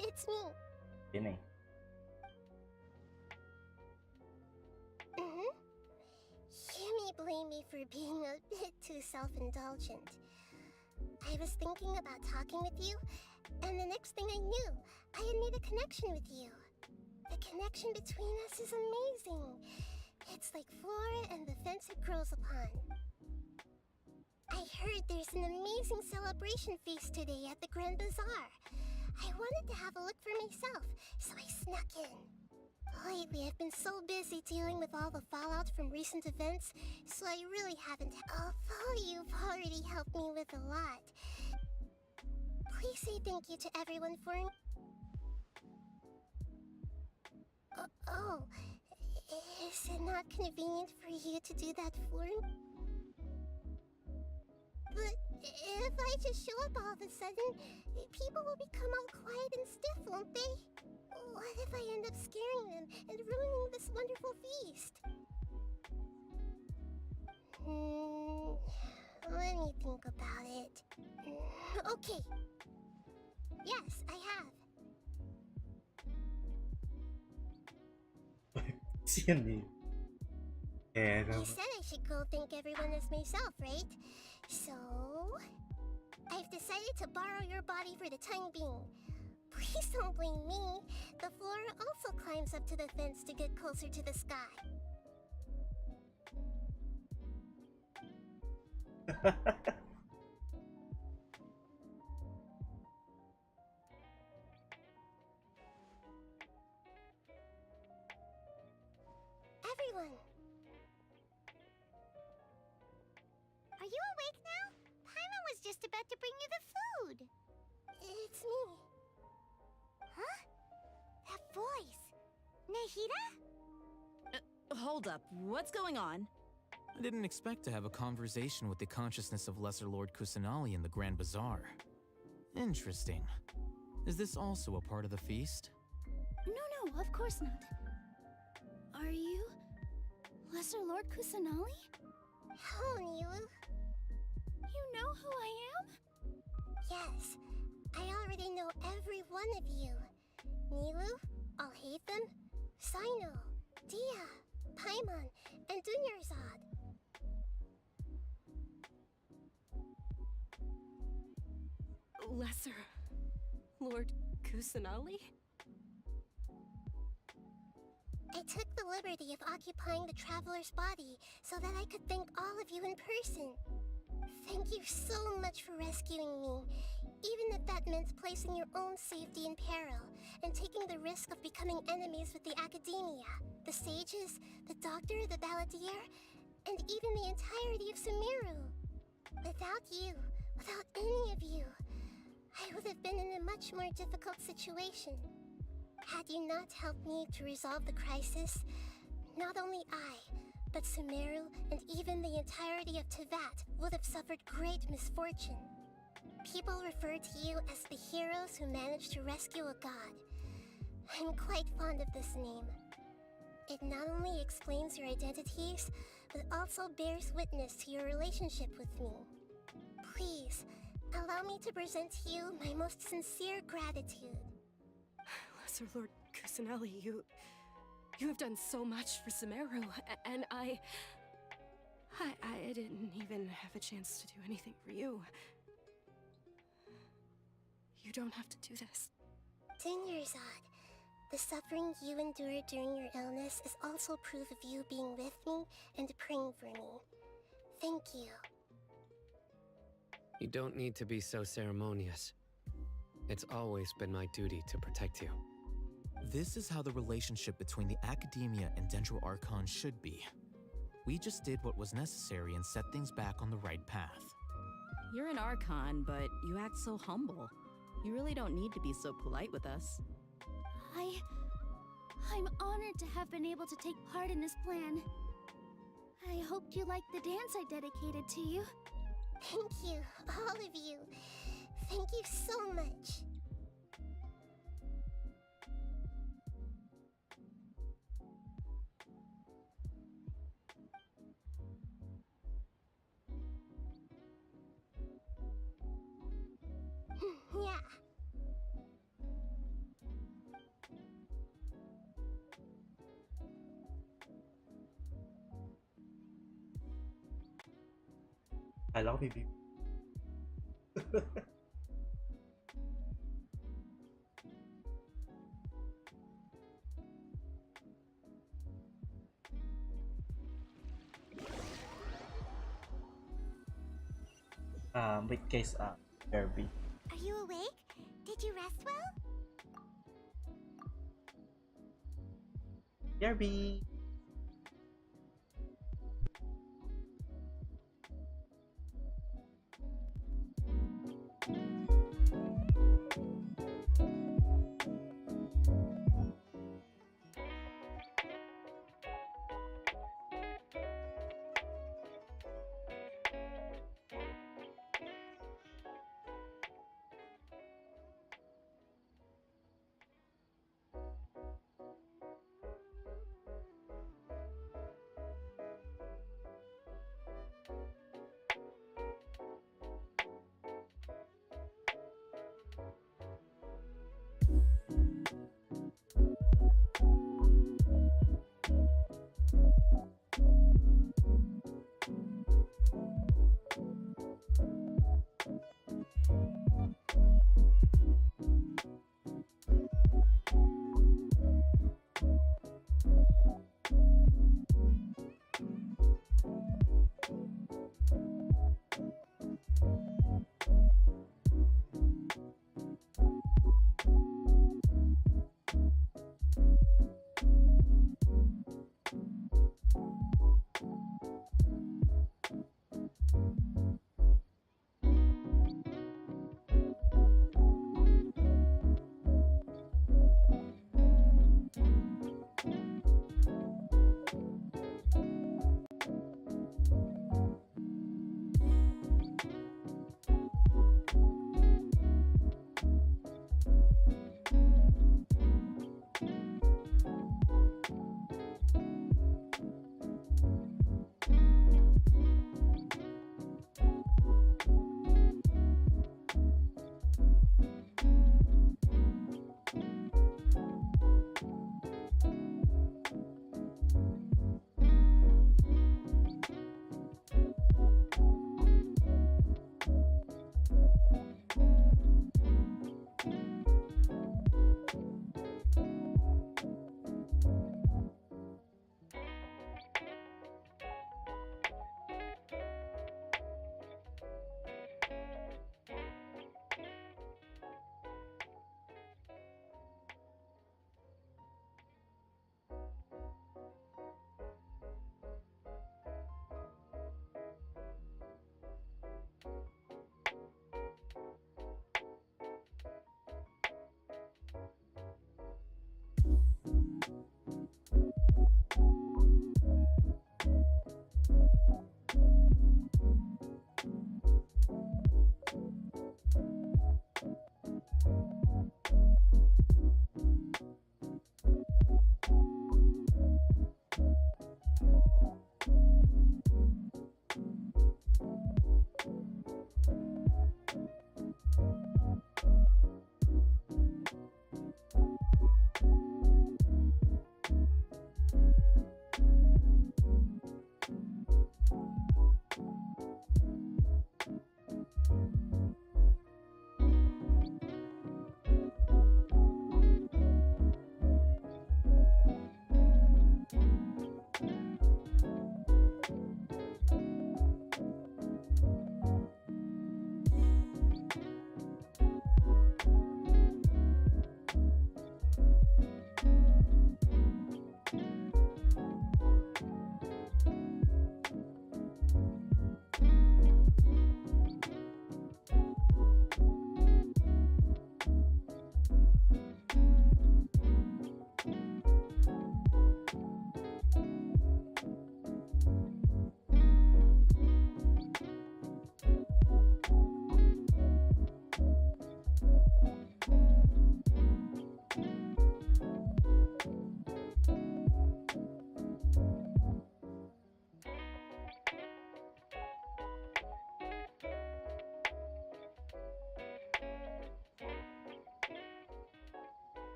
It's me. Ini. You may blame me for being a bit too self-indulgent. I was thinking about talking with you, and the next thing I knew, I had made a connection with you. The connection between us is amazing. It's like flora and the fence it grows upon. I heard there's an amazing celebration feast today at the Grand Bazaar. I wanted to have a look for myself, so I snuck in. Lately, I've been so busy dealing with all the fallout from recent events, so I really haven't. Although you've already helped me with a lot. Please say thank you to everyone for... Oh, is it not convenient for you to do that for me? But if I just show up all of a sudden, people will become all quiet and stiff, won't they? What if I end up scaring them and ruining this wonderful feast? Let me think about it. Okay. Yes, I have. You said I should go thank everyone as myself, right? So... I've decided to borrow your body for the time being. Please don't blame me. The flora also climbs up to the fence to get closer to the sky. Everyone! Are you awake now? Paimon was just about to bring you the food. It's me. Huh? That voice. Nahida? Hold up, what's going on? I didn't expect to have a conversation with the consciousness of Lesser Lord Kusanali in the Grand Bazaar. Interesting. Is this also a part of the feast? No, of course not. Are you Lesser Lord Kusanali? Hello, Nilu. You know who I am? Yes, I already know every one of you. Nilu, 𝚃𝚃, Cyno, Dia, Paimon, and 𝚃𝙰𝙰𝚃. Lesser Lord Kusanali? I took the liberty of occupying the traveler's body so that I could thank all of you in person. Thank you so much for rescuing me, even if that meant placing your own safety in peril and taking the risk of becoming enemies with the academia, the sages, the doctor, the Balladeer, and even the entirety of Sumeru. Without you, without any of you, I would have been in a much more difficult situation. Had you not helped me to resolve the crisis, not only I, but Sumeru and even the entirety of Teyvat would have suffered great misfortune. People refer to you as the heroes who managed to rescue a god. I'm quite fond of this name. It not only explains your identities, but also bears witness to your relationship with me. Please, allow me to present to you my most sincere gratitude. Lesser Lord Kusanali, you have done so much for Sumeru, and I didn't even have a chance to do anything for you. You don't have to do this. 𝚃𝙰𝙰𝚃, the suffering you endured during your illness is also proof of you being with me and praying for me. Thank you. You don't need to be so ceremonious. It's always been my duty to protect you. This is how the relationship between the Academia and 𝚃𝙰𝙰𝚃 should be. We just did what was necessary and set things back on the right path. You're an Archon, but you act so humble. You really don't need to be so polite with us. I'm honored to have been able to take part in this plan. I hoped you liked the dance I dedicated to you. Thank you, all of you. Thank you so much. Yeah. I love you. With case Derby. Are you awake? Did you rest well? Derby.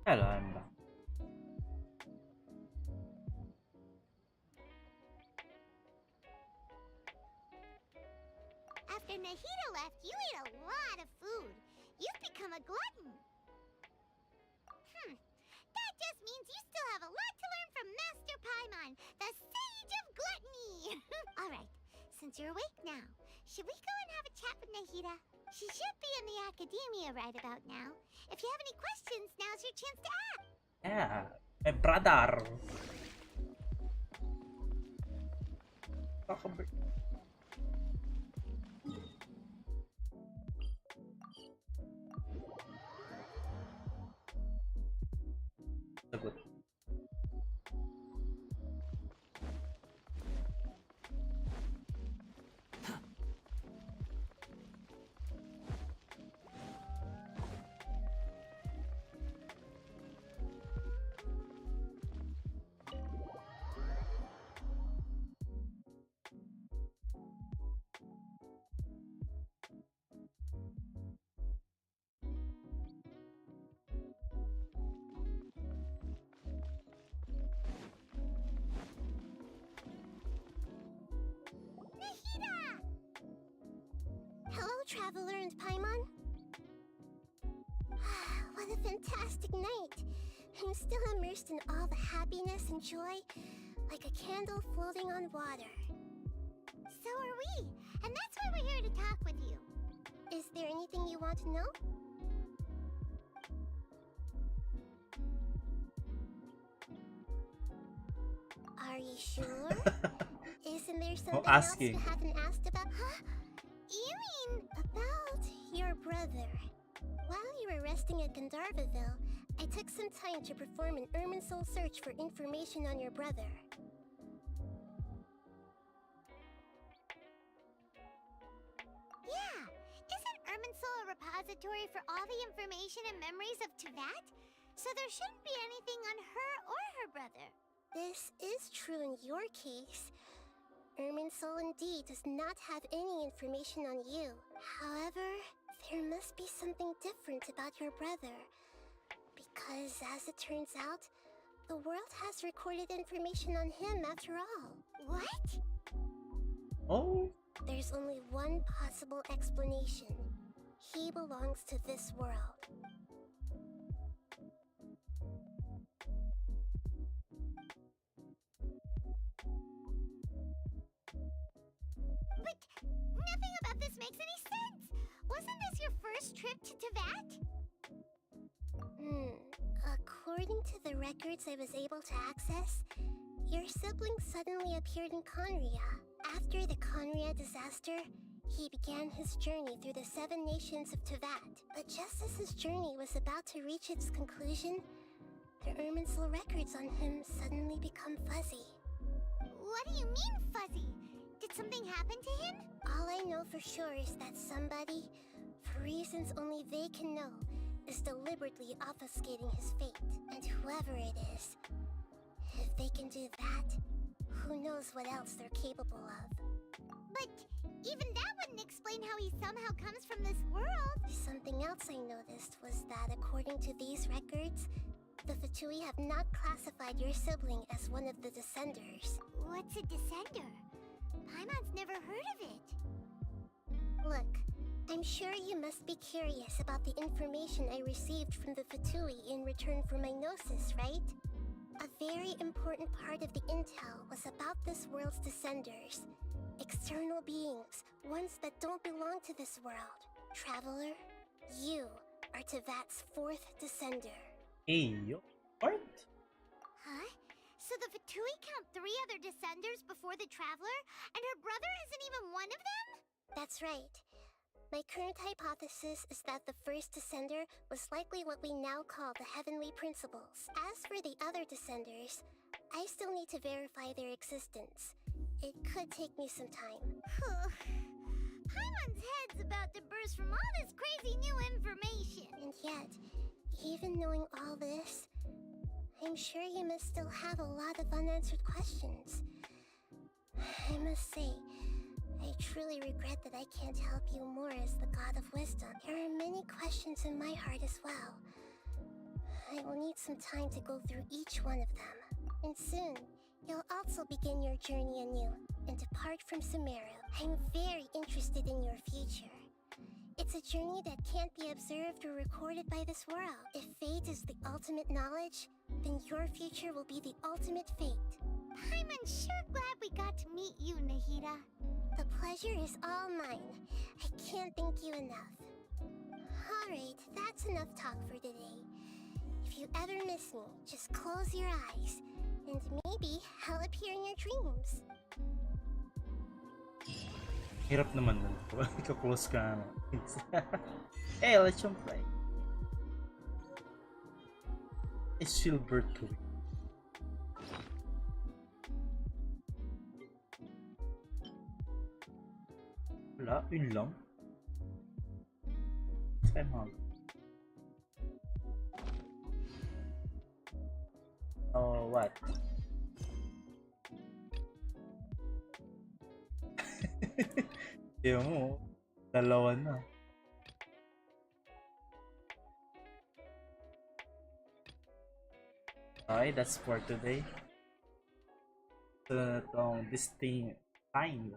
Hello, I'm back. After Nahida left, you ate a lot of food. You've become a glutton. That just means you still have a lot to learn from Master Paimon, the Sage of Gluttony. Alright, since you're awake now, should we go and have a chat with Nahida? She should be in the academia right about now. If you have any questions, now's your chance to ask. Yeah, my brother. Sagot. Hello, Traveler and Paimon. What a fantastic night. I'm still immersed in all the happiness and joy, like a candle floating on water. So are we, and that's why we're here to talk with you. Is there anything you want to know? Are you sure? Isn't there something else you haven't asked about? Huh? You mean about your brother? While you were resting at Gandharvaville, I took some time to perform an Irminsul search for information on your brother. Yeah, isn't Irminsul a repository for all the information and memories of Teyvat? So there shouldn't be anything on her or her brother. This is true in your case. Irminsul indeed does not have any information on you. However, there must be something different about your brother. Because as it turns out, the world has recorded information on him after all. What? Oh? There's only one possible explanation. He belongs to this world. makes any sense. Wasn't this your first trip to Teyvat? According to the records I was able to access, your sibling suddenly appeared in Conria. After the Conria disaster, he began his journey through the 7 nations of Teyvat. But just as his journey was about to reach its conclusion, the Irminsul records on him suddenly become fuzzy. What do you mean, fuzzy? Did something happen to him? All I know for sure is that somebody, for reasons only they can know, is deliberately obfuscating his fate. And whoever it is, if they can do that, who knows what else they're capable of. But even that wouldn't explain how he somehow comes from this world. Something else I noticed was that according to these records, the Phvtuber have not classified your sibling as one of the Descenders. What's a Descender? Paimon's never heard of it. Look, I'm sure you must be curious about the information I received from the Phvtuber in return for my gnosis, right? A very important part of the intel was about this world's Descenders. External beings, ones that don't belong to this world. Traveler, you are Teyvat's 4th Descender. Hey, yo. What? Huh? So the Phvtuber count 3 other Descenders before the Traveler, and her brother isn't even one of them? That's right. My current hypothesis is that the first Descender was likely what we now call the Heavenly Principles. As for the other Descenders, I still need to verify their existence. It could take me some time. Paimon's head's about to burst from all this crazy new information. And yet, even knowing all this, I'm sure you must still have a lot of unanswered questions. I must say, I truly regret that I can't help you more as the God of Wisdom. There are many questions in my heart as well. I will need some time to go through each one of them. And soon, you'll also begin your journey anew and depart from Sumeru. I'm very interested in your future. It's a journey that can't be observed or recorded by this world. If fate is the ultimate knowledge, then your future will be the ultimate fate. Paimon's sure glad we got to meet you, Nahida. The pleasure is all mine. I can't thank you enough. Alright, that's enough talk for today. If you ever miss me, just close your eyes, and maybe I'll appear in your dreams. Hirap naman nun. Ika-close ka. Hey, let's jump play. It's Phvtuber. Wala, yun lang. 𝚃𝚄𝙻𝚴. Oh, what? Yung mo, dalawa na. Okay, that's for today. So, itong distinct time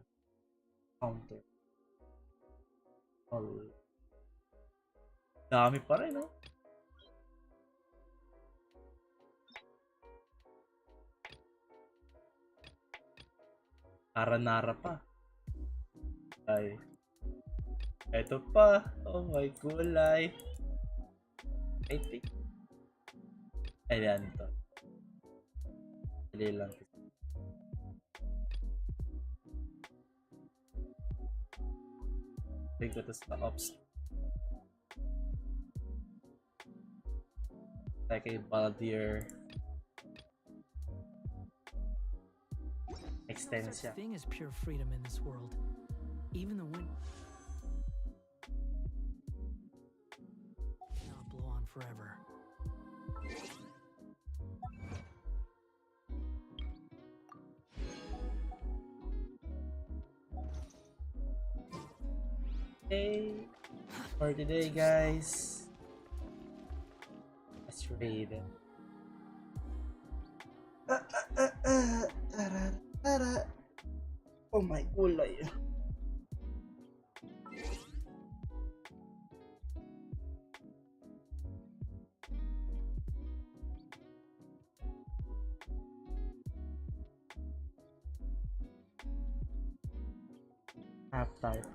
counter. Oh. Dami pa rin, no? Nara-nara pa. Ay. Eto pa. Oh my gulay. I think. Ayan to. Dali lang. Take to sa ops. Like a Balladeer. There's no such thing as pure freedom in this world. Even the wind cannot blow on forever. Hey, for today, guys. Let's read it. Oh my gulay. Half type.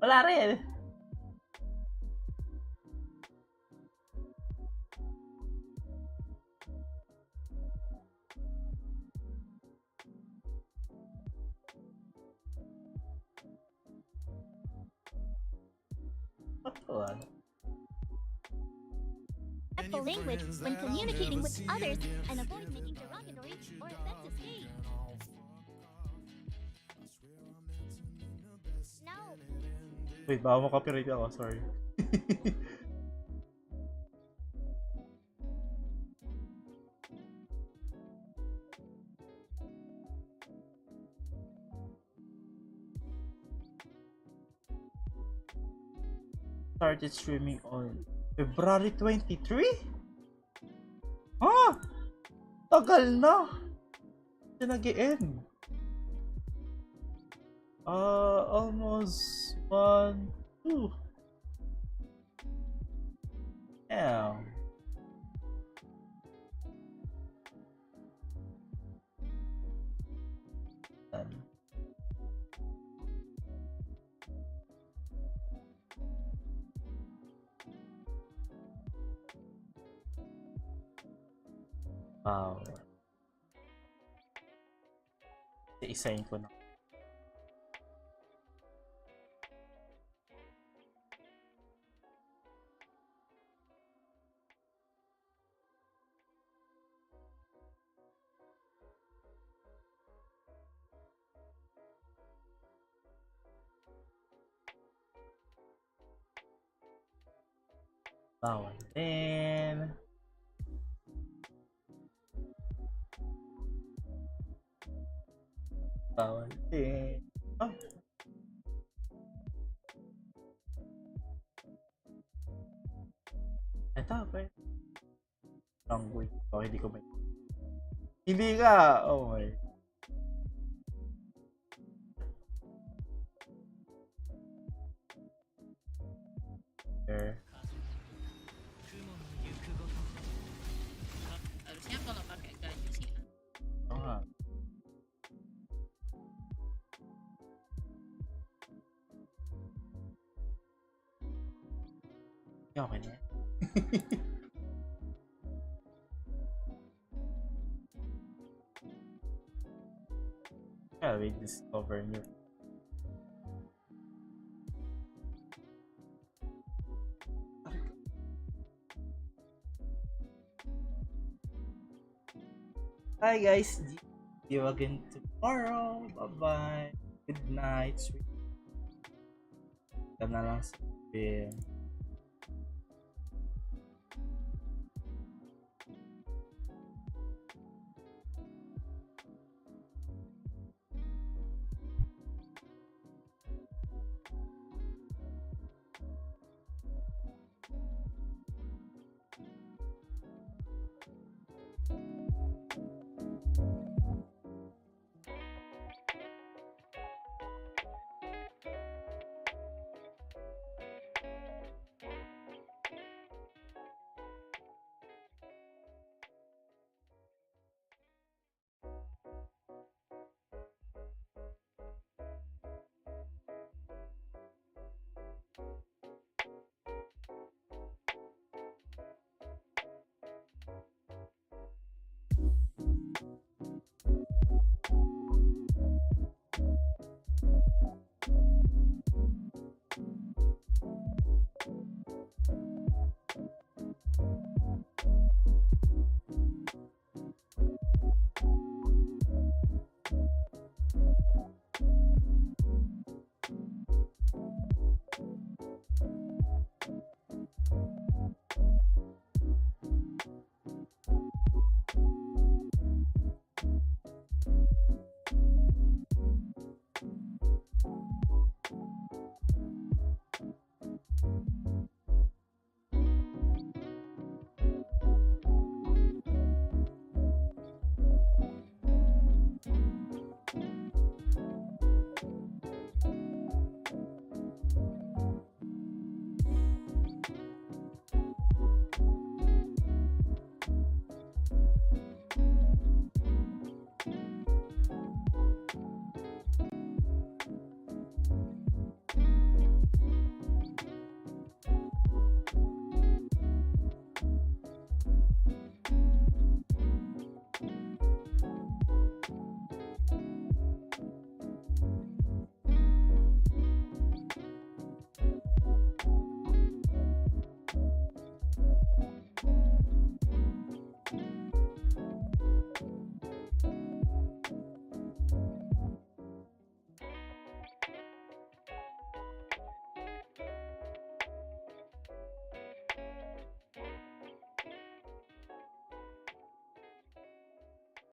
Wala rin. Respectful language when communicating with others and avoid making derogatory or offensive statements. No. Wait, baka makapirate ako. Sorry. Started streaming on February 23? Ah! Tagal na! Ito nag-end. Almost 1, 2. Damn. Done. Wow. Isa-isayin ko na. Bawal din. Bawal din. Oh. Ito, pwede. Wrong way. Okay, hindi ko may... Hindi ka! Oh my. There. Harusnya kalau pakai gaji sih. Ah. Ya, okay na. Yeah, we discover new. Hi guys, see you again tomorrow. Bye bye. Good night. Sweet. Ka na lang sabihin. Bye.